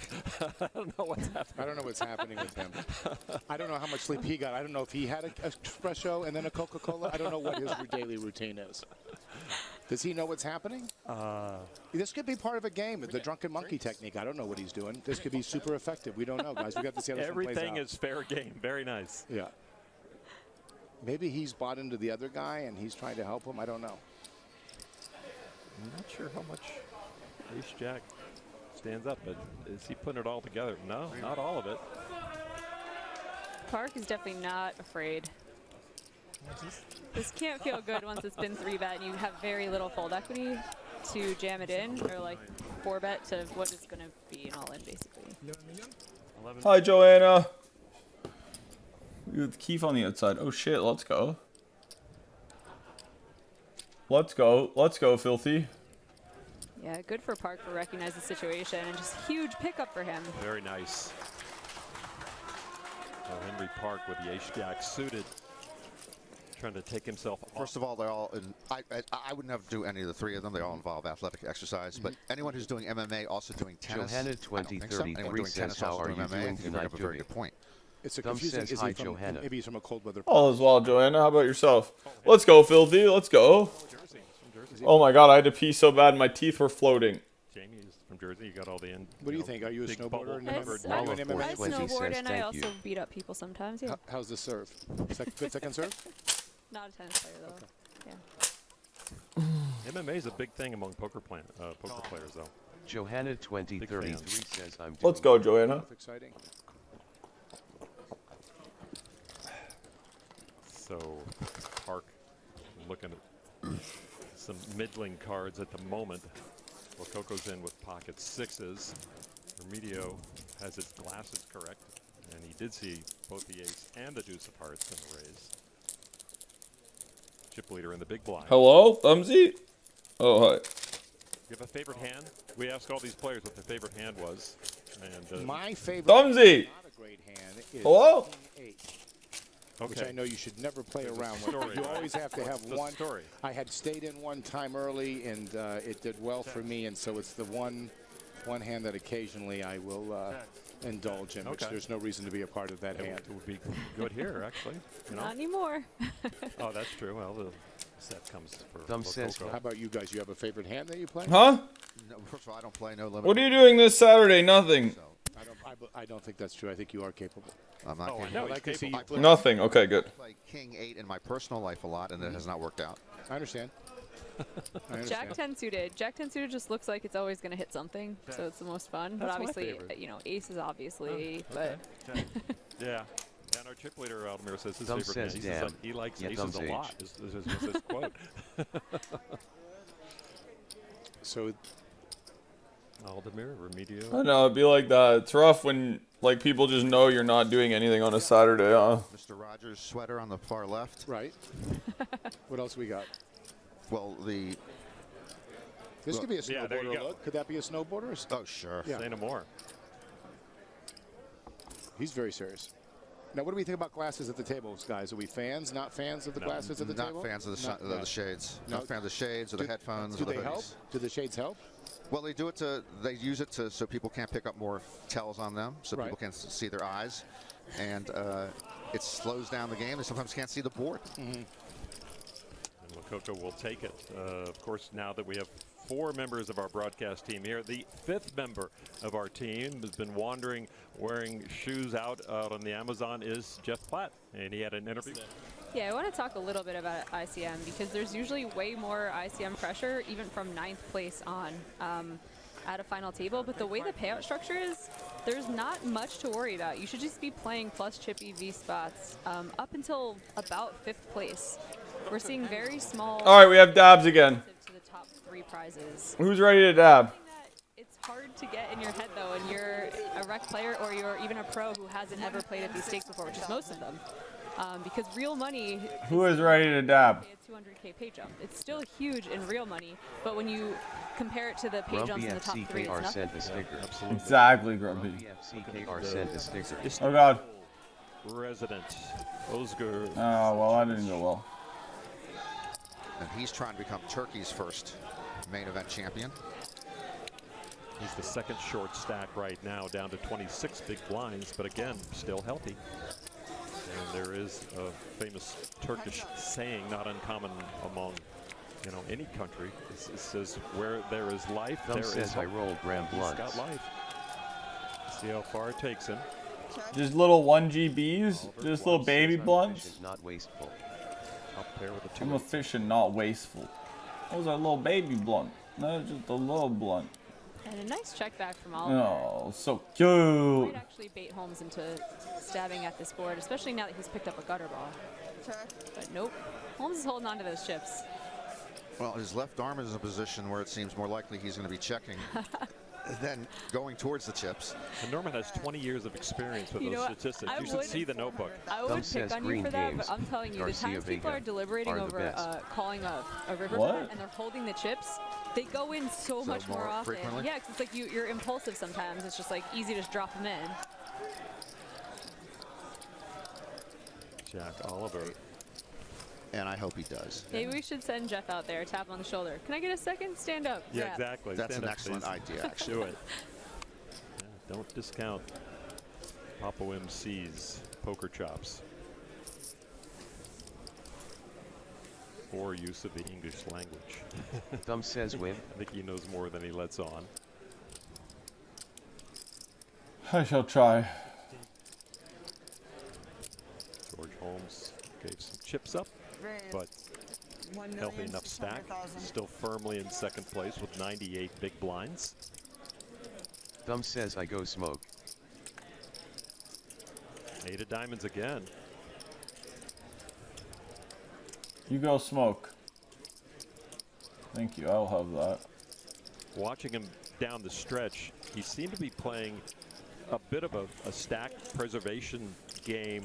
I don't know what's happening. I don't know what's happening with him. I don't know how much sleep he got. I don't know if he had an espresso and then a Coca-Cola. I don't know what his daily routine is. Does he know what's happening? This could be part of a game, the drunken monkey technique. I don't know what he's doing. This could be super effective. We don't know, guys. We got to see how this one plays out. Everything is fair game. Very nice. Yeah. Maybe he's bought into the other guy and he's trying to help him. I don't know. I'm not sure how much Ace-Jack stands up, but is he putting it all together? No, not all of it. Park is definitely not afraid. This can't feel good once it's been 3-bet and you have very little fold equity to jam it in, or like 4-bet to what is going to be an all-in basically. Hi, Joanna. With Keith on the outside. Oh shit, let's go. Let's go, Filthy. Yeah, good for Park for recognizing the situation, and just huge pickup for him. Very nice. So Henry Park with the ace-jack suited, trying to take himself off. First of all, they're all in. I would never do any of the three of them. They all involve athletic exercise. But anyone who's doing MMA, also doing tennis. Johanna I don't think so. 2033 Anyone doing says, tennis, how also are doing you MMA. doing I think you bring tonight, up a very Joey? good point. It's a Thumb confusing. says, Is hi, he from, Johanna. maybe he's from a cold weather. All is well, Joanna. How about yourself? Let's go, Filthy. Let's go. Oh my god, I had to pee so bad my teeth were floating. Jamie's from Jersey. You got all the end. What do you think? Are you a big snowboarder? bubble And covered I Mama bubble. Force 20 snowboard says, and I thank also you. beat up people sometimes. Yeah. How's the serve? Good second serve? Not a tennis player though. Yeah. MMA is a big thing among poker players, though. Johanna 2033 says, I'm doing Let's go, Joanna. That's exciting. So Park looking at some middling cards at the moment. Well, Coco's in with pocket sixes. Remedio has his glasses correct, and he did see both the ace and the deuce of hearts in the raise. Chip leader in the big blind. Hello, Thumbsy? Oh, hi. You have a favorite hand? We asked all these players what their favorite hand was. And My favorite Thumbsy! not a great hand is Hello? King 8. Okay. Which I know you should never play There's a around story, with. You right? always have to have The one. story. I had stayed in one time early, and it did well for me, and so it's the one hand that occasionally I will indulge in, which Okay. there's no reason to be a part of that hand. It would be good here, actually. You know? Not anymore. Oh, that's true. Well, the set comes for Thumb says, Coco. How about you guys? You have a favorite hand that you play? Huh? No, first of all, I don't play no limit. What are you doing this Saturday? Nothing. So I don't think that's true. I think you are capable. I'm not Oh, I capable. know I'd like to he's see you capable. play. Nothing. Okay, good. I play King 8 in my personal life a lot, and it has not worked out. I understand. I understand. Jack 10 suited. Jack 10 suited just looks like it's always going to hit something, so it's the most fun. But That's my obviously, favorite. you know, ace is obviously, Okay. but Yeah. And our chip leader, Aldemir, says his Thumb favorite says, hand. damn. He likes Yeah, aces thumb's a age. lot, is his quote. So Aldemir, Remedio. I know, it'd be like that. It's rough when, like, people just know you're not doing anything on a Saturday, huh? Mr. Rogers' sweater on the far left. right. What else we got? Well, the This could be a Yeah, there you snowboarder go. look. Could that be a snowboarder? oh sure. Yeah. Say no more. He's very serious. Now, what do we think about glasses at the tables, guys? Are we fans, not fans of the No. glasses at the Not table? fans of the shades. No. Not fans of the shades or the headphones Do or the they help? hoodies. Do the shades help? Well, they do it to. They use it to so people can't pick up more tells on them, so Right. people can see their eyes, and it slows down the game. They sometimes can't see the board. And Lococo will take it. Of course, now that we have 4 members of our broadcast team here, the 5th member of our team has been wandering wearing shoes out on the Amazon is Jeff Platt, and he had an interview. yeah, I want to talk a little bit about ICM because there's usually way more ICM pressure, even from 9th place on at a final table. But the way the payout structure is, there's not much to worry about. You should just be playing plus chip EV spots up until about 5th place. We're seeing very small. All right, we have dabs again. To the top 3 prizes. Who's ready to dab? It's hard to get in your head though, and you're a rec player or you're even a pro who hasn't ever played at these stakes before, which is most of them. Because real money Who is ready to dab? a 200K pay jump. It's still huge in real money, but when you compare it to the pay jumps Grumpy in the top 3, it's FCKR nothing. sent a sticker. Absolutely. Exactly, Grumpy. Grumpy FCKR sent a sticker. Oh, God. Resident Osgur. Oh, well, that didn't go well. And he's trying to become Turkey's first main event champion. He's the 2nd short stack right now, down to 26 big blinds, but again, still healthy. And there is a famous Turkish saying, not uncommon among, any country. It says, where there is life, Thumb there is says, I hope. rolled Graham He's Blunt. got life. See how far it takes him. Just little 1GBs? Just little baby blunts? Not wasteful. Up there with a 2. I'm efficient, not wasteful. Those are little baby blunt. That's just a little blunt. And a nice check back from Oliver. Oh, so cute. Might actually bait Holmes into stabbing at this board, especially now that he's picked up a gutter ball. But nope, Holmes is holding on to those chips. Well, his left arm is in a position where it seems more likely he's going to be checking than going towards the chips. And Norman has 20 years of experience with You know those what? statistics. I You should would- see the notebook. I would Thumb pick says on you Green for that, Games, but I'm telling you, Garcia the times people Vega are deliberating are the over best. calling a river What? bet and they're holding the chips, they go in so much more more often. frequently? Yeah, 'cause it's like you're impulsive sometimes. It's just like easy to just drop them in. Jack Oliver. And I hope he does. Maybe we should send Jeff out there, tap on the shoulder. Can I get a second? Stand up. Yeah, Grab. exactly. That's Stand an up, excellent please. idea, actually. Do it. Yeah, don't discount Papo MC's poker chops or use of the English language. Thumb says win. I think he knows more than he lets on. I shall try. George Holmes gave some chips up, but healthy enough stack. Still firmly in second place with 98 big blinds. Thumb says I go smoke. 8 of diamonds again. You go smoke. Thank you, I'll have that. Watching him down the stretch, he seemed to be playing a bit of a stack preservation game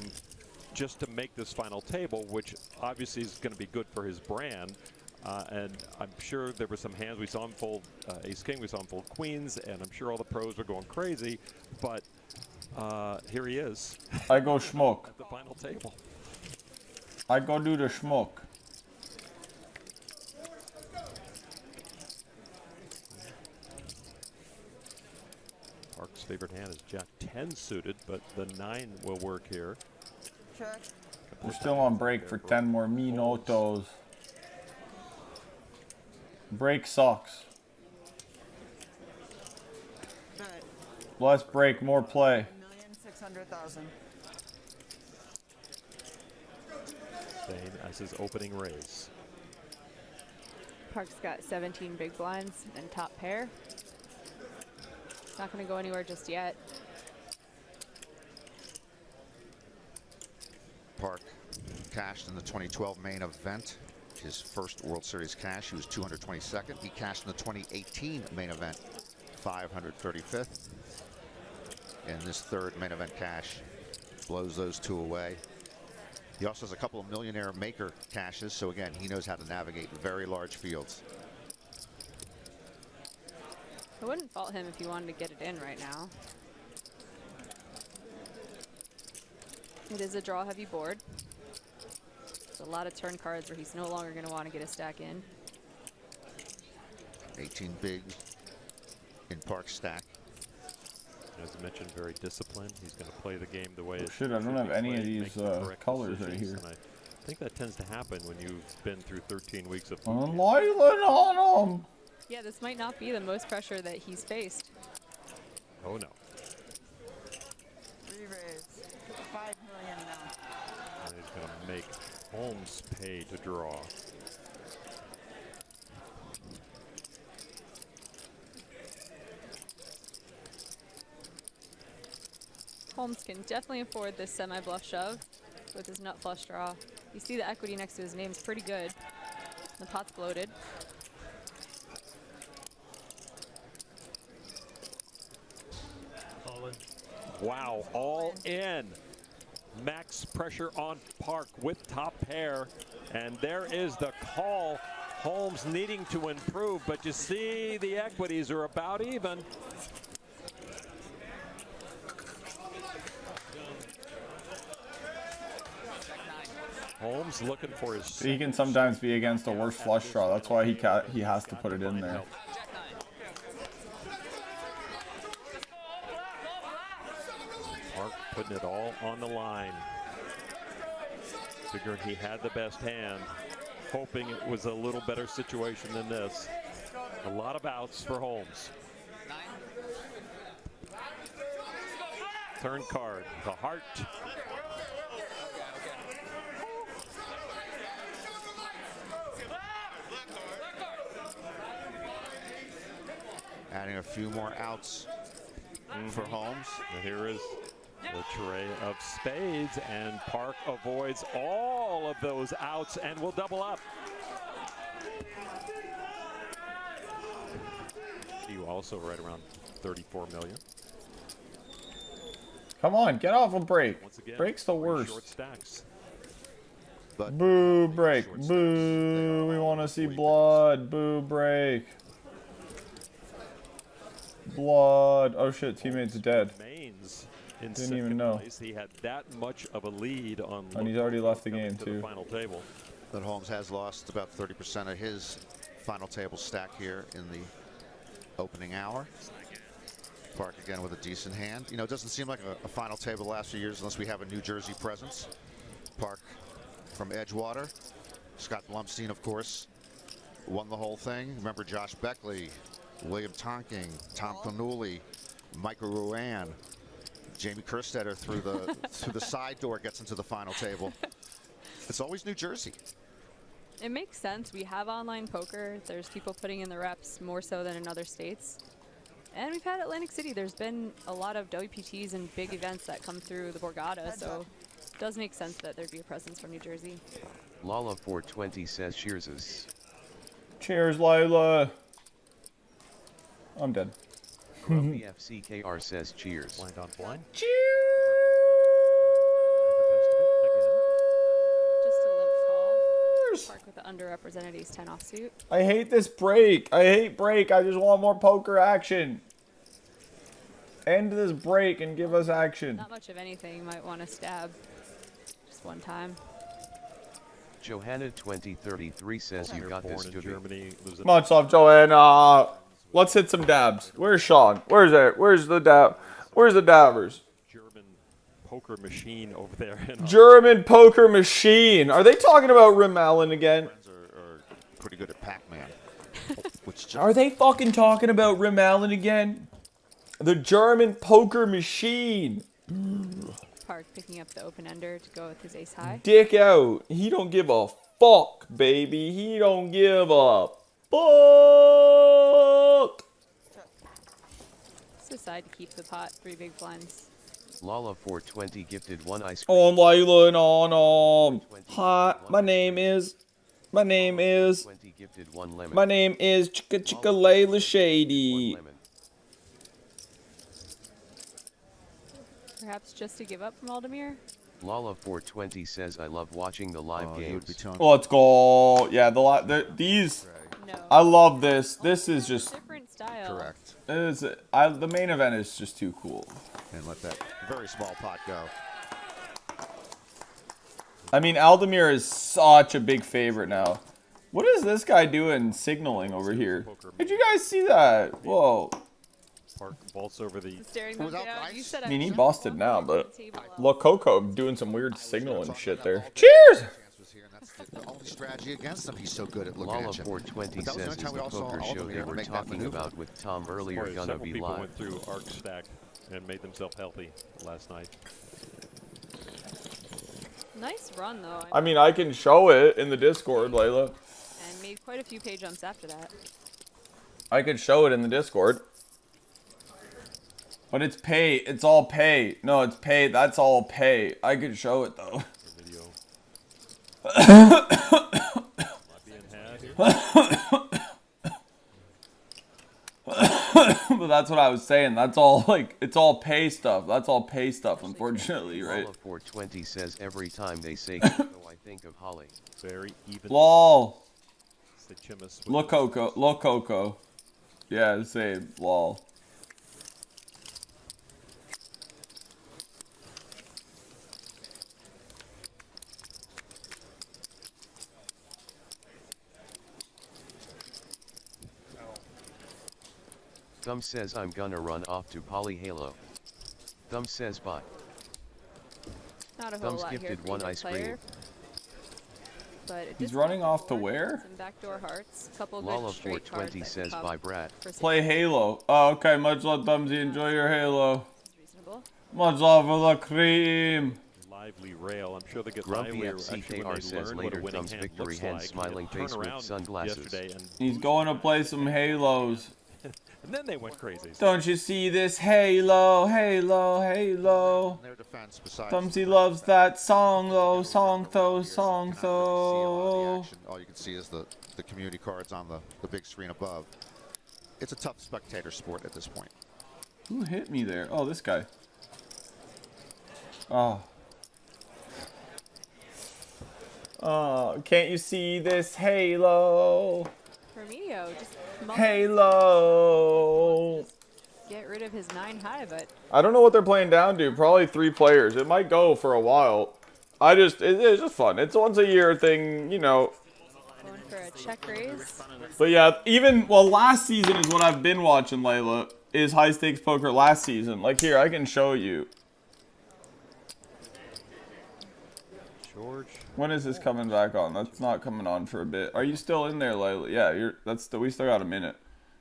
just to make this final table, which obviously is going to be good for his brand. And I'm sure there were some hands. We saw him fold ace king, we saw him fold queens, and I'm sure all the pros were going crazy. But here he is. I go smoke. At the final table. I go do the smoke. Park's favorite hand is Jack 10 suited, but the 9 will work here. Check. We're still on break for 10 more minutos. Break sucks. Bet. Less break, more play. 1,600,000. Same as his opening raise. Park's got 17 big blinds and top pair. Not going to go anywhere just yet. Park cashed in the 2012 main event. His first World Series cash, he was 222nd. He cashed in the 2018 main event, 535th. And this third main event cash blows those two away. He also has a couple of millionaire maker cashes, so again, he knows how to navigate very large fields. I wouldn't fault him if he wanted to get it in right now. It is a draw-heavy board. There's a lot of turn cards where he's no longer going to want to get a stack in. 18 big in Park's stack. As I mentioned, very disciplined. He's going to play the game the way it Shit, I don't have any of these colors right here. And I think that tends to happen when you've been through 13 weeks of Lylan on him. Yeah, this might not be the most pressure that he's faced. Oh no. Re-raise. 5 million now. And he's going to make Holmes pay to draw. Holmes can definitely afford this semi-bluff shove with his nut flush draw. You see the equity next to his name's pretty good. The pot's bloated. Wow, all in. Max pressure on Park with top pair. And there is the call. Holmes needing to improve, but you see the equities are about even. Holmes looking for his... He can sometimes be against a worse flush draw. That's why he has to put it in there. Park putting it all on the line. Figured he had the best hand, hoping it was a little better situation than this. A lot of outs for Holmes. Turn card, the heart. Adding a few more outs for Holmes. And here is the tray of spades, and Park avoids all of those outs and will double up. You also right around 34 million. Come on, get off a break. Once again, Break's the three worst. short stacks. But Boo, break. Boo, we want to see blood. Boo, break. Blood. Oh shit, teammate's dead. Mains in Didn't second even know. place. He had that much of a lead on. And he's already left the coming game to too. The final table. But Holmes has lost about 30% of his final table stack here in the opening hour. Park again with a decent hand. You know, it doesn't seem like a final table the last few years unless we have a New Jersey presence. Park from Edgewater. Scott Blumstein, of course, won the whole thing. Remember Josh Beckley, William Tonking, Tom Cannuli, Michael Ruan, Jamie Kerstetter through the side door gets into the final table. It's always New Jersey. It makes sense. We have online poker. There's people putting in the reps more so than in other states. And we've had Atlantic City. There's been a lot of WPTs and big events that come through the Borgata, so it does make sense that there'd be a presence from New Jersey. Lala 420 says cheers. Cheers, Layla. I'm dead. Grumpy FCKR says cheers. Blind on blind. Just a limp call. Park with the underrepresented ace-10 offsuit. I hate this break. I hate break. I just want more poker action. End this break and give us action. Not much of anything. You might want to stab just one time. Johanna 2033 says you got this Born to in Germany. Lives in Much love, Joanna. Let's hit some dabs. Where's Sean? Where's it? Where's the dab? Where's the dabbers? German poker machine over there. In German poker machine. Are they talking about Rim Allen again? Are pretty good at Pac-Man. Are they fucking talking about Rim Allen again? The German poker machine. Park picking up the open ender to go with his ace high. Dick out. He don't give a fuck, baby. He don't give a fuck. Let's decide to keep the pot 3 big blinds. Lala 420 gifted 1 ice cream. On Layla and on. Hi, my name is 20 gifted 1 lemon. my name is Chicka Chicka Layla Shady. 1 lemon. Perhaps just to give up from Aldemir? Lala 420 says I love watching the live games. Let's go. Yeah, these. No. I love this. This is just. Different style. Correct. The main event is just too cool. And let that very small pot go. I mean, Aldemir is such a big favorite now. What is this guy doing signaling over here? Did you guys see that? Whoa. Park vaults over the. Staring them down. You said I mean, he I'm busted one now, more but table up. look, Coco doing some weird signaling shit there. Cheers! The only strategy against him, he's so good at looking Lala at you. 420 But that was says the is only time we the all saw poker show Aldemir they were make that talking maneuver. about with Tom earlier gonna Several be people live. went through Arc Stack and made themselves healthy last night. Nice run, though. I mean, I can show it in the Discord, Layla. And made quite a few pay jumps after that. I could show it in the Discord. But it's pay. It's all pay. No, it's pay. That's all pay. I could show it, though. Video. But that's what I was saying. That's all, like, it's all pay stuff. That's all pay stuff, unfortunately, right? Lala 420 says every time they say Coco, I think of Holly. Very even. Lol. Say Chimus with Look, Coco. Look, Coco. Yeah, same. Lol. Thumb says I'm gonna run off to Poly Halo. Thumb says bye. Not a whole Thumb's lot here gifted for 1 either ice player. cream. But it He's just running got off to board, where? Some backdoor hearts, couple Lala good straight cards 420 that says come bye Brad. for Play Halo. Oh, okay. Much love, Thumbsy. Enjoy your Halo. reasonable. Much love for the cream. lively rail. I'm sure they get Grumpy livelier actually when FCKR they says learn what later a winning Thumb's hand victory looks hand like. smiling Turn face with around sunglasses. yesterday and He's going to play some Halos. And then they went crazy. Don't you see this Halo, Halo, Halo? Their defense, besides Thumbsy loves that song though, song though, song see a lot of the though. action. All you can see is the community cards on the big screen above. It's a tough spectator sport at this point. Who hit me there? Oh, this guy. Oh. Oh, can't you see this Halo? Herminio just Halo. get rid of his 9 high, but I don't know what they're playing down to. Probably 3 players. It might go for a while. It's just fun. It's a once a year thing, you know. going for a check raise. But yeah, last season is what I've been watching, Layla, is high stakes poker last season. Like here, I can show you. George. When is this coming back on? That's not coming on for a bit. Are you still in there, Layla? Yeah, we still got a minute.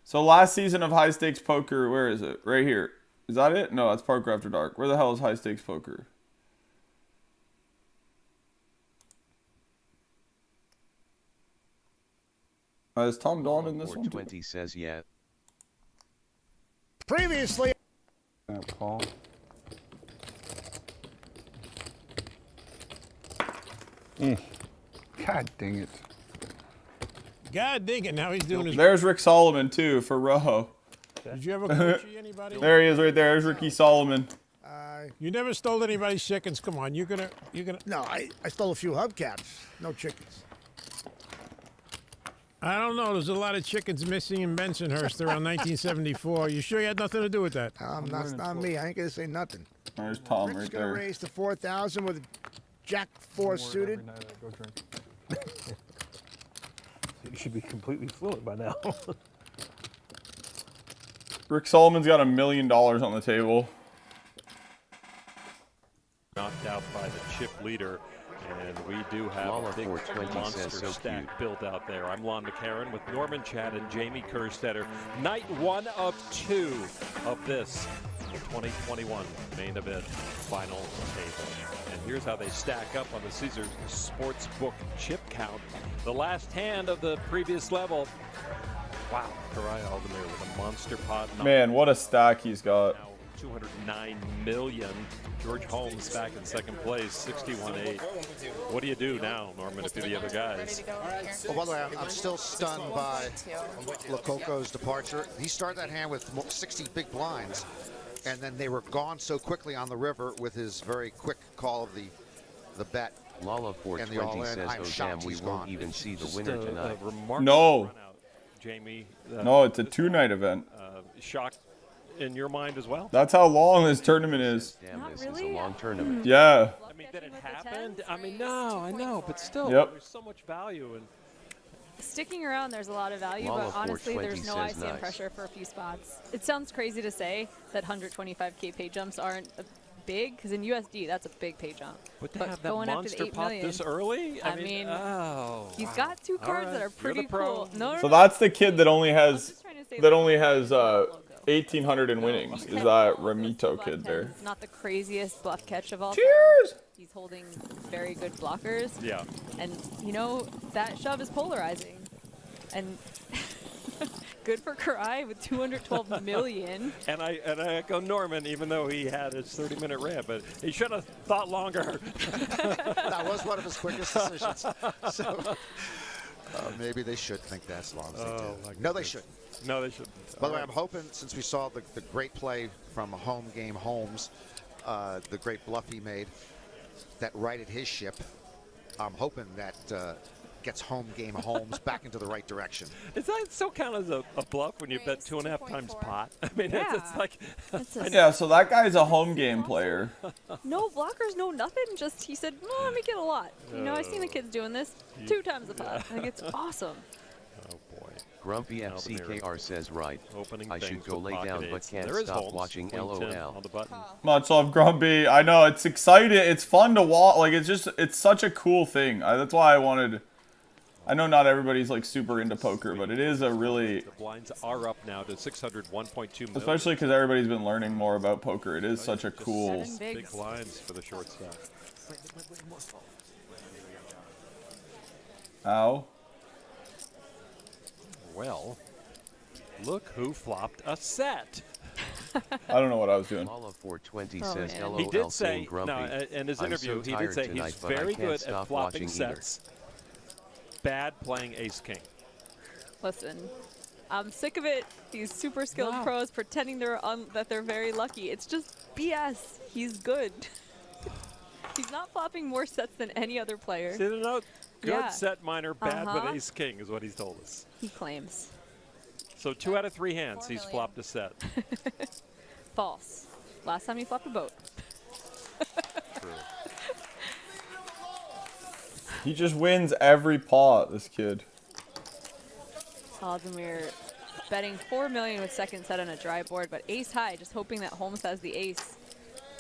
So last season of high stakes poker, where is it? Right here. Is that it? No, that's Poker After Dark. Where the hell is high stakes poker? Is Tom Dawn in this one? 420 says yeah. Previously. Paul. God dang it. God dang it, now he's doing his... There's Rick Solomon, too, for Rojo. Did you ever coach anybody? There he is right there. There's Ricky Solomon. You never stole anybody's chickens. Come on, you're gonna... No, I stole a few hubcaps. No chickens. I don't know. There's a lot of chickens missing in Bensonhurst around 1974. You sure you had nothing to do with that? That's not me. I ain't gonna say nothing. There's Tom Rick's right gonna there. raise to 4,000 with Jack 4 suited. You should be completely fluent by now. Rick Solomon's got $1 million on the table. Knocked out by the chip leader. And we do have Lala a big 420 monster says so stack cute. built out there. I'm Lon McCarran with Norman Chad and Jamie Kerstetter. Night 1 of 2 of this, the 2021 main event final table. And here's how they stack up on the Caesars Sportsbook chip count. The last hand of the previous level. Wow, Karai Aldemir with a monster pot. Man, what a stack he's got. 209 million. George Holmes back in second place, 61.8. What do you do now, Norman, if you're the other guys? Well, by the way, I'm still stunned by Lococo's departure. He started that hand with 60 big blinds, and then they were gone so quickly on the river with his very quick call of the bet. Lala And the 420 all-in. says, I'm oh shocked damn, we he's won't gone. even see the Just winner a tonight. remarkable No. run out, Jamie. No, it's a 2-night event. Shocked in your mind as well? That's how long this tournament is. Damn, this is a long tournament. Yeah. I mean, that it happened? I mean, no, I know, but still, Yep. there's so much value in. Sticking around, there's a lot of value, Lala but honestly, 420 there's no says ICM nice. pressure for a few spots. It sounds crazy to say that 125K pay jumps aren't big, because in USD, that's a big pay jump. But to have that going after the monster 8 pot million, this early? I mean, oh, he's wow. got 2 All cards right, that are you're pretty the pro. cool. No, So that's the kid that only has 1,800 in winnings. Is that Ramito kid there? It's not the craziest bluff catch of all Cheers! time. He's holding very good blockers. Yeah. And, you know, that shove is polarizing. And good for Karai with 212 million. And I echo Norman, even though he had his 30-minute rant, but he should have thought longer. That was one of his quickest decisions. So maybe they should think that as long as they do. No, they shouldn't. No, they shouldn't. By the way, I'm hoping, since we saw the great play from Home Game Holmes, the great bluff he made, that righted his ship, I'm hoping that gets Home Game Holmes back into the right direction. Does that still count as a bluff when you bet 2.5 times pot? I mean, it's like... Yeah, so that guy's a home game player. No blockers, no nothing. Just he said, well, let me get a lot. You know, I've seen the kids doing this 2 times the pot. Like, it's awesome. Oh, boy. Grumpy FCKR says right. Opening I should things go with lay down pocket but eights. can't There is stop Holmes, watching queen 10 LOL. on the button. Much love, Grumpy. I know, it's exciting. It's fun to watch. Like, it's such a cool thing. That's why I wanted... I know not everybody's like super into poker, but it is a really... The blinds are up now to 601.2 million. Especially because everybody's been learning more about poker. It is such a cool... Big blinds for the shortstop. Ow. Well, look who flopped a set. I don't know what I was doing. Lala 420 says LOL. He did saying say, Grumpy. no, in his I'm interview, so he did say tired tonight, he's but I very can't good stop at flopping watching either. sets. Bad playing ace-king. Listen, I'm sick of it. These super skilled pros pretending that they're very lucky. It's just BS. He's good. He's not flopping more sets than any other player. See the note? Good Yeah. set minor, bad with ace-king is what he's told us. He claims. So 2 out of 3 hands, he's flopped a set. False. Last time he flopped a boat. True. He just wins every pot, this kid. Aldemir betting 4 million with second set on a dry board, but ace high, just hoping that Holmes has the ace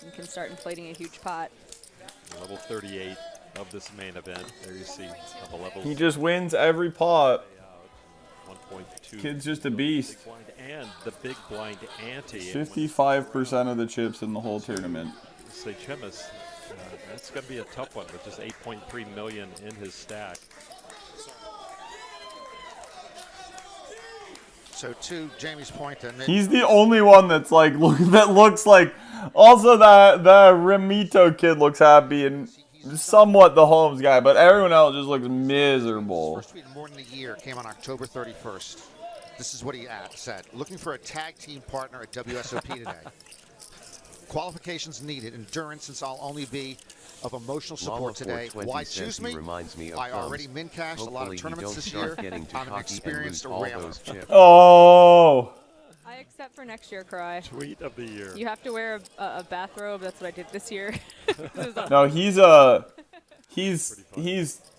and can start inflating a huge pot. Level 38 of this main event. There you see how the levels. He just wins every pot. 1.2. Kid's just a beast. Big blind and the big blind ante. 55% of the chips in the whole tournament. Say Chemist, that's going to be a tough one with just 8.3 million in his stack. So to Jamie's point, then He's the only one that's like that looks like. Also, the Ramito kid looks happy and somewhat the Holmes guy, but everyone else just looks miserable. First tweet in more than a year came on October 31st. This is what he said: looking for a tag team partner at WSOP today. Qualifications needed, endurance, since I'll only be of emotional support today. Why choose me? Reminds me of I already min cashed a lot of tournaments this year. I'm an experienced rammer. Oh. I accept for next year, Karai. Tweet of the year. You have to wear a bathrobe. That's what I did this year. No, he's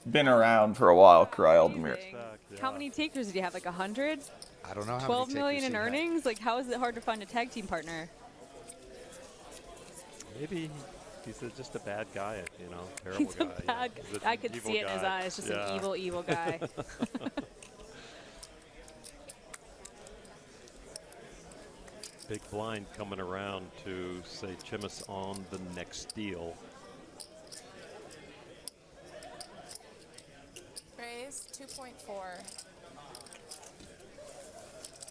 been around for a while, Karai Aldemir. How many takers did you have? Like 100? I don't know how 12 many million takers in he had. earnings? Like, how is it hard to find a tag team partner? Maybe he's just a bad guy, you know, terrible He's guy. a bad He's I could see it in his guy. eyes. Just an evil, evil guy. Big blind coming around to say Chemist on the next deal. Raise 2.4.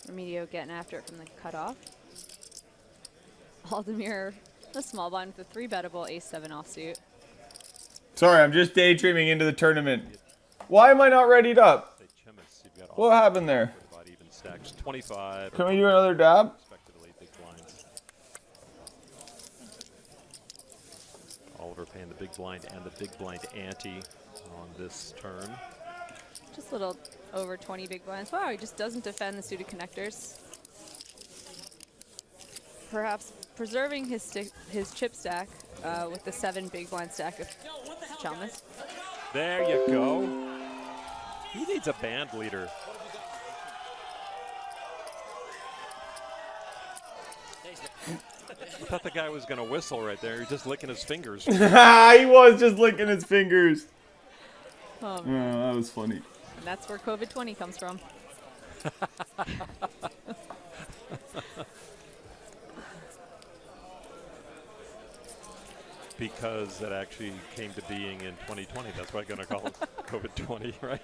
Remedio getting after it from the cutoff. Aldemir, the small blind with the 3-bettable ace-7 offsuit. Sorry, I'm just daydreaming into the tournament. Why am I not readied up? What happened there? About even stacks, 25. Can we do another dab? Respectively, big blinds. Oliver paying the big blind and the big blind ante on this turn. Just a little over 20 big blinds. Wow, he just doesn't defend the suited connectors. Perhaps preserving his chip stack with the 7 big blind stack of Chalmers. There you go. He needs a band leader. I thought the guy was going to whistle right there. He's just licking his fingers. He was just licking his fingers. Oh, that was funny. And that's where COVID-20 comes from. Because it actually came to being in 2020. That's why I'm going to call it COVID-20, right?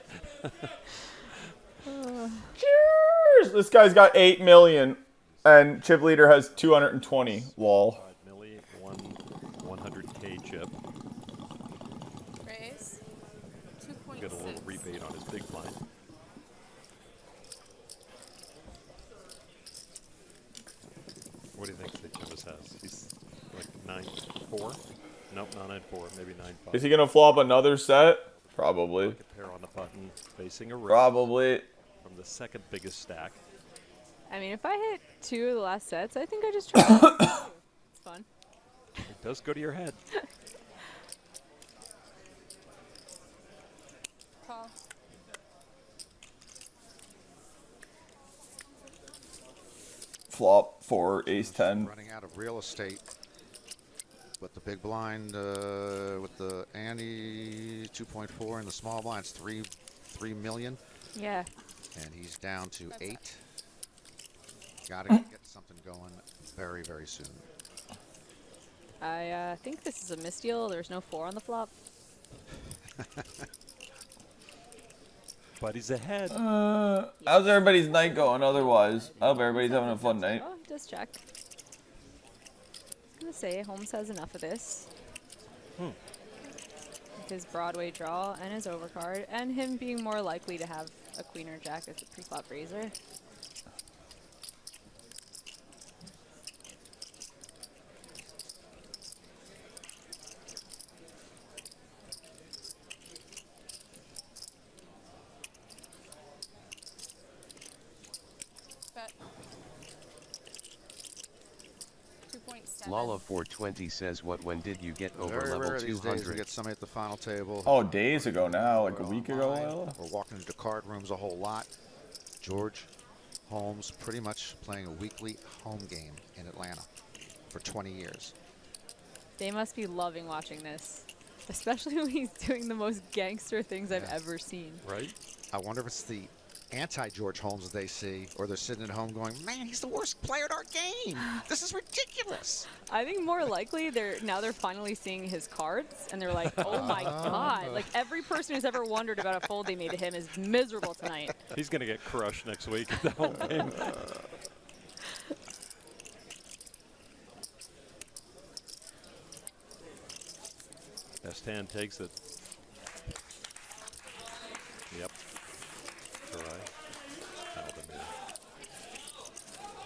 Cheers! This guy's got 8 million, and chip leader has 220. Lol. 5 milli, 100K chip. Raise 2.6. Get a little rebate on his big blind. What do you think that Chivas has? He's like 9-4? Nope, not 9-4, maybe 9-5. Is he gonna flop another set? Probably. Look at pair on the button, facing a raise. Probably. From the second biggest stack. I mean, if I hit 2 of the last sets, I think I just try. It's fun. It does go to your head. Call. Flop for ace-10. Running out of real estate. With the big blind, with the ante 2.4 and the small blinds 3 million. Yeah. And he's down to 8. Got to get something going very, very soon. I think this is a misdeal. There's no 4 on the flop. But he's ahead. How's everybody's night going otherwise? I hope everybody's having a fun night. Oh, he does check. I'm going to say Holmes has enough of this. With his Broadway draw and his overcard, and him being more likely to have a queen or jack as a pre-flop raiser. Lala420 says, when did you get over Very level rare these days to 200? get somebody at the final table. Oh, days ago now, like a week ago. Lila? We're walking into card rooms a whole lot. George Holmes pretty much playing a weekly home game in Atlanta for 20 years. They must be loving watching this, especially when he's doing the most gangster things I've ever seen. Right? I wonder if it's the anti-George Holmes they see, or they're sitting at home going, man, he's the worst player at our game. This is ridiculous. I think more likely they're finally seeing his cards and they're like, oh my god! Like every person who's ever wondered about a fold they made to him is miserable tonight. He's going to get crushed next week at the home game. Best hand takes it. Yep. Aldemir.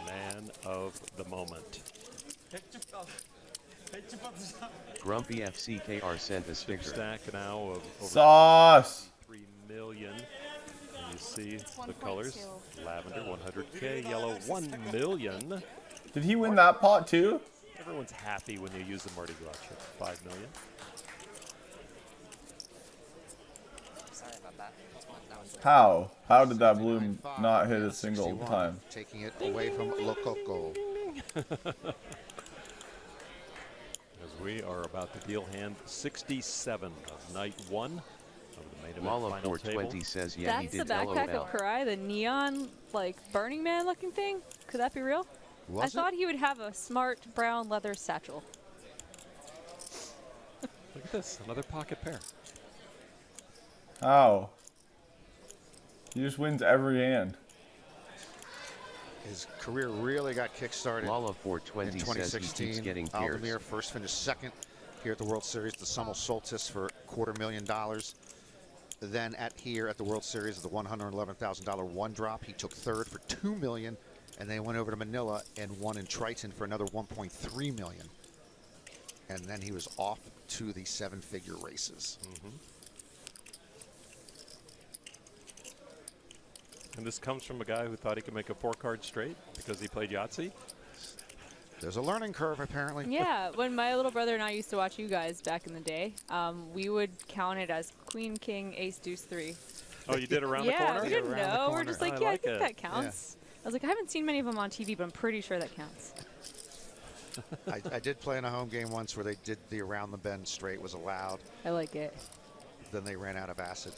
Man of the moment. Grumpy FCKR sent a sticker. Stack now of over Sauce. 3 million. And you see the colors. Lavender 100K, yellow 1 million. Did he win that pot too? Everyone's happy when you use the Mardi Gras chip. 5 million. Sorry about that. How? How did that balloon not hit a single 61, time? Taking it away from Lococo. As we are about to deal hand 67 of night 1 of the main event Lala final 420 table. says, yeah, he That's the did backpack LOL. of Karai, the neon, like Burning Man looking thing. Could that be real? Was I it? thought he would have a smart brown leather satchel. Look at this, another pocket pair. How? He just wins every hand. His career really got kick-started Lala420 in says he 2016. keeps getting tears. Aldemir first finished second here at the World Series, the Summer Solstice for $250,000. Then here at the World Series, the $111,000 one drop, he took third for $2 million, and then went over to Manila and won in Triton for another $1.3 million. And then he was off to the seven-figure races. And this comes from a guy who thought he could make a 4-card straight because he played Yahtzee. There's a learning curve, apparently. Yeah, when my little brother and I used to watch you guys back in the day, we would count it as Queen, King, Ace, Deuce, 3. Oh, you did around the corner? Yeah, we didn't know. We're just like, I yeah, I like think it. that counts. I was like, I haven't seen many of them on TV, but I'm pretty sure that counts. I did play in a home game once where they did the around the bend straight was allowed. I like it. Then they ran out of acid.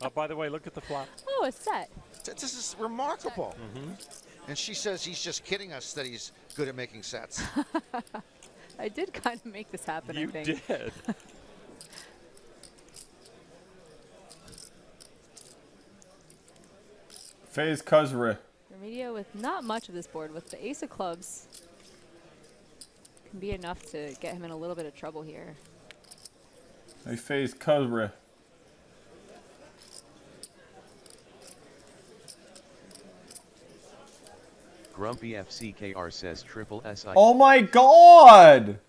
Oh, by the way, look at the flop. Oh, a set. This is remarkable. And she says he's just kidding us that he's good at making sets. I did kind of make this happen, I You think. did. FaZe Kuzra. Remedio with not much of this board, with the Ace of Clubs, can be enough to get him in a little bit of trouble here. They FaZe Kuzra. Grumpy FCKR says triple SI. Oh my god!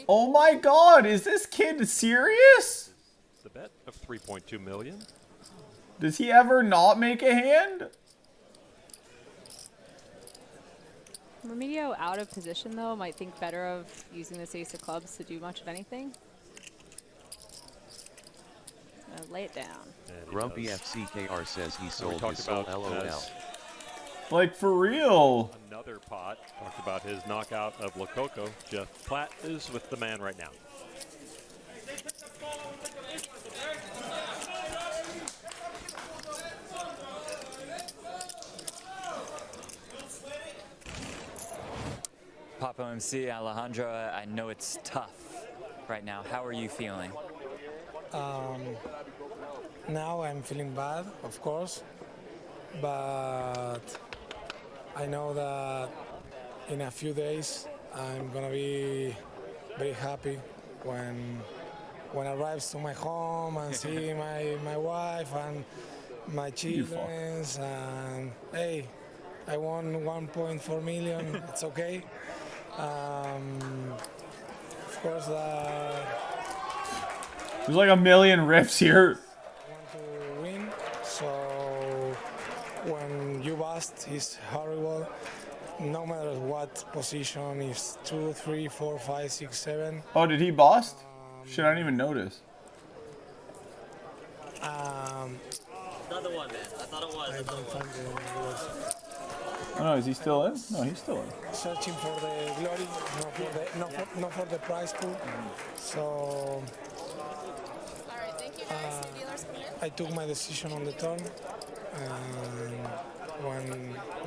Oh my god, is this kid serious? The bet of 3.2 million. Does he ever not make a hand? Remedio out of position, though, might think better of using this Ace of Clubs to do much of anything. Lay it down. Grumpy FCKR says he We sold talked his soul about LOL. as Like, for real. another pot. Talked about his knockout of Lococo. Jeff Platt is with the man right now. Papa MC, Alejandro, I know it's tough right now. How are you feeling? Now I'm feeling bad, of course, but I know that in a few days I'm gonna be very happy when I arrive to my home and see my wife and my children, and hey, I won 1.4 million. It's okay. Of course, There's like a million riffs here. to win. So when you bust, it's horrible. no matter what position, is 2, 3, 4, 5, 6, 7. Oh, did he boss? Shit, I didn't even notice. Another one, man. I thought it was. I don't find the Oh no, is he still in? No, he's still in. searching for the glory, not for the prize pool. So All right, thank you guys. The dealers come in. I took my decision on the turn, and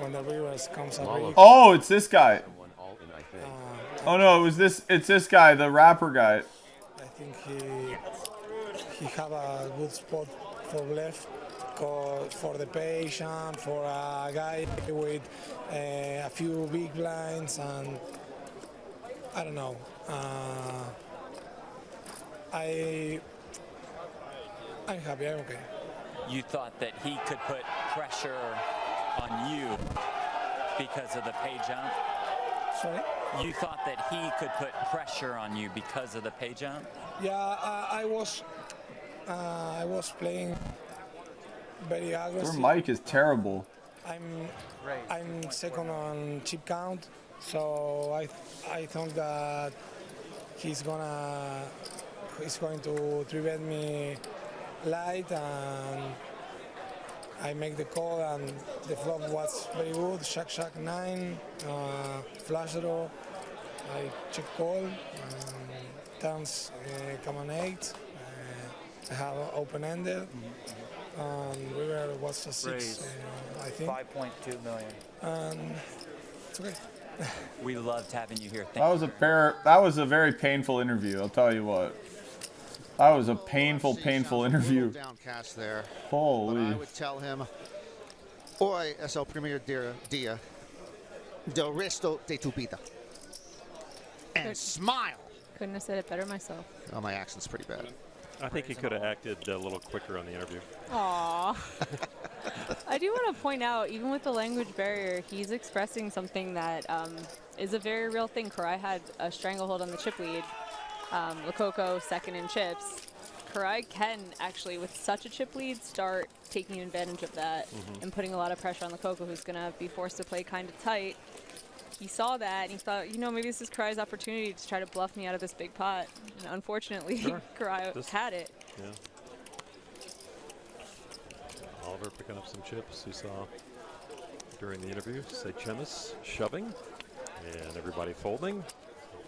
when the reverse comes up, Oh, it's this guy. Oh no, it was this. It's this guy, the rapper guy. I think he have a good spot for left, for the patient, for a guy with a few big blinds, and I don't know. I'm happy. I'm okay. You thought that he could put pressure on you because of the pay jump? Sorry? You thought that he could put pressure on you because of the pay jump? Yeah, I was playing very Their aggressive. mic is terrible. I'm second on chip count, so I think that he's going to 3-bet me light, and I make the call, and the flop was very good. Shack 9, flush draw. I check call. Turns come on 8. I have open ended. River was a 6. I think. 5.2 million. And it's okay. We loved having you here. That was a very painful interview. I'll tell you what. That was a painful interview. Downcast there. Holy. But I would tell him, hoy es el primer día del resto de tu vida. And smile. Couldn't have said it better myself. Oh, my accent's pretty bad. I think he could have acted a little quicker on the interview. Aww. I do want to point out, even with the language barrier, he's expressing something that is a very real thing. Karai had a stranglehold on the chip lead. Lococo second in chips. Karai can actually, with such a chip lead, start taking advantage of that and putting a lot of pressure on Lococo, who's going to be forced to play kind of tight. He saw that and he thought, you know, maybe this is Karai's opportunity to try to bluff me out of this big pot. And unfortunately, Karai had it. Yeah. Oliver picking up some chips. He saw during the interview, Seychelles shoving and everybody folding,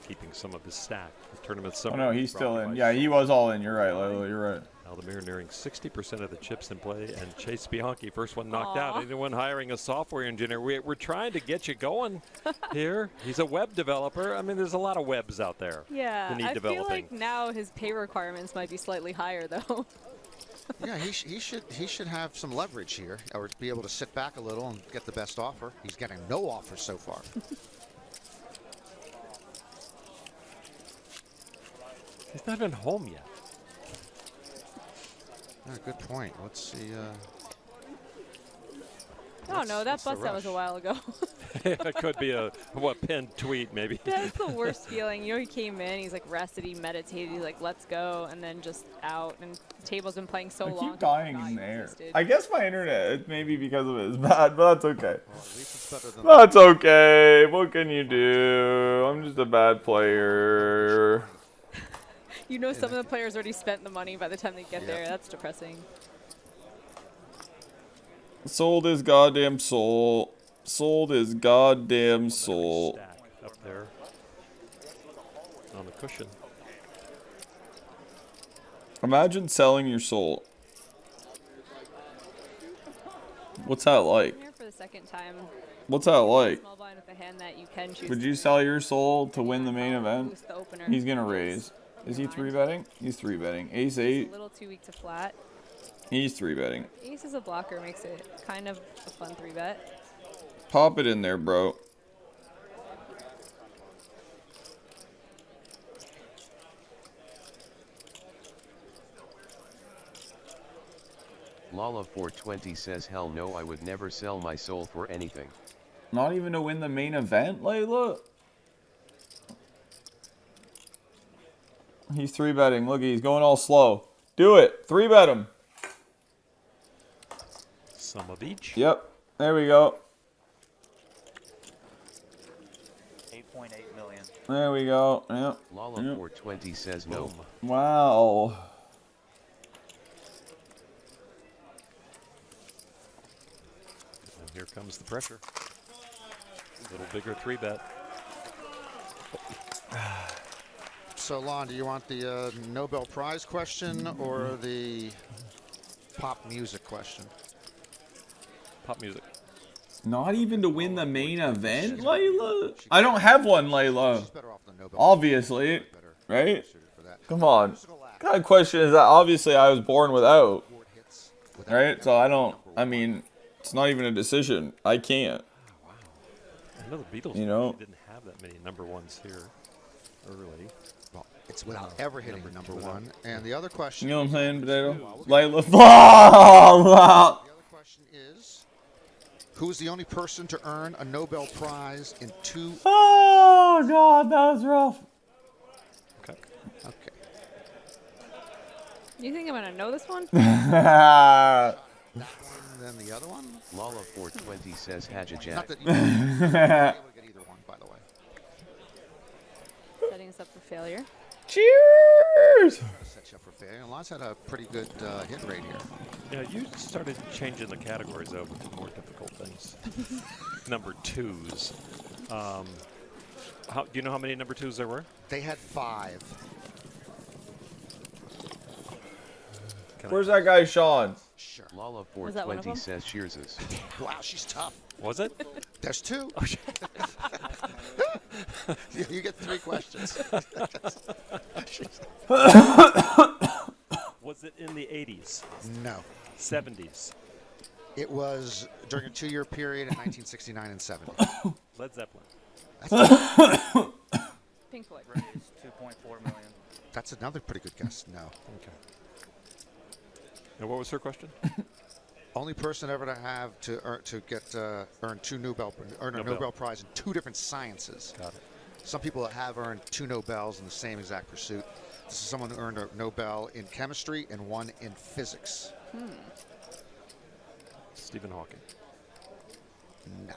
keeping some of his stack. The tournament Oh no, he's still in. Yeah, he was all in. You're right, Lilo. You're right. Aldemir nearing 60% of the chips in play, and Chase Bianchi, first one knocked out. Anyone hiring a software engineer? We're trying to get you going here. He's a web developer. I mean, there's a lot of webs out there. Yeah, that need I developing. feel like now his pay requirements might be slightly higher, though. Yeah, he should have some leverage here, or be able to sit back a little and get the best offer. He's getting no offers so far. He's not even home yet. Yeah, good point. Let's see. Oh no, that bust out was a while ago. It could be a pinned tweet maybe. That's the worst feeling. You know, he came in, he's like rested, he meditated, he's like, let's go, and then just out. And the table's been playing so I long. keep dying in the air. I guess my internet, maybe because of it, is bad, but that's okay. Well, at least it's better than That's okay. What can you do? I'm just a bad player. You know, some of the players already spent the money by the time they get there. That's depressing. Sold his goddamn soul. Sold his goddamn soul. Stack up there on the cushion. Imagine selling your soul. What's that like? I'm here for the second time. What's that like? Small blind with a hand that you can choose. Would you sell your soul to win the main event? Boost the opener. He's gonna raise. Is he 3-betting? He's 3-betting. Ace 8. A little too weak to flat. He's 3-betting. Ace as a blocker makes it kind of a fun 3-bet. Pop it in there, bro. Lala420 says hell no, I would never sell my soul for anything. Not even to win the main event, Layla? He's 3-betting. Look, he's going all slow. Do it. 3-bet him. Some of each. Yep. There we go. million. There we go. Yep. Lala Yep. 420 says no. Wow. And here comes the pressure. A little bigger 3-bet. So, Lon, do you want the Nobel Prize question or the pop music question? Pop music. Not even to win the main event, Layla? I don't have one, Layla. Obviously. Right? Come on. What kind of question is that? Obviously, I was born without. Right? So I don't, I mean, it's not even a decision. I can't. I know the Beatles didn't have that many number ones here early. Well, it's without ever hitting number one. And the other question. You know what I'm saying, Potato? Layla. Oh, wow. The other question is, who is the only person to earn a Nobel Prize in 2? Oh, God, that was rough. Okay. You think I'm gonna know this one? That one, then the other one? Lala 420 says Hajajak. Not that you would get either one, by the way. Setting us up for failure. Cheers! Set you up for failure. And Lon's had a pretty good hit rate here. Yeah, you started changing the categories over to more difficult things. Number 2s. Do you know how many number 2s there were? They had 5. Where's that guy, Sean? Sure. Lala Was that one of 420 them? says Shears's. Wow, she's tough. Was it? There's 2. You get 3 questions. Was it in the 80s? No. 70s? It was during a 2-year period in 1969 and 70. Led Zeppelin. Pink Floyd. Raised 2.4 million. That's another pretty good guess. No. Okay. And what was her question? Only person ever to have to earn a Nobel Prize in 2 different sciences. Got it. Some people have earned 2 Nobels in the same exact pursuit. This is someone who earned a Nobel in chemistry and one in physics. Stephen Hawking. No.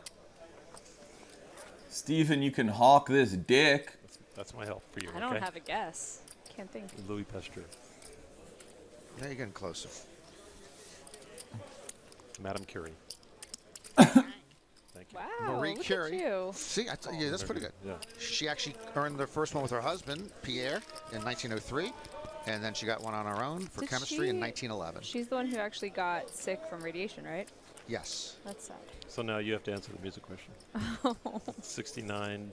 Stephen, you can hawk this dick. That's my help for you. I don't okay? have a guess. Can't think. Louis Pasteur. Now you're getting closer. Madame Curie. Wow. Marie look Curie. At you. See, yeah, that's pretty good. Yeah. She actually earned the first one with her husband, Pierre, in 1903. And then she got one on her own for Did chemistry in she- 1911. She's the one who actually got sick from radiation, right? Yes. That's sad. So now you have to answer the music question. 69.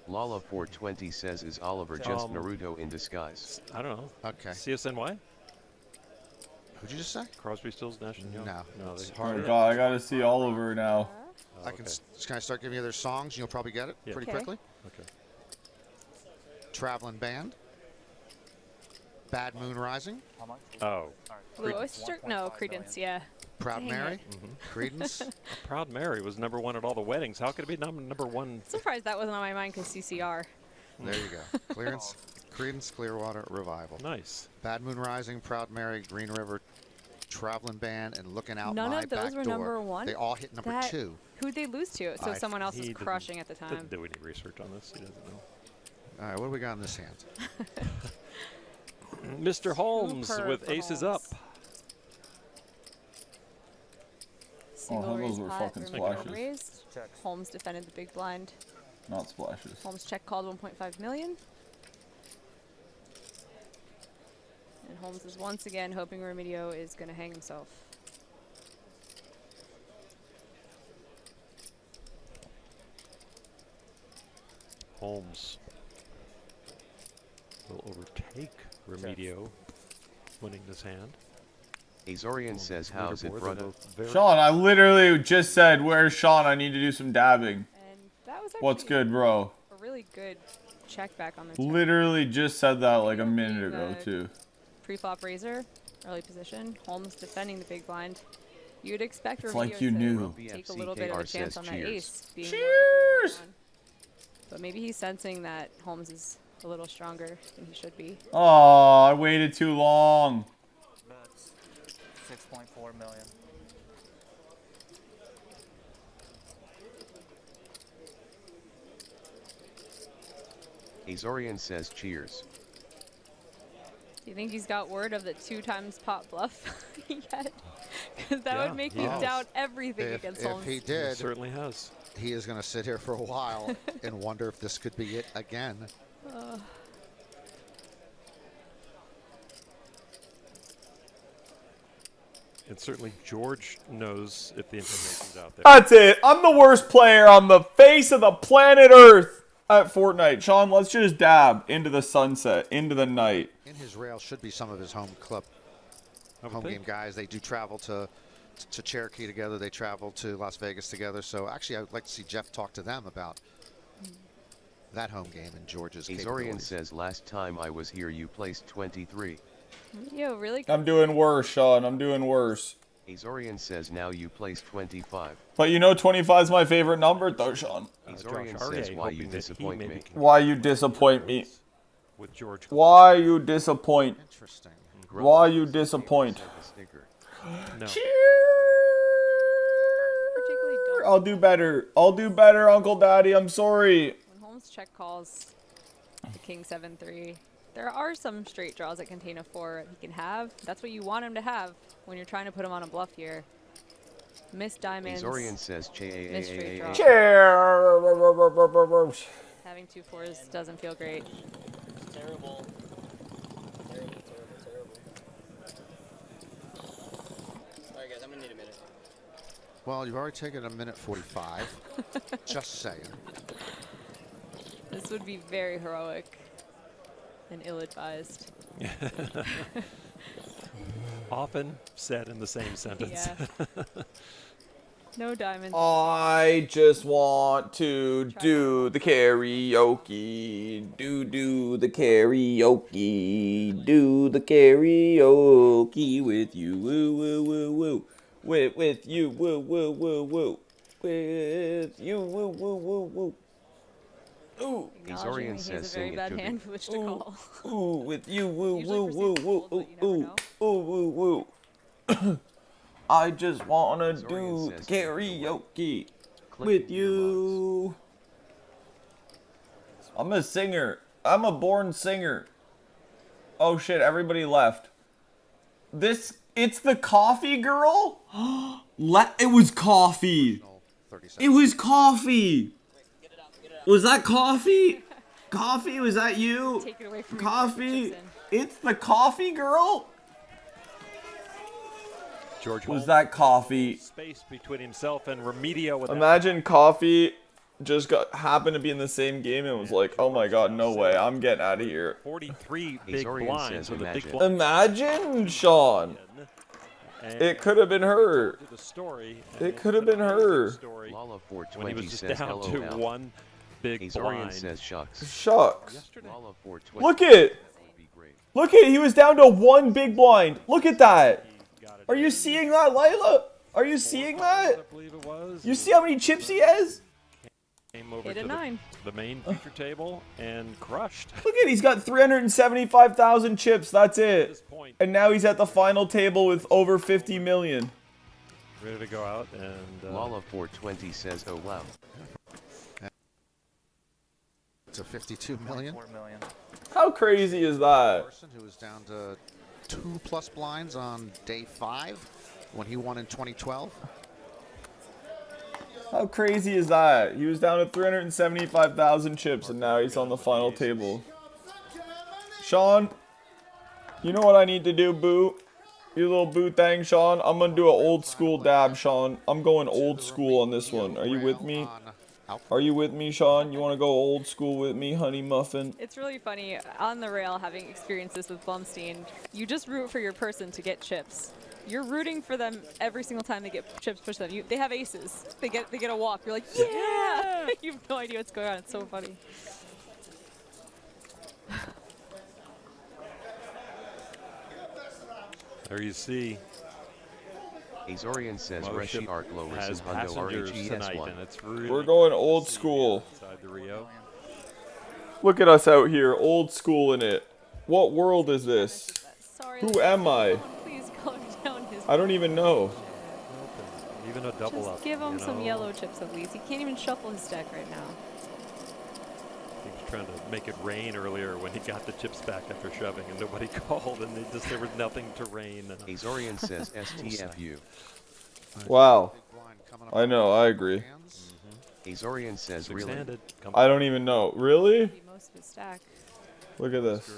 Lala 420 says is Oliver just Naruto in disguise? I don't know. Okay. CSNY? Who'd you just say? Crosby, Stills, Nash and Young. No. No, It's they harder. Oh, God, I gotta see Oliver now. Can I start giving you their songs and you'll probably get it pretty Okay. quickly? Okay. Traveling Band. Bad Moon Rising. How much? Oh. Blue Oyster? No, Credence, yeah. Proud Dang Mary. it. Credence. Proud Mary was number 1 at all the weddings. How could it be number 1? Surprised that wasn't on my mind because CCR. There you go. Clearance. Credence Clearwater Revival. Nice. Bad Moon Rising, Proud Mary, Green River, Traveling Band, and Looking Out None My of those Back were Door. number 1? They all hit number That- 2. Who'd they lose to? So someone else was He crushing at the time. Didn't do any research on this. He doesn't know. All right, what do we got in this hand? Mr. Holmes Super with for Aces Holmes. Up. Single those raised were pot, fucking Romeo splashes. raised. Holmes defended the big blind. Not splashes. Holmes check called 1.5 million. And Holmes is once again hoping Remedios is going to hang himself. Holmes will overtake Remedio, winning this hand. Azorian says, how's it, Leaderboard, brother? they're both very- Sean, I literally just said, where's Sean? I need to do some dabbing. And that was What's actually good, bro? a really good check back on the turn. Literally just said that like a minute ago, too. Pre-flop razor, early position. Holmes defending the big blind. You'd expect It's Remedios like you to knew. take a little bit of a FCKR chance says on that cheers. ace. Being Cheers! But maybe he's sensing that Holmes is a little stronger than he should be. Oh, I waited too long. Bets 6.4 million. Azorian says cheers. Do you think he's got word of the 2 times pot bluff yet? Because that Yeah, would make he you has. doubt everything against If Holmes. he He did, certainly has. he is going to sit here for a while and wonder if this could be it again. And certainly George knows if the information's out there. That's it. I'm the worst player on the face of the planet Earth at Fortnite. Sean, let's just dab into the sunset, into the night. In his rail should be some of his home club, I would home think. game guys. They do travel to Cherokee together. They travel to Las Vegas together. So actually, I would like to see Jeff talk to them about that home game and George's Azorian capabilities. says last time I was here you placed 23. Yo, really? I'm doing worse, Sean. I'm doing worse. Azorian says now you placed 25. But you know 25 is my favorite number, though, Sean. Azorian Josh says Arnay why you hoping that he disappoint maybe me. can Why you disappoint me? with George. Why you disappoint? Interesting. Why you disappoint? Sticker. No. Particularly don't. I'll do better. I'll do better, Uncle Daddy. I'm sorry. When Holmes check calls the King 7-3, there are some straight draws that contain a 4 he can have. That's what you want him to have when you're trying to put him on a bluff here. Missed diamonds. Azorian says Missed straight draw. Cheers. Having 2 4s doesn't feel great. Terrible. Terrible. Alright guys, I'm gonna need a minute. Well, you've already taken a minute 45. Just saying. This would be very heroic and ill-advised. Often said in the same sentence. Yeah. No diamonds. I just want to do the karaoke. Do the karaoke. Do the karaoke with you. Woo, woo, woo, woo. With you. Woo, woo, woo, woo. With you. Woo, woo, woo, woo. Ooh. Acknowledging Azorian he says has a very sing it bad to me. hand which to call. Ooh, with you. Woo, Usually woo, woo, perceived woo. cold, but Ooh, you never ooh, know. ooh, woo, woo. I just wanna Azorian do the says karaoke Click with in your you. I'm a singer. I'm a born singer. Oh shit, everybody left. It's the coffee girl? It was coffee. 30 It seconds. was coffee. Was that coffee? Coffee, was that you? Take it away from me. Coffee. Chips It's the coffee girl? George Was Holmes, that coffee? space between himself and Remedio with that. Imagine coffee just happened to be in the same game and was like, oh my god, no way, I'm getting out of here. 43 big Azorian blinds says with a big imagine. blind. Imagine, Sean. And It could have been her. to the story, It could have been her. story Lala when he 420 was just says down to LOL. one big Azorian blind. says shucks. Shucks. Yesterday. Lala 420 Look at would be great. Look at he was down to one big blind. Look at that. He got it Are you in. seeing that, Layla? Are you seeing that? I believe it was. You see how many chips he has? Came over Hit a to 9. the main feature table and crushed. Look at he's got 375,000 chips. That's At it. this point, And now he's at the final table with over 50 million. ready to go out and Lala 420 says oh wow. To 52 million. 4 million. How crazy is that? Person who was down to 2+ blinds on day 5 when he won in 2012. How crazy is that? He was down to 375,000 chips and now he's on the final table. Sean, you know what I need to do, boo? You little boo thing, Sean. I'm gonna do an old school dab, Sean. I'm going old school on this one. Are you with me? Are you with me, Sean? You want to go old school with me, honey muffin? It's really funny, on the rail, having experienced this with Blumstein, you just root for your person to get chips. You're rooting for them every single time they get chips pushed to them. They have aces. They get a walk. You're like, yeah! You have no idea what's going on. It's so funny. there you see. Azorian says Mothership Reshi Arklo has Hondo passengers tonight, RHES1. and it's really We're going good to old see school. inside the Rio. Look at us out here, old school in it. What world is this? Sorry. Who am I? Please calm down his. I don't even know. Even a double Just up. give him you some know. yellow chips at least. He can't even shuffle his deck right now. He's trying to make it rain earlier when he got the chips back after shoving, and nobody called, and there was nothing to rain. Azorian says STFU. Wow. I know, I agree. Azorian says really. I don't even know. Really? Most of his stack. Look at this.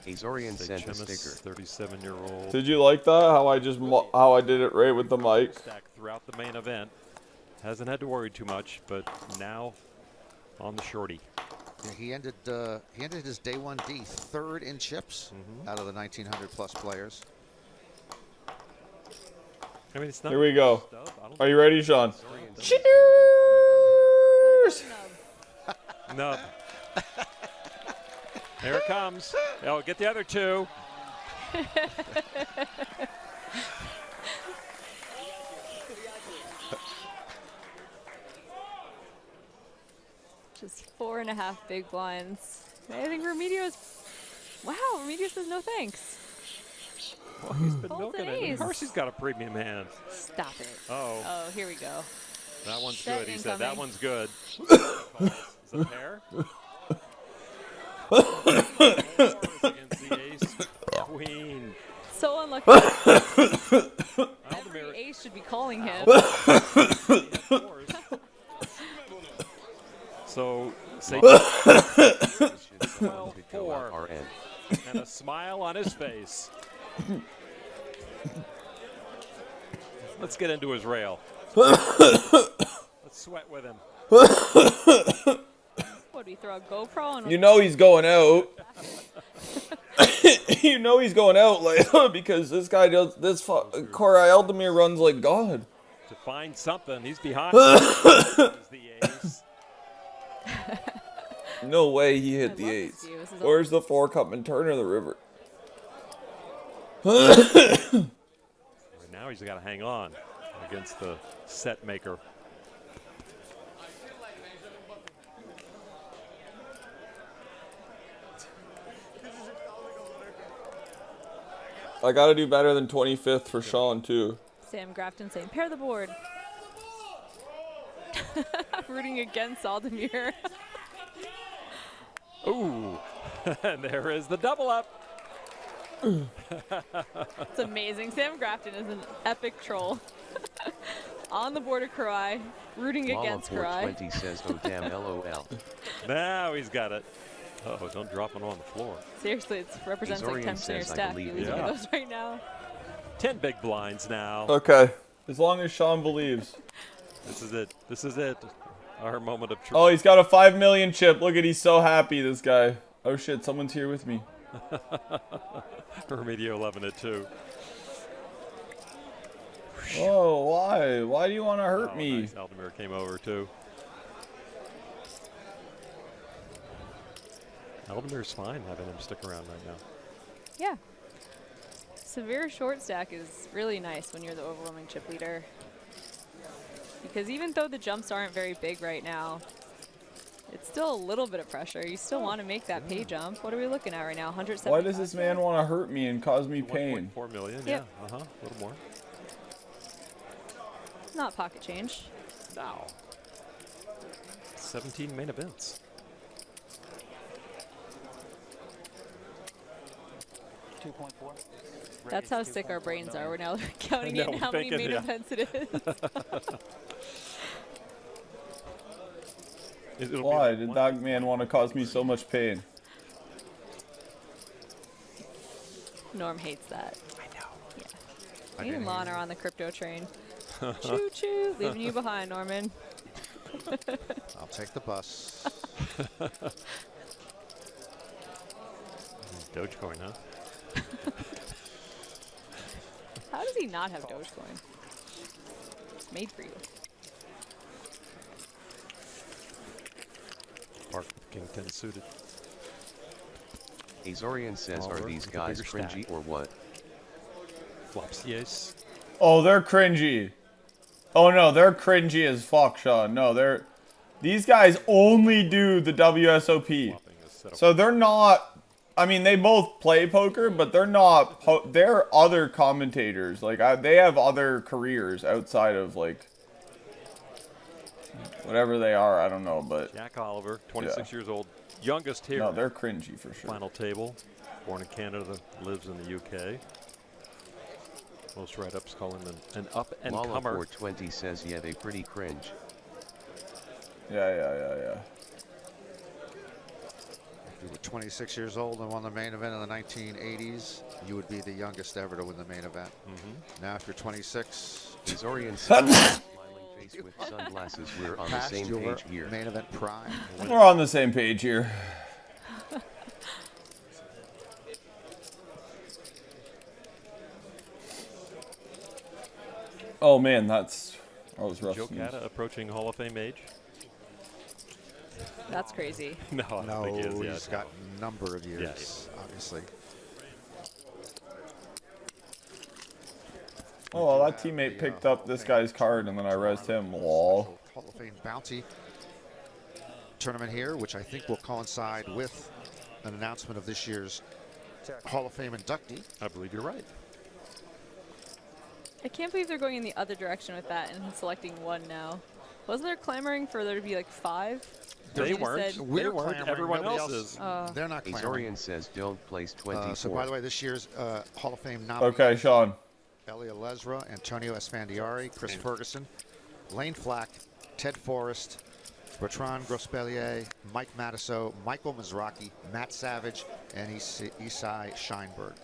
Azorian sent a sticker. 37-year-old. Did you like that? How I just how I did it right with the mic? Stack throughout the main event. Hasn't had to worry too much, but now on the shorty. Yeah, he ended his day 1D third in chips out of the 1,900 plus players. I mean, it's not Here we go. Are you ready, Sean? Cheers! Nub. There it comes. Oh, get the other two. Just 4.5 big blinds. I think Remedios. Wow, Remedios says no thanks. Well, he's been Fold milking an it. ace. Of course he's got a premium hand. Stop it. Oh. Oh, here we go. That one's Set good. He said that incoming. one's good. Is it a pair? Against the ace, queen. So unlucky. Every ace should be calling him. So, say 12-4. And a smile on his face. Let's get into his rail. Let's sweat with him. What, do you throw a GoPro on? You know he's going out. You know he's going out, like, because this guy does this. Koray Eldemir runs like God. To find something, he's behind. The ace. No way he hit the love ace. this view. This is Where's the 4-cup and turn of the river? Right now he's got to hang on against the set maker. I gotta do better than 25th for Sean too. Sam Grafton saying, pair the board. Rooting against Aldemir. Ooh, and there is the double up. It's amazing. Sam Grafton is an epic troll. On the board of Karai, rooting against Karai. 420 says, oh damn, LOL. Now he's got it. Uh-oh, don't drop it on the floor. Seriously, it represents like 10% of your stack. You're losing those right now. 10 big blinds now. Okay, as long as Sean believes. This is it. This is it. Our moment of truth. Oh, he's got a 5 million chip. Look at, he's so happy, this guy. Oh shit, someone's here with me. Remedio 11 at 2. Oh, why? Why do you want to hurt me? Nice. Aldemir came over too. Aldemir's fine having him stick around right now. Yeah. Severe short stack is really nice when you're the overwhelming chip leader. Because even though the jumps aren't very big right now, it's still a little bit of pressure. You still want to make that pay jump. What are we looking at right now? 175. Why does this man want to hurt me and cause me pain? 1.4 million, Yep. yeah. A little more. Not pocket change. Now. 17 main events. That's how sick our brains are. We're now counting I know, in how many thinking, main yeah. events it is. Why did that man want to cause me so much pain? Norm hates that. I know. Yeah. I Me and didn't Lon hear are on the crypto train. Choo choo, leaving you behind, Norman. I'll take the bus. Dogecoin, huh? How does he not have Dogecoin? It's made for you. Park with King 10 suited. Azorian says, Smaller are these with a guys bigger cringy stack. or what? Flops the ace. Oh, they're cringy. Oh no, they're cringy as fuck, Sean. No, they're... These guys only do the WSOP. So they're not... I mean, they both play poker, but they're not... they're other commentators. Like, they have other careers outside of, like... Whatever they are, I don't know, but Jack Oliver, 26 years old, youngest here. No, they're cringy for sure. Final table, born in Canada, lives in the UK. Most write-ups call him an up-and-comer. Lala420 says, yeah, they pretty cringe. Yeah. If you were 26 years old and won the main event in the 1980s, you would be the youngest ever to win the main event. Now, if you're 26, Azorian smiling face with sunglasses. We're on the past same your page here. main event prime. We're on the same page here. Oh man, that was rough. Joe Cata approaching Hall of Fame age. That's crazy. No, I don't think he is yet. He's got a number of years, obviously. Oh, well, that teammate picked up this guy's card and then I rezzed him. Lol. Hall of Fame bounty tournament here, which I think will coincide with an announcement of this year's Hall of Fame inductee. I believe you're right. I can't believe they're going in the other direction with that and selecting one now. Wasn't there clamoring for there to be like 5? They weren't. We're They weren't. clamoring. Everyone Nobody else is. They're not clamoring. Azorian says, don't place 24. So, by the way, this year's Hall of Fame nominee. Okay, Sean. Elia Lesra, Antonio Esfandiari, Chris Ferguson, Lane Flack, Ted Forrest, Bertrand Grospellier, Mike Matiso, Michael Mizrachi, Matt Savage, and Isai Scheinberg.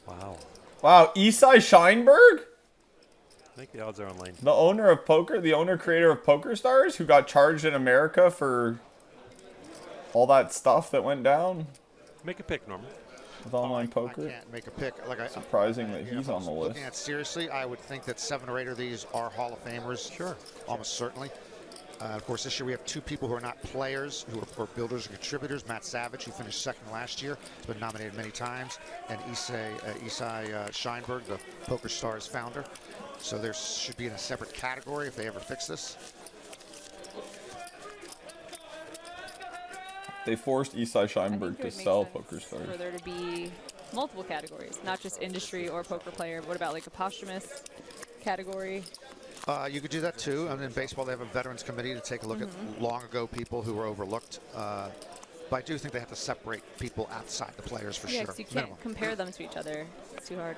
Wow. Wow, Isai Scheinberg? I think the odds are on Lane. The owner of poker, the creator of Poker Stars, who got charged in America for all that stuff that went down Make a pick, Norman. with online I poker. can't make a pick. Surprising that he's on the list. Looking at seriously, I would think that 7 or 8 of these are Hall of Famers. Sure. Almost certainly. Of course, this year we have 2 people who are not players, who are builders and contributors. Matt Savage, who finished 2nd last year, has been nominated many times, and Isai Scheinberg, the Poker Stars founder. So there should be in a separate category if they ever fix this. They forced Isai Scheinberg to It would sell make Poker sense Stars. for there to be multiple categories, not just industry or poker player. What about like a posthumous category? You could do that too. And in baseball, they have a veterans committee to take a look at long ago people who were overlooked. But I do think they have to separate people outside the players for Yeah, sure. 'cause you can't Minimum. compare them to each other. It's too hard.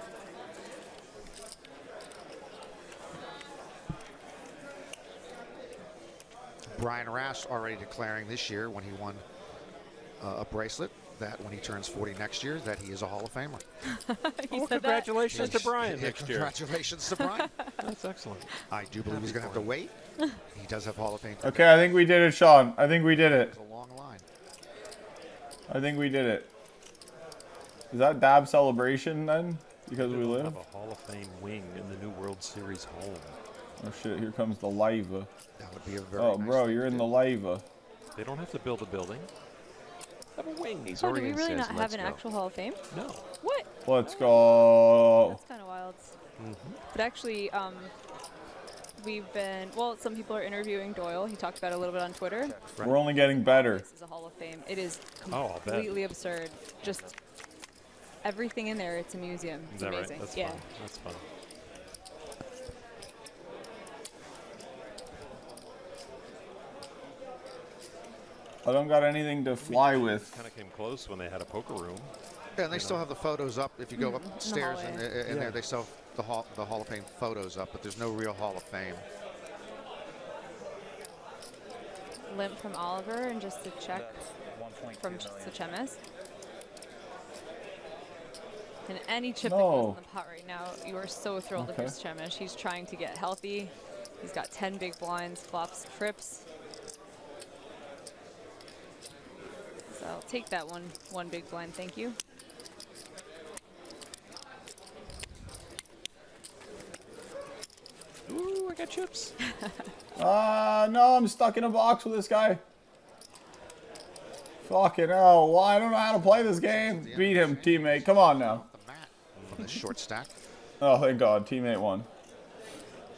Brian Rass already declaring this year when he won a bracelet that when he turns 40 next year that he is a Hall of Famer. He said Congratulations that. to Brian Yeah, next year. Congratulations to Brian. That's excellent. I do believe he's going to have to wait. He does have Hall of Fame. Okay, I think we did it, Sean. I think we did it. It's a long line. I think we did it. Is that Dab Celebration then? Because we live? Have a Hall of Fame wing in the new World Series home. Oh shit, here comes the Laiva. That would be a very Oh nice bro, thing you're to in do. the Laiva. They don't have to build a building. Have a wing. Oh, do we really not have an actual Hall of Fame? No. What? Let's go. That's kind of wild. But actually, we've been, well, some people are interviewing Doyle. He talked about it a little bit on Twitter. We're only getting better. This is a Hall of Fame. It is Oh, I'll bet. completely absurd. Just everything in there. It's a museum. Is It's that amazing. right? That's yeah. fun. That's fun. I don't got anything to fly with. Kind of came close when they had a poker room. Yeah, and they still have the photos up. If you go Mm-hmm. upstairs in Yeah. there, they still have the Hall of Fame photos up, but there's no real Hall of Fame. Limp from Oliver and just a check from Sachemis. And any chip that goes in the pot right now, you are so thrilled with this Chemish. He's trying to get healthy. He's got 10 big blinds, flops, trips. So I'll take that one big blind, thank you. Ooh, I got chips. No, I'm stuck in a box with this guy. Fucking hell. Well, I don't know how to play this game. Beat him, teammate. Come on now. From this short stack. Oh, thank God. Teammate won.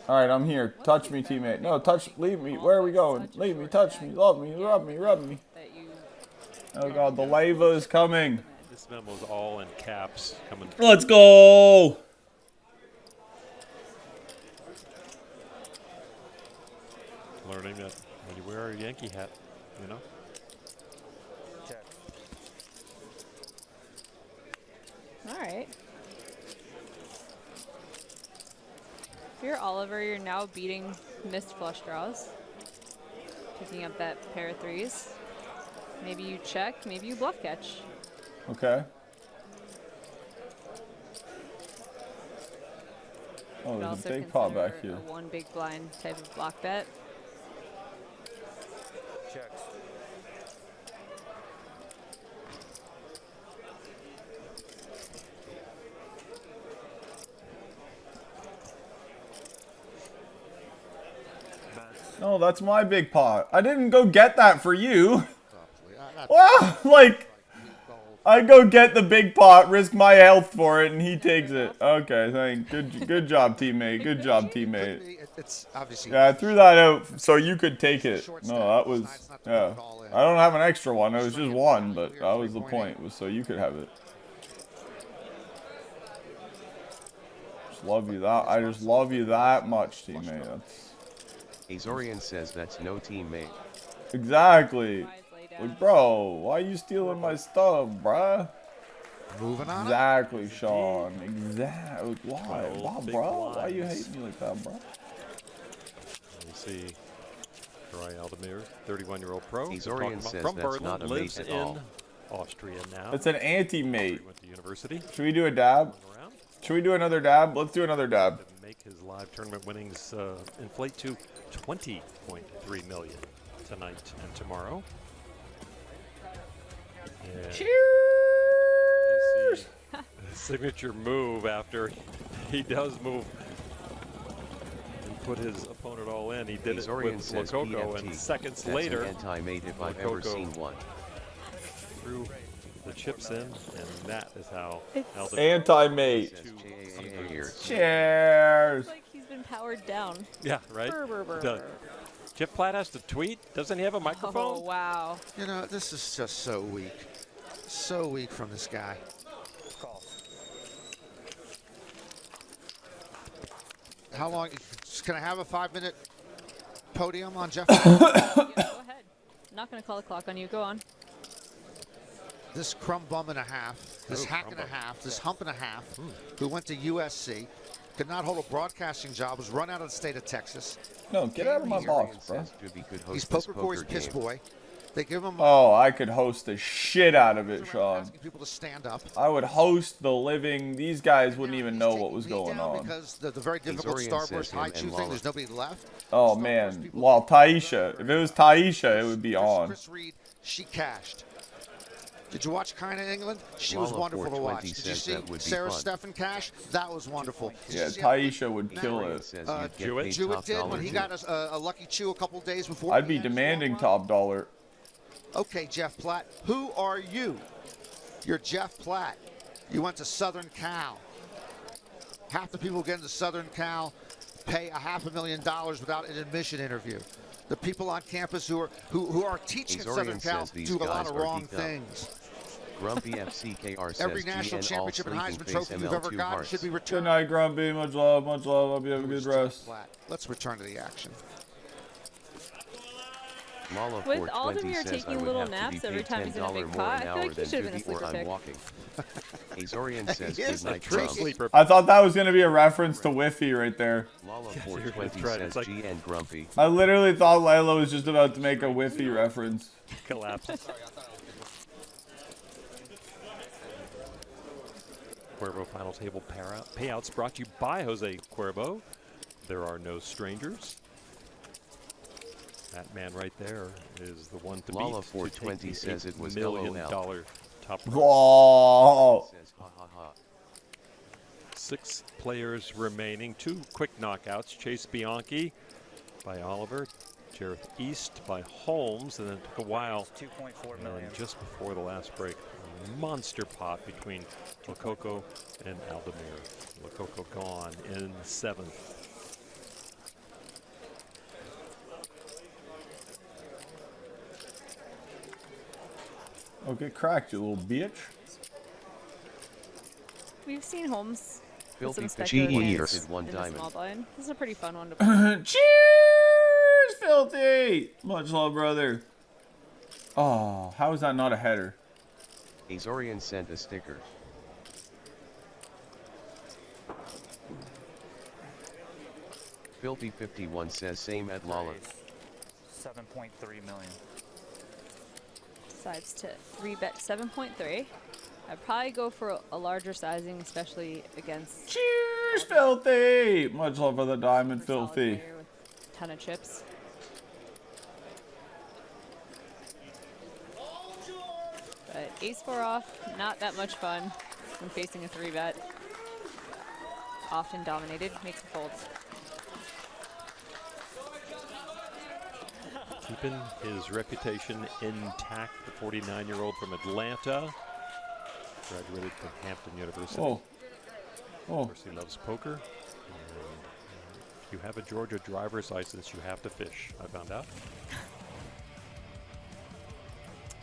All right, I'm here. Touch me, teammate. No, touch. Leave me. Where are we going? Leave me. Touch me. Love me. Rub me. Rub me. Oh, God. The lava is coming. This memo's all in caps coming. Let's go. Learning that when you wear a Yankee hat, you know. Check. All right. If you're Oliver, you're now beating missed flush draws. Picking up that pair of threes. Maybe you check, maybe you bluff catch. Okay. Oh, Could there's also a big pot consider back here. a one big blind type of block bet. Checks. No, that's my big pot. I didn't go get that for you. Wow, like, I go get the big pot, risk my health for it, and he takes it. Okay, good job, teammate. Good job, teammate. It's obviously. Yeah, I threw that out so you could take it. No, that was, yeah. I don't have an extra one. It was just one, but that was the point, was so you could have it. Just love you that. I just love you that much, teammate. That's... Azorian says that's no teammate. Exactly. Like, bro, why you stealing my stuff, bruh? Moving on. Exactly, Sean. Exactly. Why? Wow, big bro. Why you blinds. hate me like that, bro? You see Troy Aldemir, 31-year-old pro. Azorian says from that's Berlin, not a lives mate at in all. Austria now. It's an anti-mate. Went to university. Should we do a dab? Should we do another dab? Let's do another dab. Make his live tournament winnings inflate to 20.3 million tonight and tomorrow. And Cheers! You see the signature move after he does move and put his opponent all in. He did Azorian it with says Lococo, PFT. and seconds That's later, an anti-mate if I've ever Lococo seen one. threw the chips in, and that is how Aldemir Anti-mate. Cheers. Like he's been powered down. Yeah, right? Jeff Platt has to tweet? Doesn't he have a microphone? Oh, wow. You know, this is just so weak. So weak from this guy. How long? Can I have a 5-minute podium on Jeff? Yeah, go ahead. I'm not going to call the clock on you. Go on. This crumb bum and a half, this hack and a half, this hump and a half, who went to USC, could not hold a broadcasting job, was run out of the state of Texas. No, get out of my box, bro. He's Poker Corey's piss boy. They give him. Oh, I could host the shit out of it, Sean. Asking people to stand up. I would host the living. These guys wouldn't even know what was going on. Because the very difficult Starburst high chew thing, there's nobody left. Oh man, well Taisha. If it was Taisha, it would be on. Chris Reed, she cashed. Did you watch Kinda England? She was Lala wonderful to watch. Did you see Sarah Steffen cash? That was wonderful. Yeah, Taisha would kill it. Jewett did when he got a lucky chew a couple days before. I'd be demanding top dollar. Okay, Jeff Platt, who are you? You're Jeff Platt. You went to Southern Cal. Half the people who get into Southern Cal pay $500,000 without an admission interview. The people on campus who are teaching at Southern Cal do a lot of wrong things. Grumpy FCKR says Every national championship and Heisman Trophy you've ever gotten should be Good returned. night, Grumpy. Much love, much love. Hope you have a good rest. Let's return to the action. With Aldemir taking little naps every time he's in a big pot, I feel like he should have been a sleeper pick. Azorian says Yes, good night, true Trump. sleeper. I thought that was gonna be a reference to Whiffy right there. Lala 420 says G and Grumpy. I literally thought Lila was just about to make a Whiffy reference. Collapse. Cuervo final table payouts brought to you by Jose Cuervo. There are no strangers. That man right there is the one to beat. Lala 420 says it was $1 million LOL. top prize. Whoa. Says ha ha ha. 6 players remaining. 2 quick knockouts. Chase Bianchi by Oliver. Jareth East by Holmes. And then it took a while. 2.4 million. And just before the last break, a monster pot between Lococo and Aldemir. Lococo gone in 7th. Oh, get cracked, you little bitch. We've seen Holmes with Filthy some Fish speculative Eater hands did one in the diamond. small blind. This is a pretty fun one to play. Cheers, Filthy! Much love, brother. Oh, how is that not a header? Azorian sent a sticker. Filthy51 says same at Lala. 7.3 million. Decides to 3-bet 7.3. I'd probably go for a larger sizing, especially against. Cheers, Filthy! Much love for the diamond, Filthy. Ton of chips. But ace-4 off, not that much fun when facing a 3-bet. Often dominated, makes it fold. Keeping his reputation intact, the 49-year-old from Atlanta. Graduated from Hampton University. Oh. Oh. Of course, he loves poker. And if you have a Georgia driver's license, you have to fish. I found out.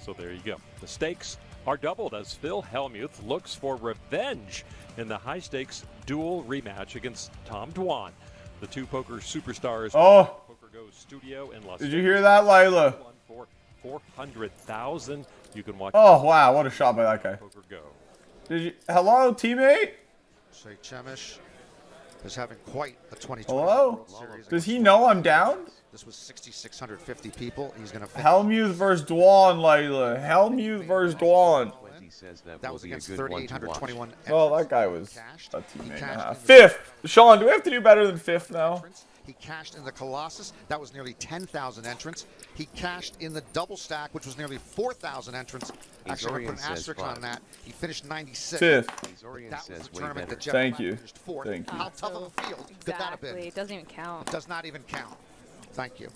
So there you go. The stakes are doubled as Phil Hellmuth looks for revenge in the high-stakes dual rematch against Tom Dwan. The two poker superstars. Oh. Poker Go Studio in Las Did Vegas. you hear that, Lila? For 400,000. You can watch. Oh, wow. What a shot by that guy. Poker Go. Did you? Hello, teammate? Say Chemish is having quite a 2020 Hello? World Series. Does he know I'm down? This was 6,650 people. He's going to Hellmuth versus Dwan, Layla. Hellmuth versus Dwan. That was against 3,821. Oh, that guy was a teammate and a half. Fifth. Sean, do we have to do better than fifth now? He cashed in the Colossus. That was nearly 10,000 entrants. He cashed in the double stack, which was nearly 4,000 entrants. Actually, I'm going to put an asterisk on that. He finished 96. Fifth. That was the tournament that Jeff Thank Black you. finished fourth. Thank you. How tough of a field could that have been? Exactly. It doesn't even count. It does not even count. Thank you.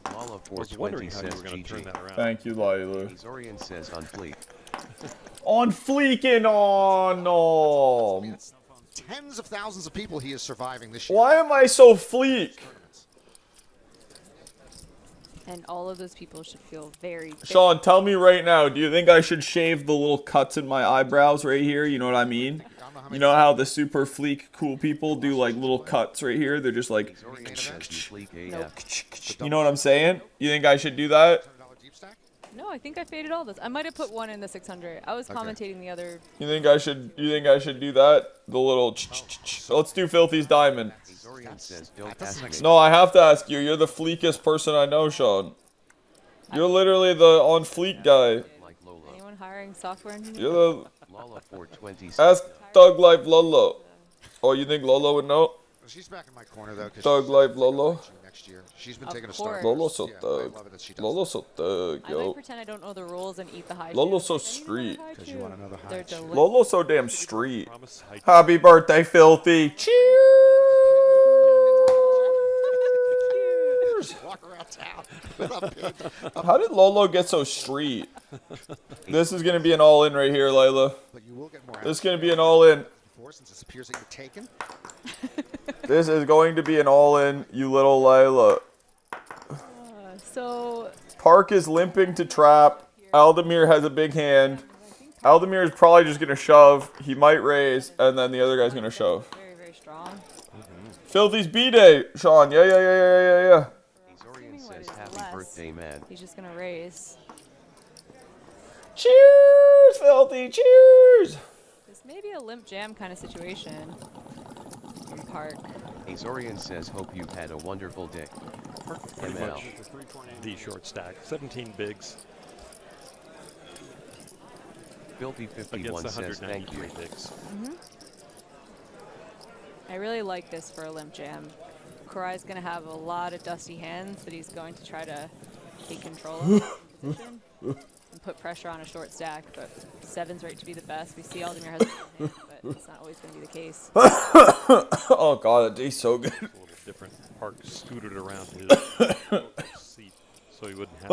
Lala I was 420 wondering how you says were going to turn GG. that around. Thank you, Lila. Azorian says on fleek. On fleeking on. Tens of thousands of people he is surviving this year. Why am I so fleek? And all of those people should feel very. Sean, tell me right now, do you think I should shave the little cuts in my eyebrows right here? You know what I mean? You know how the super fleek cool people do like little cuts right here? They're just like, you know what I'm saying? You think I should do that? No, I think I faded all this. I might have put one in the 600. I was Okay. commentating the other. You think I should do that? The little let's do Filthy's diamond. No, I have to ask you. You're the fleekest person I know, Sean. You're literally the on fleek guy. Anyone hiring software engineers? You're the Lala 420. Ask Thug Life Lolo. Oh, you think Lolo would know? She's back in my corner though. Thug Life Lolo. Next year, she's been Of taking a start. course. Lolo so Yeah, I thug. love it that she does Lolo so thug, I might yo. pretend I don't know the rules and eat the high. Lolo chews. so Anyone street. high Because you chew? want another high They're chew. delicious. Lolo so damn street. Promise I Happy birthday, Filthy. Cheers. Walk around town with a pig. How did Lolo get so street? This is gonna be an all-in right here, Layla. But you will get more. This is gonna be an all-in. Since it appears that you're taken. This is going to be an all-in, you little Layla. So Park is limping to trap. Aldemir has a big hand. Aldemir is probably just gonna shove. He might raise, and then the other guy's gonna shove. very, very strong. Filthy's B-Day, Sean. Yeah. Azorian says happy birthday, man. He's just gonna raise. Cheers, Filthy. Cheers. This may be a limp jam kind of situation. In Park. Azorian says hope you've had a wonderful day. pretty ML. much the short stack. 17 bigs. Filthy51 says thank you. bigs. I really like this for a limp jam. Karai's going to have a lot of dusty hands, but he's going to try to take control of the position and put pressure on a short stack. But 7's right to be the best. We see Aldemir has a hand, but it's not always going to be the case. Oh god, that tastes so good. A little different. Park scooted around his seat so he wouldn't have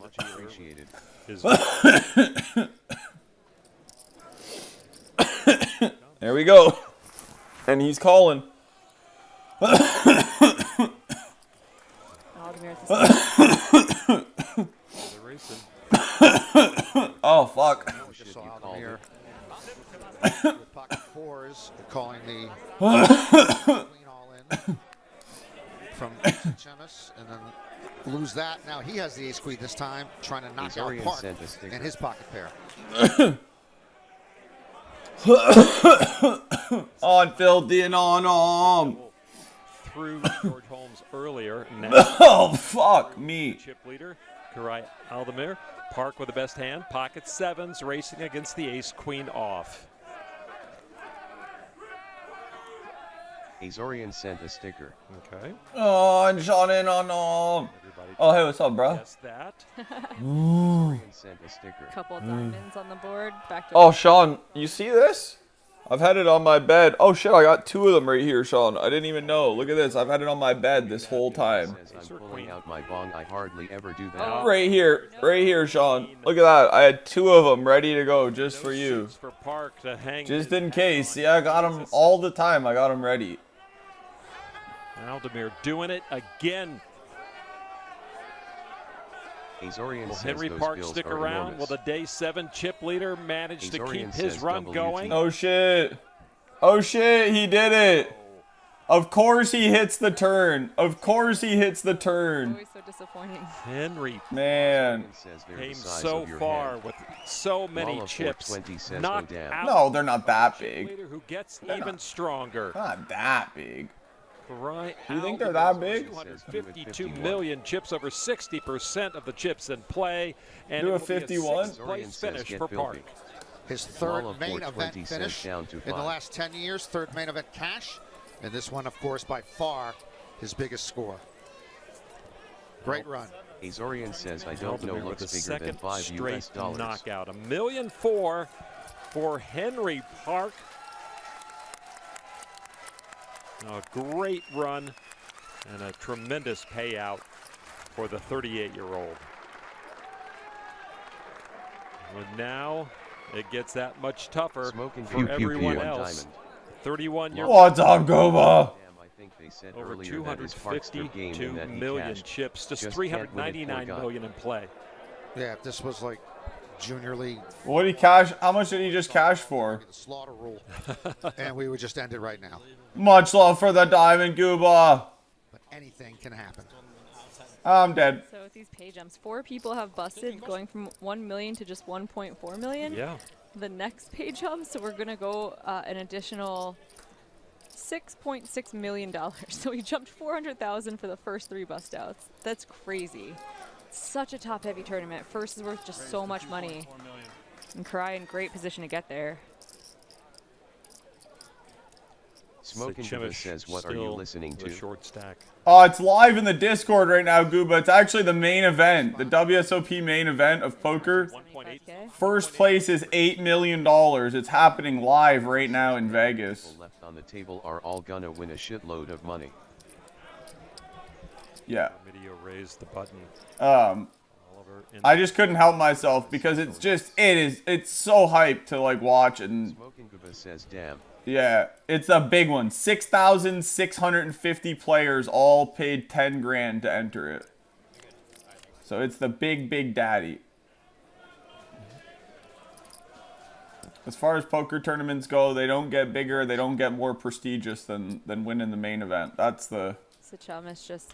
Much appreciated. His There we go. And he's calling. Aldemir at the They're racing. Oh fuck. Just saw Aldemir with pocket fours calling the clean all in from Chemish. Morris, and then lose that. Now he has the ace queen this time, trying to knock out Azorian Park sent a sticker. and his pocket pair. On filthy and on. Through George Holmes earlier. Now Oh, fuck me. chip leader, Karai Aldemir. Park with the best hand. Pocket sevens, racing against the ace queen off. Azorian sent a sticker. Okay. On Sean and on. Oh, hey, what's up, bro? Guess that. Azorian sent a sticker. Couple diamonds on the board. Back to Oh, Sean, you see this? I've had it on my bed. Oh, shit, I got 2 of them right here, Sean. I didn't even know. Look at this. I've had it on my bed this whole time. Says I'm pulling out my bong. I hardly ever do that. Right here, Sean. Look at that. I had 2 of them ready to go just for you. For Park to hang. Just in case. Yeah, I got them all the time. I got them ready. Aldemir doing it again. Azorian Will says Henry those Park bills stick are around? enormous. Will the day 7 chip leader manage to keep Azorian his says run WT. going? Oh, shit. Oh, shit. He did it. Of course he hits the turn. Of course he hits the turn. Always so disappointing. Henry Man. Says they're came the size so of your far hand. with so many Lala chips. 420 says Knocked no damn. out No, they're not that chip big. leader who gets even stronger. Not that big. Right. You think they're that big? 252 million chips, over 60% of the chips in play, and Do it a will be 51? 6th place Azorian says finish get for Park. filthy. His third Lala main 420 event says finish down to in the 5. last 10 years. Third main event cash. And this one, of course, by far his biggest score. Great run. Azorian says I don't know Aldemir with looks the bigger than second $5 straight US. knockout. $1.4 million for Henry Park. A great run and a tremendous payout for the 38-year-old. And now it gets that much tougher Smoking for everyone one else. diamond. 31-year-old. What's up, Goba? Damn, I think they said Over earlier that his Park's their game 252 and that he million cashed. chips, just Just can't win it, poor 399 guy. million in play. Yeah, if this was like Junior League, What did he cash? How much did he just cash for? the slaughter rule, and we would just end it right now. Much love for the diamond, Gooba. But anything can happen. I'm dead. So with these pay jumps, 4 people have busted, going from 1 million to just 1.4 million. Yeah. The next pay jump, so we're gonna go an additional $6.6 million. So we jumped 400,000 for the first 3 bust outs. That's crazy. Such a top-heavy tournament. First is worth just so much money. And Karai in great position to get there. Smoking Gooba Chimish says, what are you still listening with to? a short stack. Oh, it's live in the Discord right now, Gooba. It's actually the main event, the WSOP main event of poker. 1.8K. First place is $8 million. It's happening live right now in Vegas. People left on the table are all gonna win a shitload of money. Yeah. Video raised the button. I just couldn't help myself because it's so hyped to like watch and Smoking Gooba says, damn. yeah, it's a big one. 6,650 players all paid 10 grand to enter it. So it's the big daddy. As far as poker tournaments go, they don't get bigger, they don't get more prestigious than winning the main event. That's the Sichamis just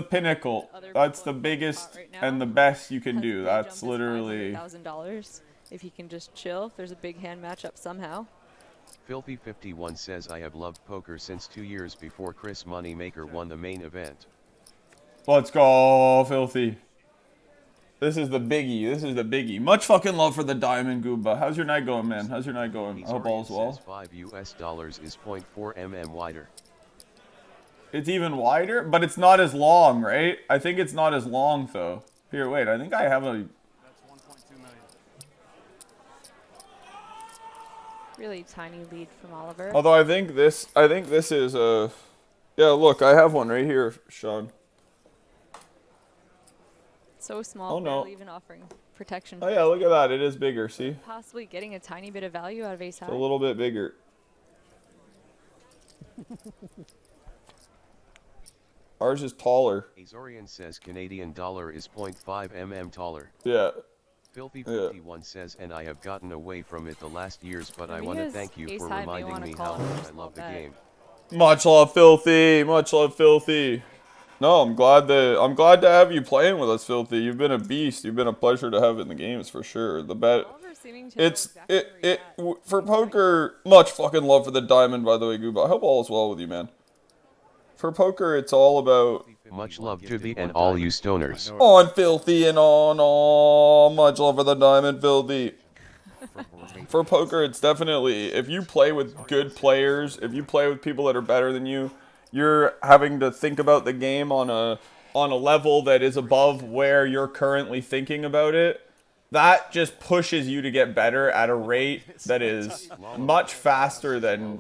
pinnacle. That's the biggest and the best you can do. That's literally $500,000 if he can just chill. If there's a big hand matchup somehow. Filthy51 says I have loved poker since 2 years before Chris Moneymaker won the main event. Let's go, Filthy. This is the biggie. This is the biggie. Much fucking love for the diamond, Gooba. How's your night going, man? How's your night going? I hope all's well. Says $5 US is 0.4 mm wider. It's even wider, but it's not as long, right? I think it's not as long, though. Here, wait. I think I have a... Really tiny lead from Oliver. Although I think this is a... Yeah, look, I have one right here, Sean. So small, Oh, no. barely even offering protection. Oh, yeah, look at that. It is bigger, see? Possibly getting a tiny bit of value out of ace high. It's a little bit bigger. Ours is taller. Azorian says Canadian dollar is 0.5 mm taller. Yeah. Filthy51 says, and I have gotten away from it the last years, but I Maybe want to his thank you ace for high may reminding wanna me call how him much I a love the bet. game. Much love, Filthy. Much love, Filthy. No, I'm glad to have you playing with us, Filthy. You've been a beast. You've been a pleasure to have in the games for sure. The bet, for poker. Much fucking love for the diamond, by the way, Gooba. I hope all is well with you, man. For poker, it's all about. Much love to thee and all you stoners. On Filthy and on. Much love for the diamond, Filthy. For poker, it's definitely, if you play with good players, if you play with people that are better than you, you're having to think about the game on a level that is above where you're currently thinking about it. That just pushes you to get better at a rate that is much faster than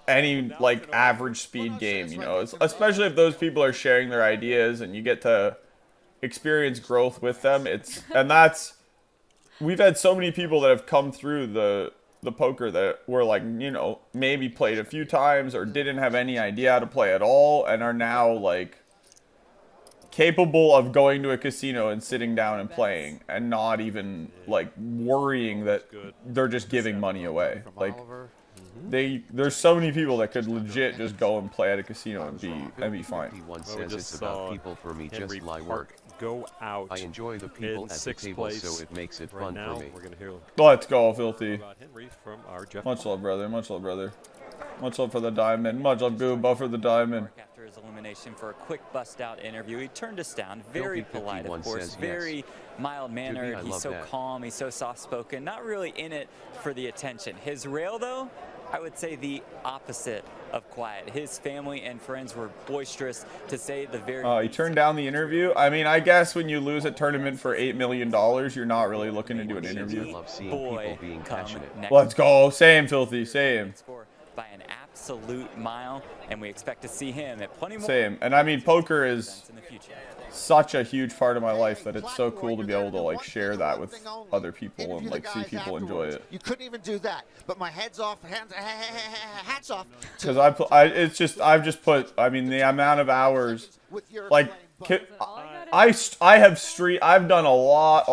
any like average speed game, you know, especially if those people are sharing their ideas and you get to experience growth with them. We've had so many people that have come through the poker that were like, you know, maybe played a few times or didn't have any idea how to play at all and are now like capable of going to a casino and sitting down and playing and not even like worrying that they're just giving money away. Like there's so many people that could legit just go and play at a casino and be fine. One says it's about people for me, just lie work. Go out. I enjoy the people at the table, so it makes it fun for me. We're gonna hear Let's go, Filthy. Henry from our Jeff. Much love, brother. Much love, brother. Much love for the diamond. Much love, Gooba, for the diamond. After his elimination for a quick bust-out interview, he turned us down. Very polite, of course. Very mild-mannered. He's so calm. He's so soft-spoken. Not really in it for the attention. His rail, though, I would say the opposite of quiet. His family and friends were boisterous, to say the very least. He turned down the interview. I mean, I guess when you lose a tournament for $8 million, you're not really looking to do an interview. I love seeing people being passionate. Let's go. Same, Filthy. Same. By an absolute mile, and we expect to see him at plenty more. Same. And I mean, poker is such a huge part of my life that it's so cool to be able to like share that with other people and like see people enjoy it. You couldn't even do that, but my head's off, hats off. Because I've just put, I mean, the amount of hours, like, I've done a lot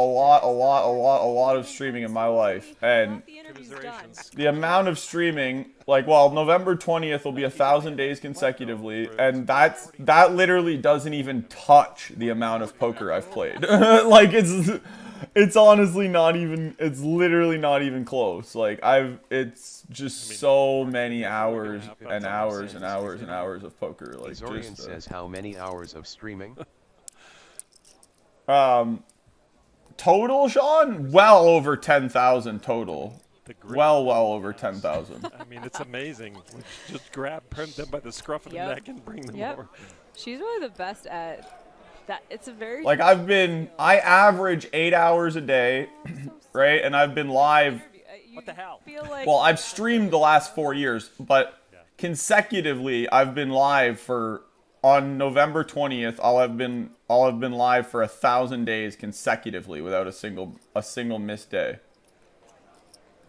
of streaming in my life, and the amount of streaming, like, well, November 20th will be 1,000 days consecutively, and that literally doesn't even touch the amount of poker I've played. Like, it's honestly not even, it's literally not even close. Like, it's just so many hours and hours and hours and hours of poker. Like, Zorian says how many hours of streaming? Total, Sean? Well over 10,000 total. Well over 10,000. I mean, it's amazing. Just grab them by the scruff of the neck and bring them over. She's really the best at that. It's a very like I average 8 hours a day, right? And I've been live. What the hell? Well, I've streamed the last 4 years, but consecutively I've been live for. On November 20th, I'll have been live for 1,000 days consecutively without a single missed day.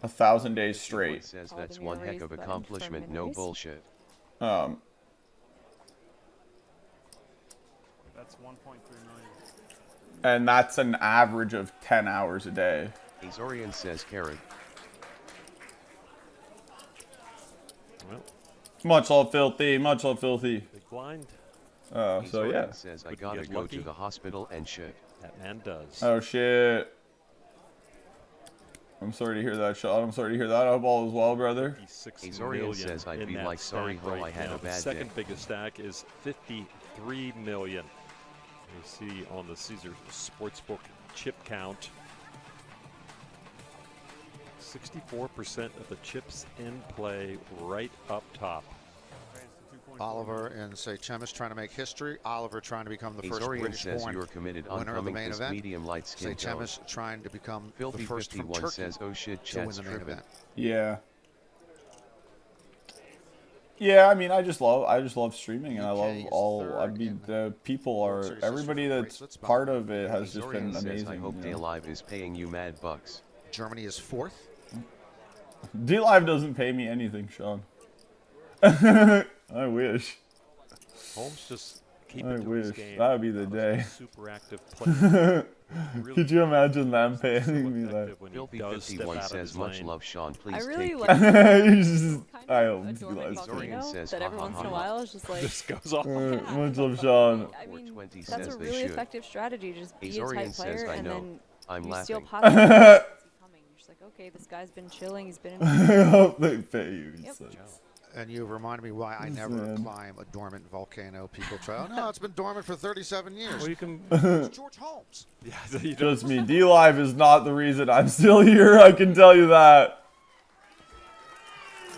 1,000 days straight. Says that's one heck of accomplishment. No bullshit. That's 1.3 million. And that's an average of 10 hours a day. Azorian says Karen. Well, much love, Filthy. Much love, Filthy. Big blind. So yeah. Says I gotta go to the hospital and shit. That man does. Oh shit. I'm sorry to hear that, Sean. I'm sorry to hear that. I hope all is well, brother. Azorian says I'd be like sorry ho, I had a bad day. The second biggest stack is 53 million. You see on the Caesars Sportsbook chip count. 64% of the chips in play right up top. Oliver and say Chemis trying to make history. Oliver trying to become the first British-born winner of the main event. Medium light skin say Chemis trying to become Filthy the first from Turkey says, oh shit, to win the main event. Yeah. Yeah, I mean, I just love streaming, and I love all. I mean, the people are everybody that's part of it has just been amazing. I hope D-Live is paying you mad bucks. Germany is 4th. D-Live doesn't pay me anything, Sean. I wish. Holmes just keep it to his game. That would be the day. Super active player. Really Could you imagine them paying me that? when he does step Philby51 out of says his much lane. love, Sean. Please I really take like He's just, I hope a he's dormant nice. volcano says, that every ha, ha, once in a ha. while is just like. This goes off. Much love, Sean. I mean, 420 that's a says they really should. effective strategy. Just be a Azorian type says, player, I and know. then I'm you steal laughing. pots. You're just like, okay, this guy's been chilling. He's been. I hope they pay you. He Yep. says. And you reminded me why I never Man. climb a dormant volcano. People try, oh no, it's been dormant for 37 years. Well, you can. It's George Holmes. Yeah, you don't- Trust me, D-Live is not the reason I'm still here. I can tell you that.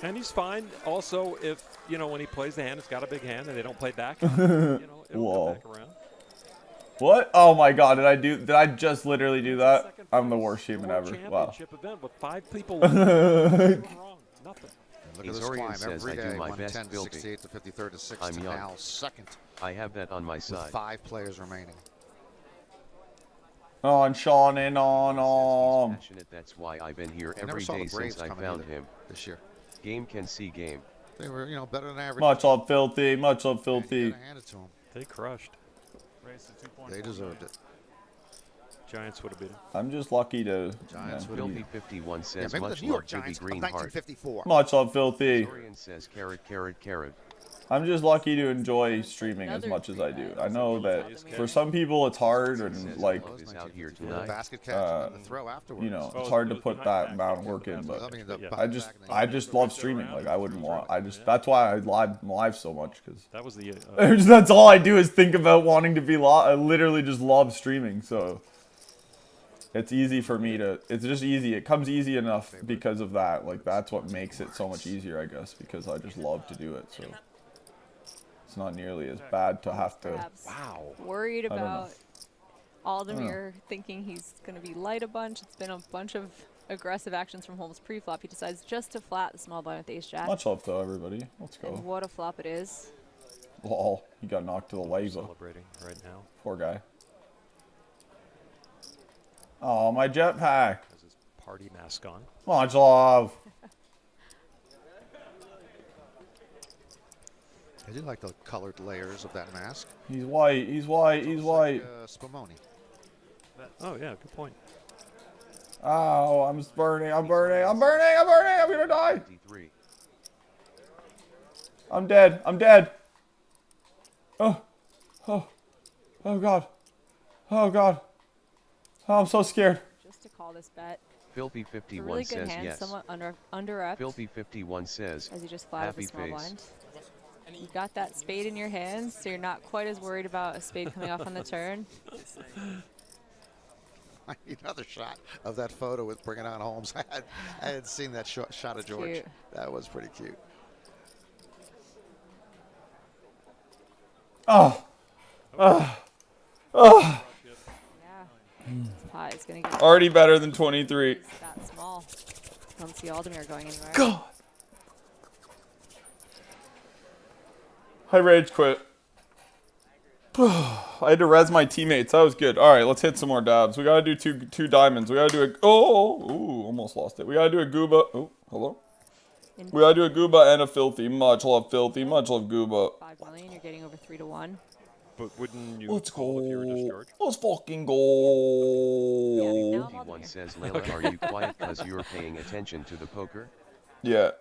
And he's fine. Also, if when he plays the hand, it's got a big hand, and they don't play back. It'll Whoa. come back around. What? Oh my God! Did I just literally do that? I'm the worst human ever. Wow. Championship event with 5 people. What's wrong? Nothing. Look at this Azorian climb says, every I do day. my best, 110 to Philby. 68 to 53rd to 6th I'm to young. now second I have that on my with side. 5 players remaining. On Sean and on. Passionate, that's why I've been here I never every saw day the Braves since I coming found either him. this year. Game can see game. They were, better than average. Much love, filthy. Much love, filthy. You gotta hand it to them. They crushed. Raised to 2.4 They deserved it. Giants would have beaten. I'm just lucky to. Giants Yeah. would have Philby51 says, maybe much the New York love, Jimmy Giants of Greenheart. 1954. Much love, filthy. Azorian says, carrot, carrot, carrot. I'm just lucky to enjoy streaming as much as I do. I know that for some people it's hard and like, Love is out here The tonight. basket catch and then the throw afterwards. it's hard to put that amount of work in. But I just love streaming. Like I wouldn't want. That's why I live so much because That was the. that's all I do is think about wanting to be live. I literally just love streaming. So it's easy for me to. It's just easy. It comes easy enough because of that. Like that's what makes it so much easier, I guess, because I just love to do it. So. It's not nearly as bad to have to. Perhaps Wow. worried I don't know. about Aldemir thinking he's going to be light a bunch. It's been a bunch of aggressive actions from Holmes pre-flop. He decides just to flat the small blind with ace jack. Much love though, everybody. Let's And go. what a flop it is. Lol, he got knocked to the laser. Celebrating right now. Poor guy. Oh, my jetpack. Has his party mask on. Much love. I do like the colored layers of that mask. He's white. He's white. He's white. Spumoni. Oh yeah, good point. Oh, I'm burning. I'm burning. I'm burning. I'm burning. I'm gonna die. 53. I'm dead. I'm dead. Oh. Oh. Oh God. Oh God. Oh, I'm so scared. Just to call this bet. It's a Philby51 really good says hand, yes. somewhat under up. Philby51 says, As you just flatted happy the small face. blind. You got that spade in your hands, so you're not quite as worried about a spade coming off on the turn. I need another shot of that photo with bringing on Holmes. I had seen that shot of George. Cute. That was pretty cute. Oh. Oh. Oh. Yeah. This pot is going to get Already better than 23. that small. Don't see Aldemir going anywhere. God. I rage quit. I had to res my teammates. That was good. All right, let's hit some more dabs. We gotta do two diamonds. We gotta do a ooh, almost lost it. We gotta do a gooba. Oh, hello. We gotta do a gooba and a filthy. Much love filthy. Much love gooba. 5 million, you're getting over 3 to 1. But wouldn't you Let's call if you were just go. George? Let's fucking go. now I'm Philby51 says, Layla, are you quiet because you're paying attention to the poker? Yeah.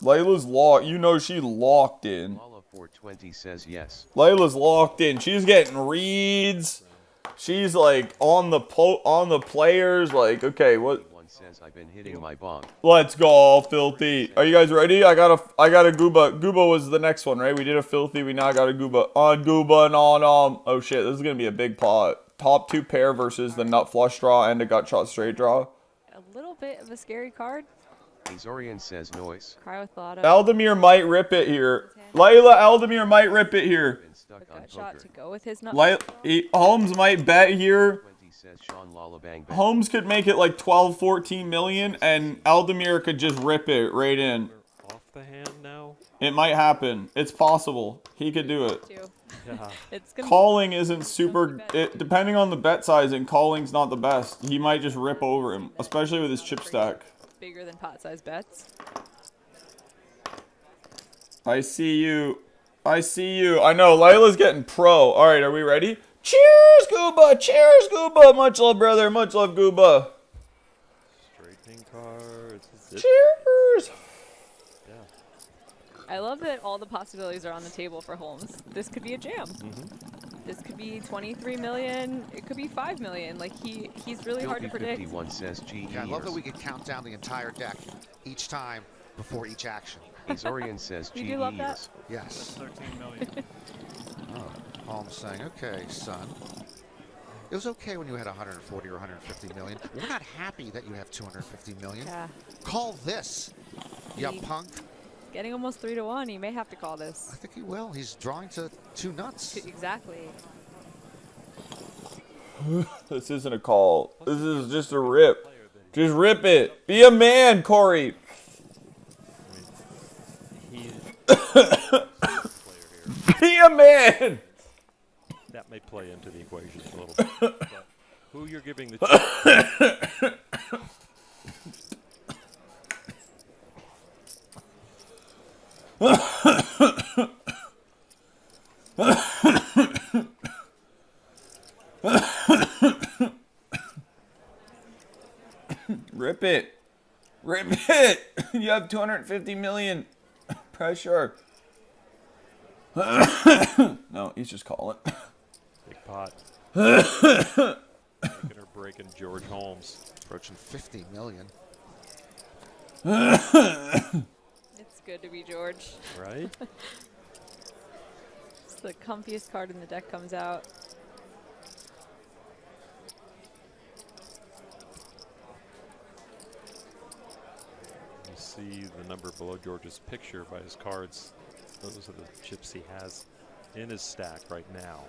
Layla's locked. You know she locked in. Lala 420 says yes. Layla's locked in. She's getting reads. She's like on the players. Like, okay, what? One says I've been hitting my bong. Let's go, filthy. Are you guys ready? I got a gooba. Gooba was the next one, right? We did a filthy. We now got a gooba. On gooba and on oh shit, this is gonna be a big pot. Top 2 pair versus the nut flush draw and a gut shot straight draw. A little bit of a scary card. Azorian says noise. Cry with Lotto. Aldemir might rip it here. Layla, Aldemir might rip it here. Been stuck The on gut shot poker. to go with his nut. Holmes might bet here. 20 says Sean Lala bang bang. Holmes could make it like 12, 14 million, and Aldemir could just rip it right in. Off the hand now. It might happen. It's possible. He could do it. Too. Yeah. It's gonna Calling isn't super. Depending on the bet size, and calling's not the best. He might just rip over him, especially with his chip stack. bigger than pot size bets. I see you. I see you. I know. Layla's getting pro. All right, are we ready? Cheers, Gooba! Cheers, Gooba! Much love, brother. Much love, Gooba. Straightening cards. Cheers! Yeah. I love that all the possibilities are on the table for Holmes. This could be a jam. This could be 23 million. It could be 5 million. Like he's really hard to predict. 51 says G. Yeah, I love that we could count down the entire deck each time before each action. Azorian says G. You do love that? Yes. 13 million. Oh, Holmes saying, okay, son. It was okay when you had 140 or 150 million. We're not happy that you have 250 million. Yeah. Call this, you He- punk. Getting almost 3 to 1. He may have to call this. I think he will. He's drawing to 2 nuts. Exactly. This isn't a call. This is just a rip. Just rip it. Be a man, Corey. Be a man. That may play into the equation a little bit. But who you're giving the Rip it. Rip it. You have 250 million. Pressure. No, he's just calling. big pot. Making or breaking George Holmes. Approaching 50 million. It's good to be George. Right? It's the comfiest card in the deck comes out. You see the number below George's picture by his cards. Those are the chips he has in his stack right now.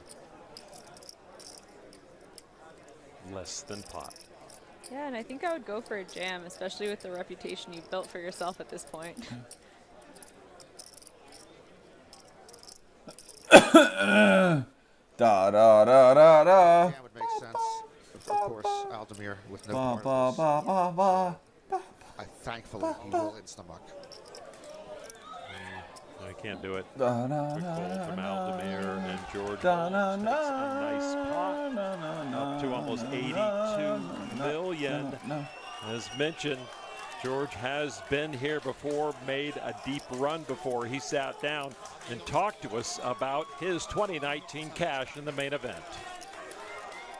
Less than pot. Yeah, and I think I would go for a jam, especially with the reputation you've built for yourself at this point. Da da da da da. Yeah, would make sense. Of course, Aldemir with no Ba ba ba ba ba. thankfully, he will instamuck. I can't do it. Da, Quick na, fold na, from na, Aldemir and George da, Holmes na, takes a nice pot na, na, na, up to almost na, 82 na, million. na. As mentioned, George has been here before, made a deep run before he sat down and talked to us about his 2019 cash in the main event.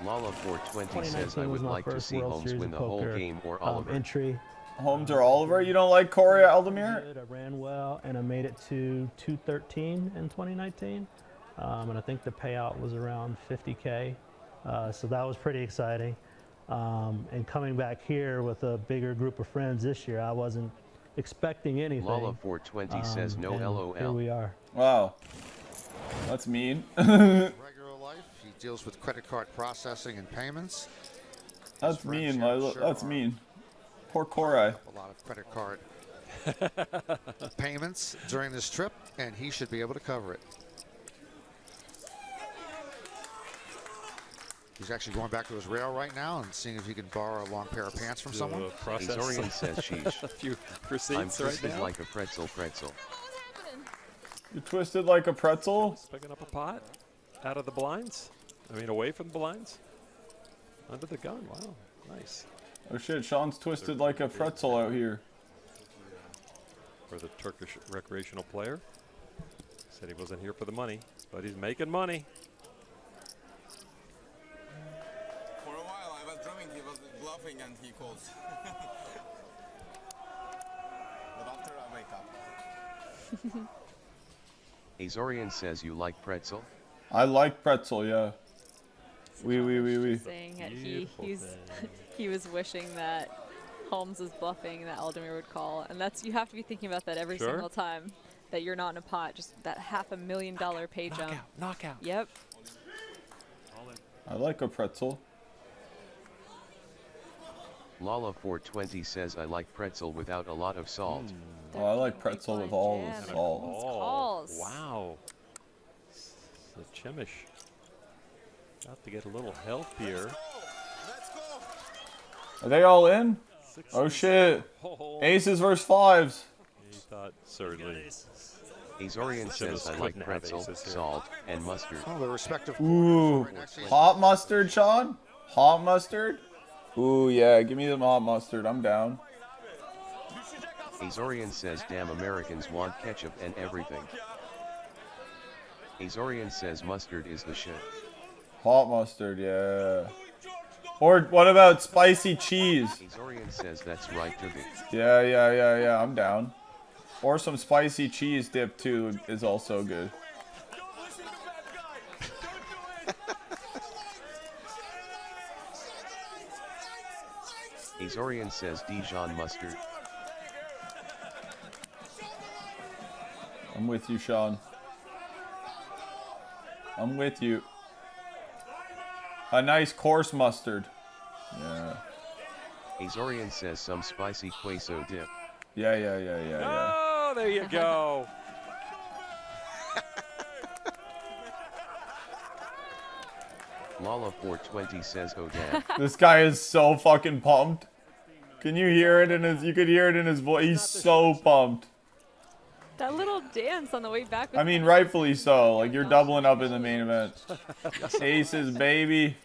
Lala 420 says I 2019 was would my like to first see World Holmes Series win of the whole Poker, game or Oliver. entry. Holmes or Oliver? You don't like Corey Aldemir? I ran well, and I made it to 213 in 2019, and I think the payout was around 50K, so that was pretty exciting. And coming back here with a bigger group of friends this year, I wasn't expecting anything. Lala 420 says no and LOL. Here we are. Wow. That's mean. Regular life, he deals with credit card processing and payments. That's mean, Lila. That's mean. Poor Corey. A lot of credit card payments during this trip, and he should be able to cover it. He's actually going back to his rail right now and seeing if he can borrow a long pair of pants from someone. Azorian says sheesh. A few I'm receipts right twisted now. like a pretzel. You're twisted like a pretzel? Just picking up a pot out of the blinds. I mean, away from the blinds. Under the gun. Wow. Nice. Oh shit, Sean's twisted like a pretzel out here. For the Turkish recreational player. Said he wasn't here for the money, but he's making money. For a while I was drumming, he was bluffing and he calls. But after I wake up. Azorian says you like pretzel? I like pretzel, yeah. We. Saying that he was wishing that Holmes was bluffing and that Aldemir would call, and that's you have to be thinking about that every Sure. single time that you're not in a pot. Just that $500,000 pay jump. Knockout. Yep. I like a pretzel. Lala 420 says I like pretzel without a lot of salt. Oh, I like pretzel with all jam. the salt. Calls. Wow. The Chemish. About to get a little healthier. Are they all in? Oh shit. Aces versus fives. He thought certainly Azorian says I like couldn't have pretzel, aces here. salt, and mustard. Oh, the respective. Ooh, hot mustard, Sean? Hot mustard? Ooh, yeah, give me the hot mustard. I'm down. Azorian says damn Americans want ketchup and everything. Azorian says mustard is the shit. Hot mustard, yeah. Or what about spicy cheese? Azorian says that's right, Tibby. Yeah, I'm down. Or some spicy cheese dip too is also good. Azorian says Dijon mustard. I'm with you, Sean. I'm with you. A nice coarse mustard. Yeah. Azorian says some spicy queso dip. Yeah. Oh, there you go. Lala420 says oh damn. This guy is so fucking pumped. Can you hear it in his? You could hear it in his voice. He's so pumped. That little dance on the way back. I mean, rightfully so. Like, you're doubling up in the main event. Aces, baby.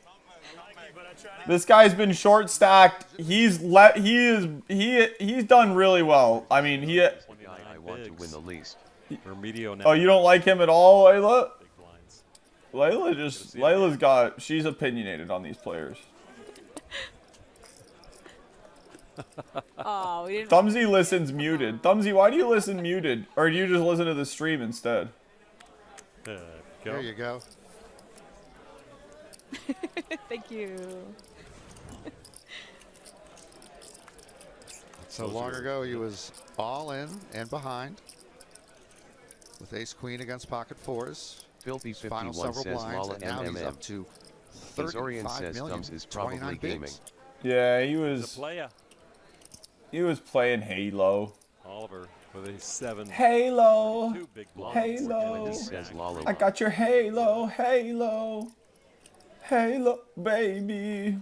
This guy's been short stacked. He's done really well. I mean, I want to win the least. Remedial now. Oh, you don't like him at all, Layla? She's opinionated on these players. Oh, we didn't. Thumbsy listens muted. Thumbsy, why do you listen muted? Or do you just listen to the stream instead? There you go. Thank you. So long ago, he was all in and behind with ace queen against pocket fours. Filthy Final 51 several says blinds, Lala and now he's MMM. up to Azorian 35 says million, Thumbs is probably 29 gaming. bigs. Yeah, he was. Player. He was playing Halo. Oliver with a 7. Halo. Two big blinds. Halo. Says Lala. I got your Halo. Halo, baby.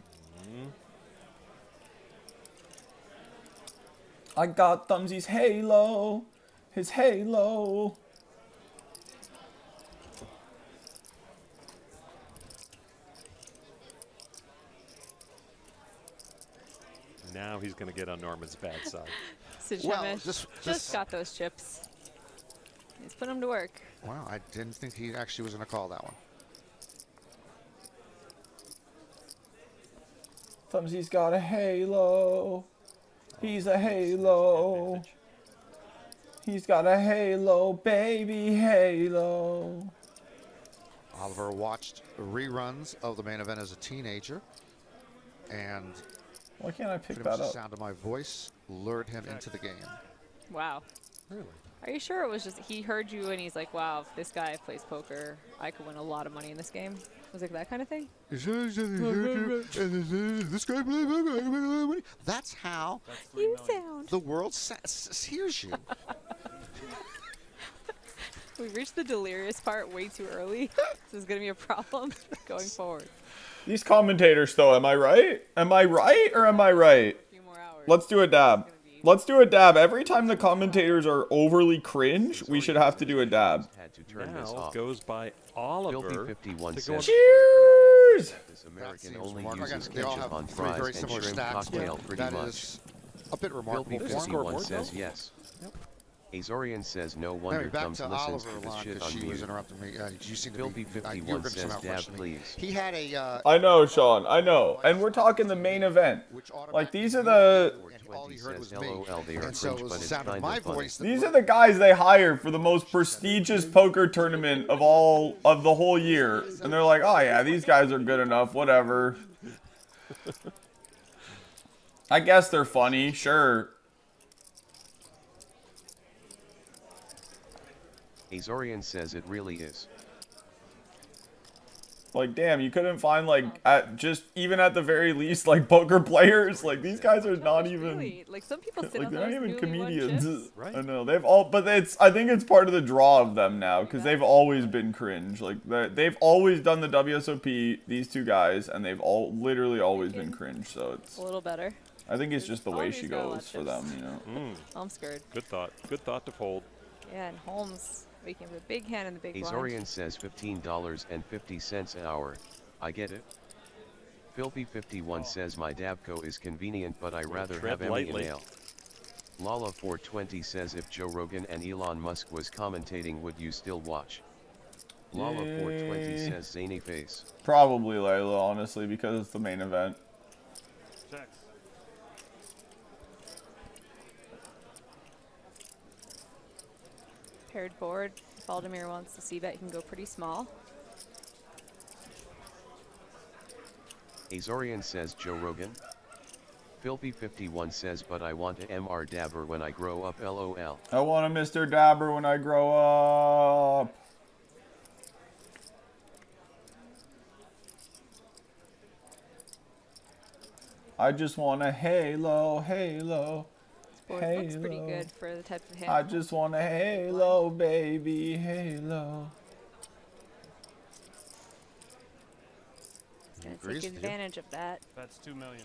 I got Thumbsy's Halo. His Halo. Now he's going to get on Norman's bad side. So Well, Shemesh just got those chips. He's put them to work. Wow, I didn't think he actually was going to call that one. Thumbsy's got a Halo. He's a Halo. He's got a Halo, baby Halo. Oliver watched reruns of the main event as a teenager, and why can't I pick pretty much that the up? sound of my voice lured him into the game. Wow. Really? Are you sure it was just he heard you and he's like, wow, if this guy plays poker, I could win a lot of money in this game? Was it that kind of thing? This guy, that's how You sound. the world hears you. We reached the delirious part way too early. This is going to be a problem going forward. These commentators, though, am I right? Am I right or am I right? Let's do a dab. Let's do a dab. Every time the commentators are overly cringe, we should have to do a dab. Now goes by Oliver. 51 to says, go on- Cheers! This American only Remarkable. uses Again, they all ketchup have on three fries very and similar shrimp stacks, cocktail but pretty that much. is a bit remarkable Filthy for him. 51 says yes. Azorian says no Anyway, wonder back Thumbs to listens Oliver to this Lon, shit because on she was mute. interrupting me. You seem to Filthy be, you were 51 going to says somehow dab question me. please. He had a I know, Sean. I know. And we're talking the main event. Like, these are the... all he heard was me. LOL, they are And so it cringe, was but the it's sound of kinda my funny. voice that These are the guys they hire for the most prestigious poker tournament of the whole year. And they're like, oh yeah, these guys are good enough, whatever. I guess they're funny, sure. Azorian says it really is. Like, damn, you couldn't find, like, even at the very least, like, poker players. Like, these guys are not even... Really? Like, some people sit Like, on they're not those even newly won comedians. chips. Right. I know, they've all... But I think it's part of the draw of them now, because they've always been cringe. Like, they've always done the WSOP, these two guys, and they've literally always been cringe, so it's... A little better. I think it's just the way Always she got a lot goes of for them, you know? I'm scared. Good thought. Good thought to fold. Yeah, and Holmes Waking up with a big hand in the big blind. Azorian says $15.50 an hour. I get it. Philpy51 says my Dabco is convenient, but I rather tread have Emmy lightly. and Ale. Lala420 says if Joe Rogan and Elon Musk was commentating, would you still watch? Lala420 Yeah. says zany face. Probably Layla, honestly, because it's the main event. Checks. Paired board. If Aldemir wants to see bet, he can go pretty small. Azorian says Joe Rogan. Philpy51 says but I want a MR Dabber when I grow up, LOL. I want a Mr. Dabber when I grow up. I just want a halo, halo, Board halo. looks pretty good for the type of hand. I just want a halo, baby, halo. He's gonna Agrees take with you. advantage of that. That's 2 million.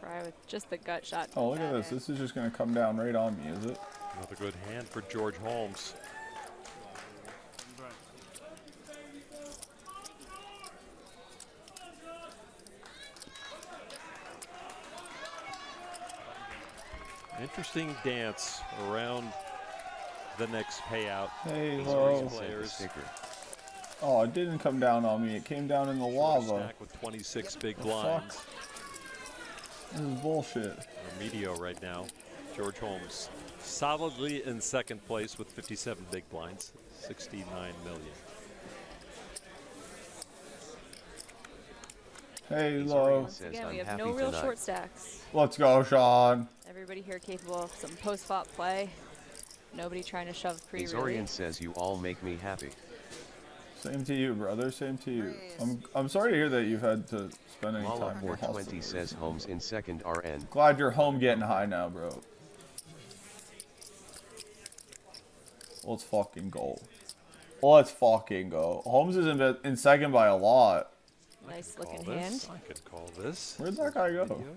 Cry with just the gut shot. Oh, look at this. This is just going to come down right on me, is it? Another good hand for George Holmes. Interesting dance around the next payout. Halo. These players. Oh, it didn't come down on me. It came down in the lava. Stack with 26 big The blinds. This is bullshit. Medio right now. George Holmes solidly in second place with 57 big blinds, 69 million. Halo. Once again, we have no real short stacks. Let's go, Sean. Everybody here capable of some post-flop play. Nobody trying to shove pre-release. Azorian says you all make me happy. Same to you, brother. Same to you. I'm sorry to hear that you've had to spend any time with Lala420 says Holmes in second RN. Glad you're home getting high now, bro. Let's fucking go. Let's fucking go. Holmes is in second by a lot. Nice looking Call hand. this. I could call this. Where'd that guy go? Video.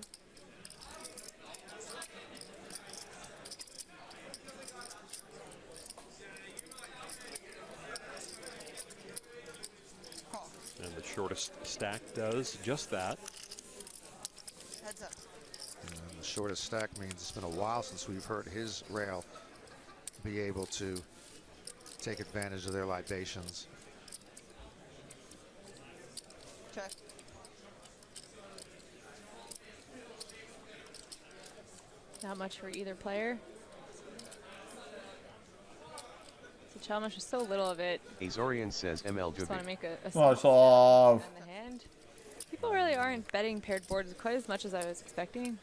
And the shortest stack does just that. Heads up. And the shortest stack means it's been a while since we've heard his rail be able to take advantage of their libations. Check. Not much for either player. So Chalmers is so little of it. Azorian says Just want to MLW. make a Much love. on the hand. People really aren't betting paired boards quite as much as I was expecting.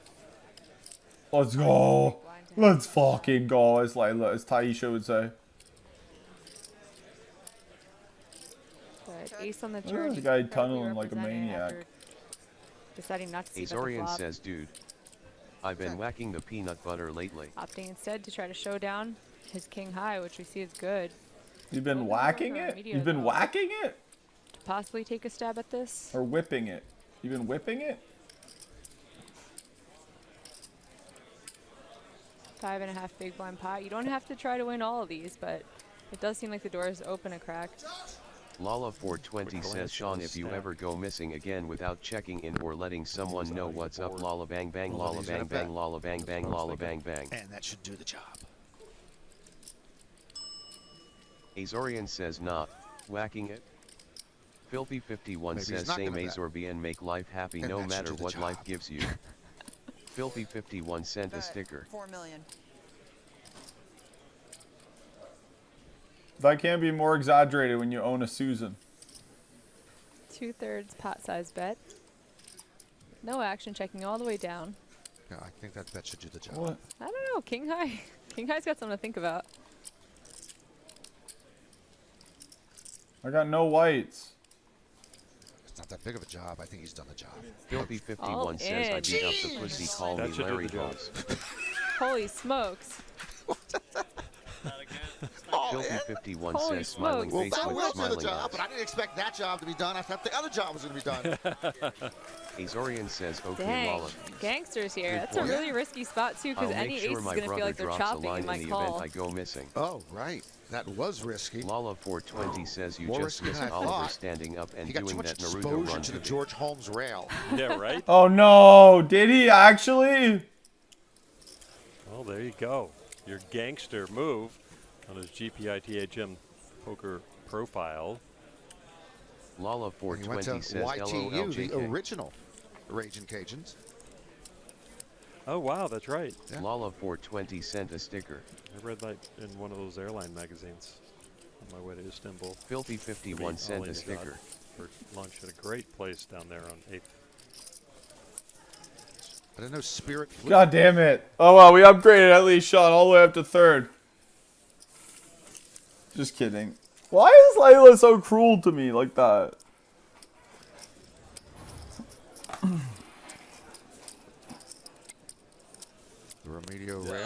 Let's go. Let's fucking go, as Taisha would say. But ace on the Look at turn. this he's guy proudly tunneling like a representing maniac. after Deciding not to see bet the Azorian flop. says dude, I've been whacking the peanut butter lately. Opting instead to try to show down his king high, which we see is good. You've been whacking it? You've been whacking it? To possibly take a stab at this. Or whipping it? You've been whipping it? 5.5 big blind pot. You don't have to try to win all of these, but it does seem like the door is open a crack. Lala420 says Sean, if you ever go missing again without checking in or letting someone know what's up, lala bang bang, lala bang bang, lala bang bang, lala bang bang. And that should do the job. Azorian says not whacking it. Philpy51 Maybe he's says not same gonna bet. Azor and make life happy And no that should matter do the what life job. gives you. Philpy51 sent a sticker. 4 million. That can't be more exaggerated when you own a Susan. 2/3 pot size bet. No action, checking all the way down. Yeah, I think that should do the job. What? I don't know, king high. King high's got something to think about. I got no whites. It's not that big of a job. I think he's done the job. Philpy51 says I beat up the pussy, call me That should do Larry the job. Holmes. Holy smokes. It Filthy51 Holy says smiling smokes. face That with will do the smiling job, eyes. but I didn't expect that job to be done. I thought the other job was going to be done. Azorian says okay Dang, Lala. gangsters here. Good That's a point. really risky spot too, because I'll any make ace sure is my going to feel brother like they're drops a chopping line and might in the call. event I go missing. Oh, right. That was risky. Lala420 says you More just risky missed than I Oliver thought. standing up and He got too doing much that Naruto exposure run to the the George Holmes rail. Yeah, right? Oh no, did he actually? Well, there you go. Your gangster move on his GPITHM poker profile. He went Lala420 to says YTU, the LOLJK. original Raging Cajuns. Oh, wow, that's right. Yeah. Lala420 sent a sticker. I read that in one of those airline magazines on my way to Istanbul. Filthy51 sent a sticker. For lunch at a great place down there on 8th. I didn't know Spirit flew. God damn it. Oh well, we upgraded at least Sean all the way up to 3rd. Just kidding. Why is Layla so cruel to me like that? The Remedio rail.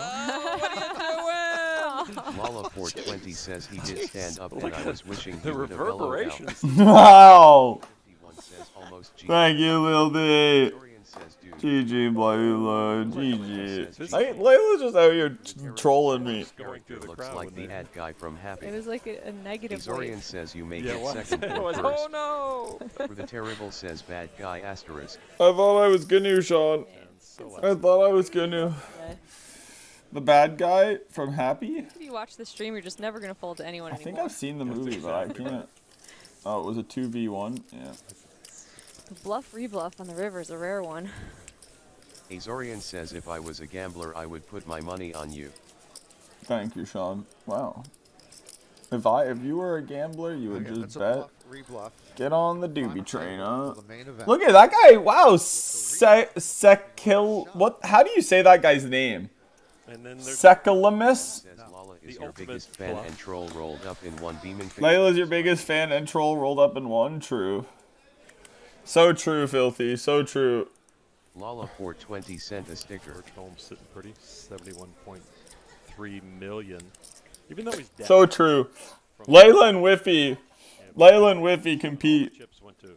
Lala420 says he did stand up and I was wishing he The would have bellowed out. reverberations. Wow. 51 says almost G. Thank you, Lil D. Azorian says dude. GG, Layla. GG. Layla's just out here trolling me. Going through the Looks crowd like when the they- ad guy from Happy. It was like a negative Azorian wave. says you may Yeah, get what? second It or was, first. oh no! The Terrible says bad guy asterisk. I thought I was gonna, Sean. I thought I was gonna. The bad guy from Happy? If you watch the stream, you're just never going to fold to anyone I think anymore. I've seen the movie, but I can't. Oh, it was a 2v1? Yeah. The bluff rebluff on the river is a rare one. Azorian says if I was a gambler I would put my money on you. Thank you, Sean. Wow. If you were a gambler, you would Okay, just that's a bet. bluff, rebluff. Get on the doobie train, huh? The main event. Look at that guy. Wow. Sekil. What? How do you say that guy's name? And then there's Sekilimus? Says Lala is your biggest fan and troll rolled up in one beaming face. Layla's your biggest fan and troll rolled up in one? True. So true, Filthy. So true. Lala420 sent a sticker. George Holmes sitting pretty, 71.3 million. Even though he's down. So true. Layla and Whiffy. Layla and Whiffy compete. Chips went to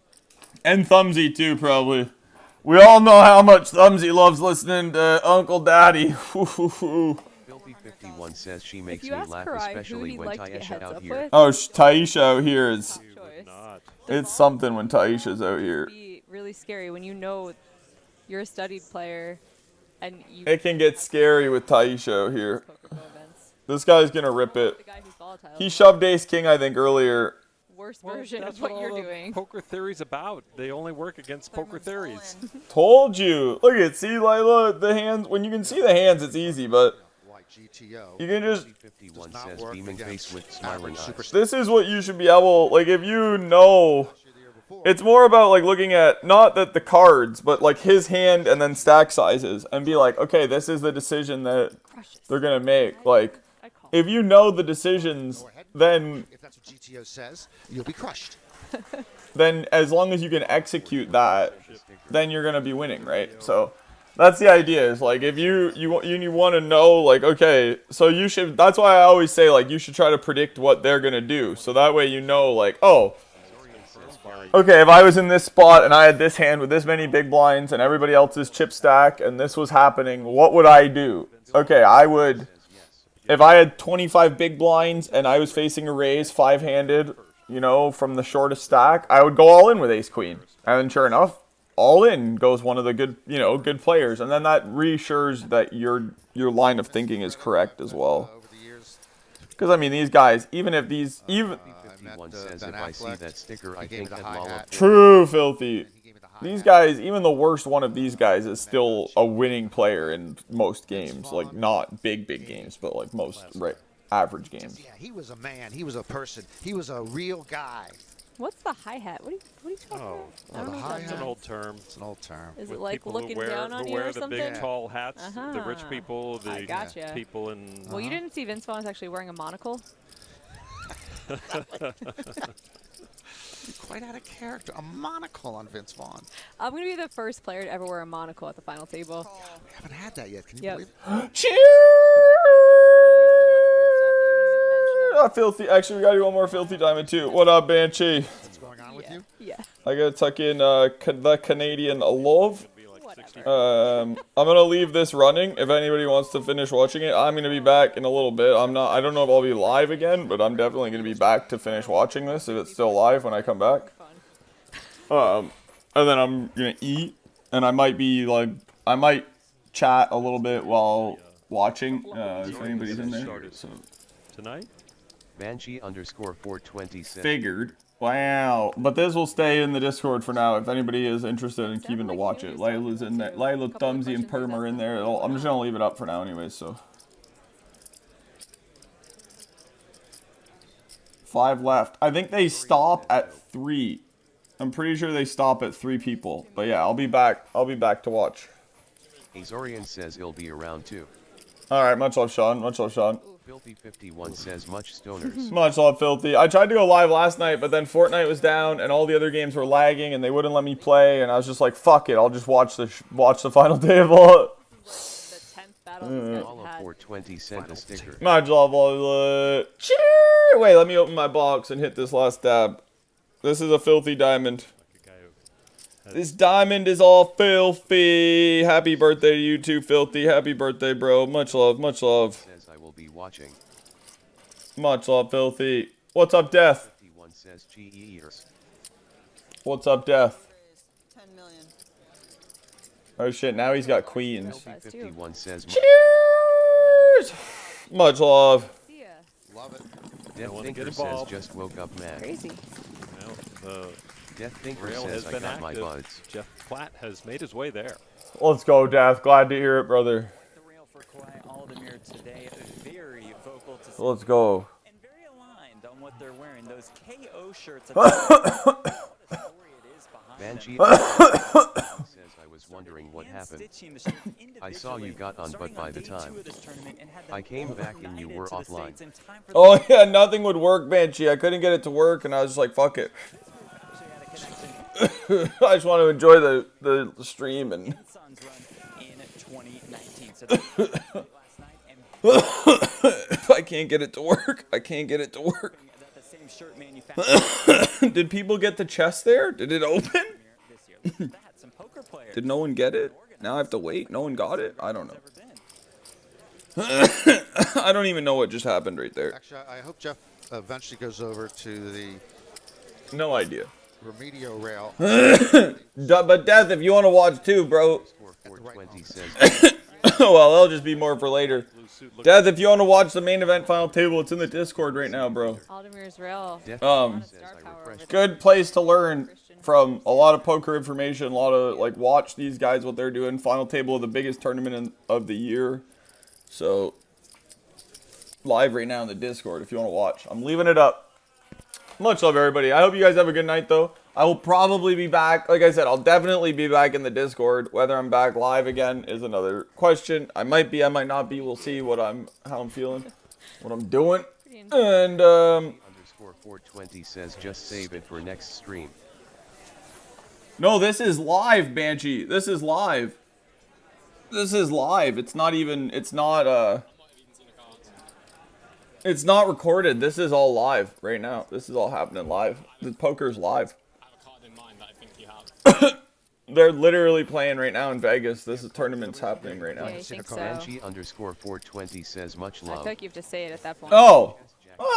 And Thumbsy too, probably. We all know how much Thumbsy loves listening to Uncle Daddy. Filthy51 says she makes you me ask laugh, Karai who especially he'd when like to get Taisha heads out up here. with. Oh, Taisha out here is... Choice. not. It's something when Taisha's out here. Be really scary when you know you're a studied player and you It can get scary with Taisha out here. poker pro events. This guy's gonna rip it. The guy who's volatile. He shoved Ace King, I think, earlier. Worst Well, version that's of what all you're the doing. Poker theory's about. They only work against poker theories. Told you. Look at, see, Layla, the hands. When you can see the hands, it's easy, but Like GTO. you can just... 51 Does not says work beaming against face with smiling average eyes. This is what you should be able, like, if you know, it's more about, like, looking at, not that the cards, but, like, his hand and then stack sizes, and be like, okay, this is the decision that they're gonna make. Like, if you know the decisions, then If that's what GTO says, you'll be crushed. as long as you can execute that, then you're gonna be winning, right? So that's the idea. Is like if you want to know, like, okay, so you should. That's why I always say, like, you should try to predict what they're gonna do, so that way you know, like, oh, okay, if I was in this spot and I had this hand with this many big blinds and everybody else's chip stack and this was happening, what would I do? Okay, I would. If I had 25 big blinds and I was facing a raise 5-handed, you know, from the shortest stack, I would go all in with Ace Queen. And then sure enough, all in goes one of the good, you know, good players. And then that reassures that your line of thinking is correct as well. Because, I mean, these guys, even if these... even 51 says if I see that sticker I think that Lala... True, Filthy. These guys, even the worst one of these guys is still a winning player in most games. Like, not big games, but like most average games. Yeah, he was a man. He was a person. He was a real guy. What's the hi-hat? What are you talking about? I don't know what that It's an means. old term. It's an old term. Is With it like people who looking wear, down on who you wear or the something? big tall hats, the rich Uh-huh. people, I the gotcha. people in... Well, you didn't see Vince Vaughn actually wearing a monocle? Quite out of character. A monocle on Vince Vaughn. I'm going to be the first player to ever wear a monocle at the final table. We haven't had that yet. Can you Yep. believe it? Cheers! up, Filthy? Actually, we gotta do one more Filthy Diamond too. What up, Banshee? What's going on with you? Yeah. I gotta tuck in the Canadian love. I'm gonna leave this running. If anybody wants to finish watching it, I'm gonna be back in a little bit. I don't know if I'll be live again, but I'm definitely gonna be back to finish watching this if it's still live when I come back. And then I'm gonna eat, and I might chat a little bit while watching, if anybody's in there. So. Tonight? Banshee_420 says. Figured. Wow. But this will stay in the Discord for now if anybody is interested in keeping to watch it. Layla's in there. Layla, Thumbsy, and Perm are in there. I'm just going to leave it up for now anyways, so. 5 left. I think they stop at 3. I'm pretty sure they stop at 3 people. But yeah, I'll be back. I'll be back to watch. Azorian says he'll be around too. Alright, much love, Sean. Much love, Sean. Filthy51 says much stoners. Much love, Filthy. I tried to go live last night, but then Fortnite was down, and all the other games were lagging, and they wouldn't let me play, and I was just like, fuck it, I'll just watch the final table. Lala420 sent a sticker. Much love, all cheer! Wait, let me open my box and hit this last dab. This is a Filthy Diamond. This diamond is all filthy. Happy birthday to you too, Filthy. Happy birthday, bro. Much love, much love. Says I will be watching. Much love, Filthy. What's up, Death? 51 says cheers. What's up, Death? 10 million. Oh shit, now he's got queens. 51 says cheers. Much love. Love it. Death Thinker says involved. just woke up mad. Crazy. Well, Death Thinker Rail says has I been got my active. buds. Jeff Platt has made his way there. Let's go, Death. Glad to hear it, brother. The rail for Kawhi Aldemir today, very vocal to see Let's go. and very aligned on what they're wearing. Those KO shirts. Banshee says I was wondering what happened. I saw you got on, but by the time I came back and you were offline. Oh yeah, nothing would work, Banshee. I couldn't get it to work, and I was just like, fuck it. I just want to enjoy the stream and. If I can't get it to work, I can't get it to work. Did people get the chest there? Did it open? Did no one get it? Now I have to wait. No one got it? I don't know. I don't even know what just happened right there. Actually, I hope Jeff eventually goes over to the No idea. Remedio rail. But Death, if you want to watch too, bro. Well, that'll just be more for later. Death, if you want to watch the main event final table, it's in the Discord right now, bro. Aldemir's Rail. Good place to learn from a lot of poker information, a lot of like watch these guys what they're doing. Final table of the biggest tournament of the year. So live right now in the Discord if you want to watch. I'm leaving it up. Much love, everybody. I hope you guys have a good night, though. I will probably be back. Like I said, I'll definitely be back in the Discord. Whether I'm back live again is another question. I might be, I might not be. We'll see how I'm feeling, what I'm doing. And _420 says just save it for next stream. No, this is live, Banshee. This is live. This is live. It's not even. It's not. It's not recorded. This is all live right now. This is all happening live. The poker's live. They're literally playing right now in Vegas. This is tournament's happening right now. Yeah, I think so. Banshee_420 says much I love. feel like you have to say it at that point. Oh,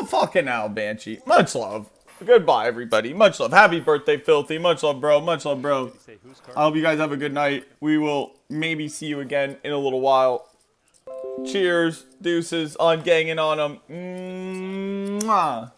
fucking hell, Banshee. Much love. Goodbye, everybody. Much love. Happy birthday, Filthy. Much love, bro. Much love, bro. I hope you guys have a good night. We will maybe see you again in a little while. Cheers. Deuces on ganging on them. Mwah.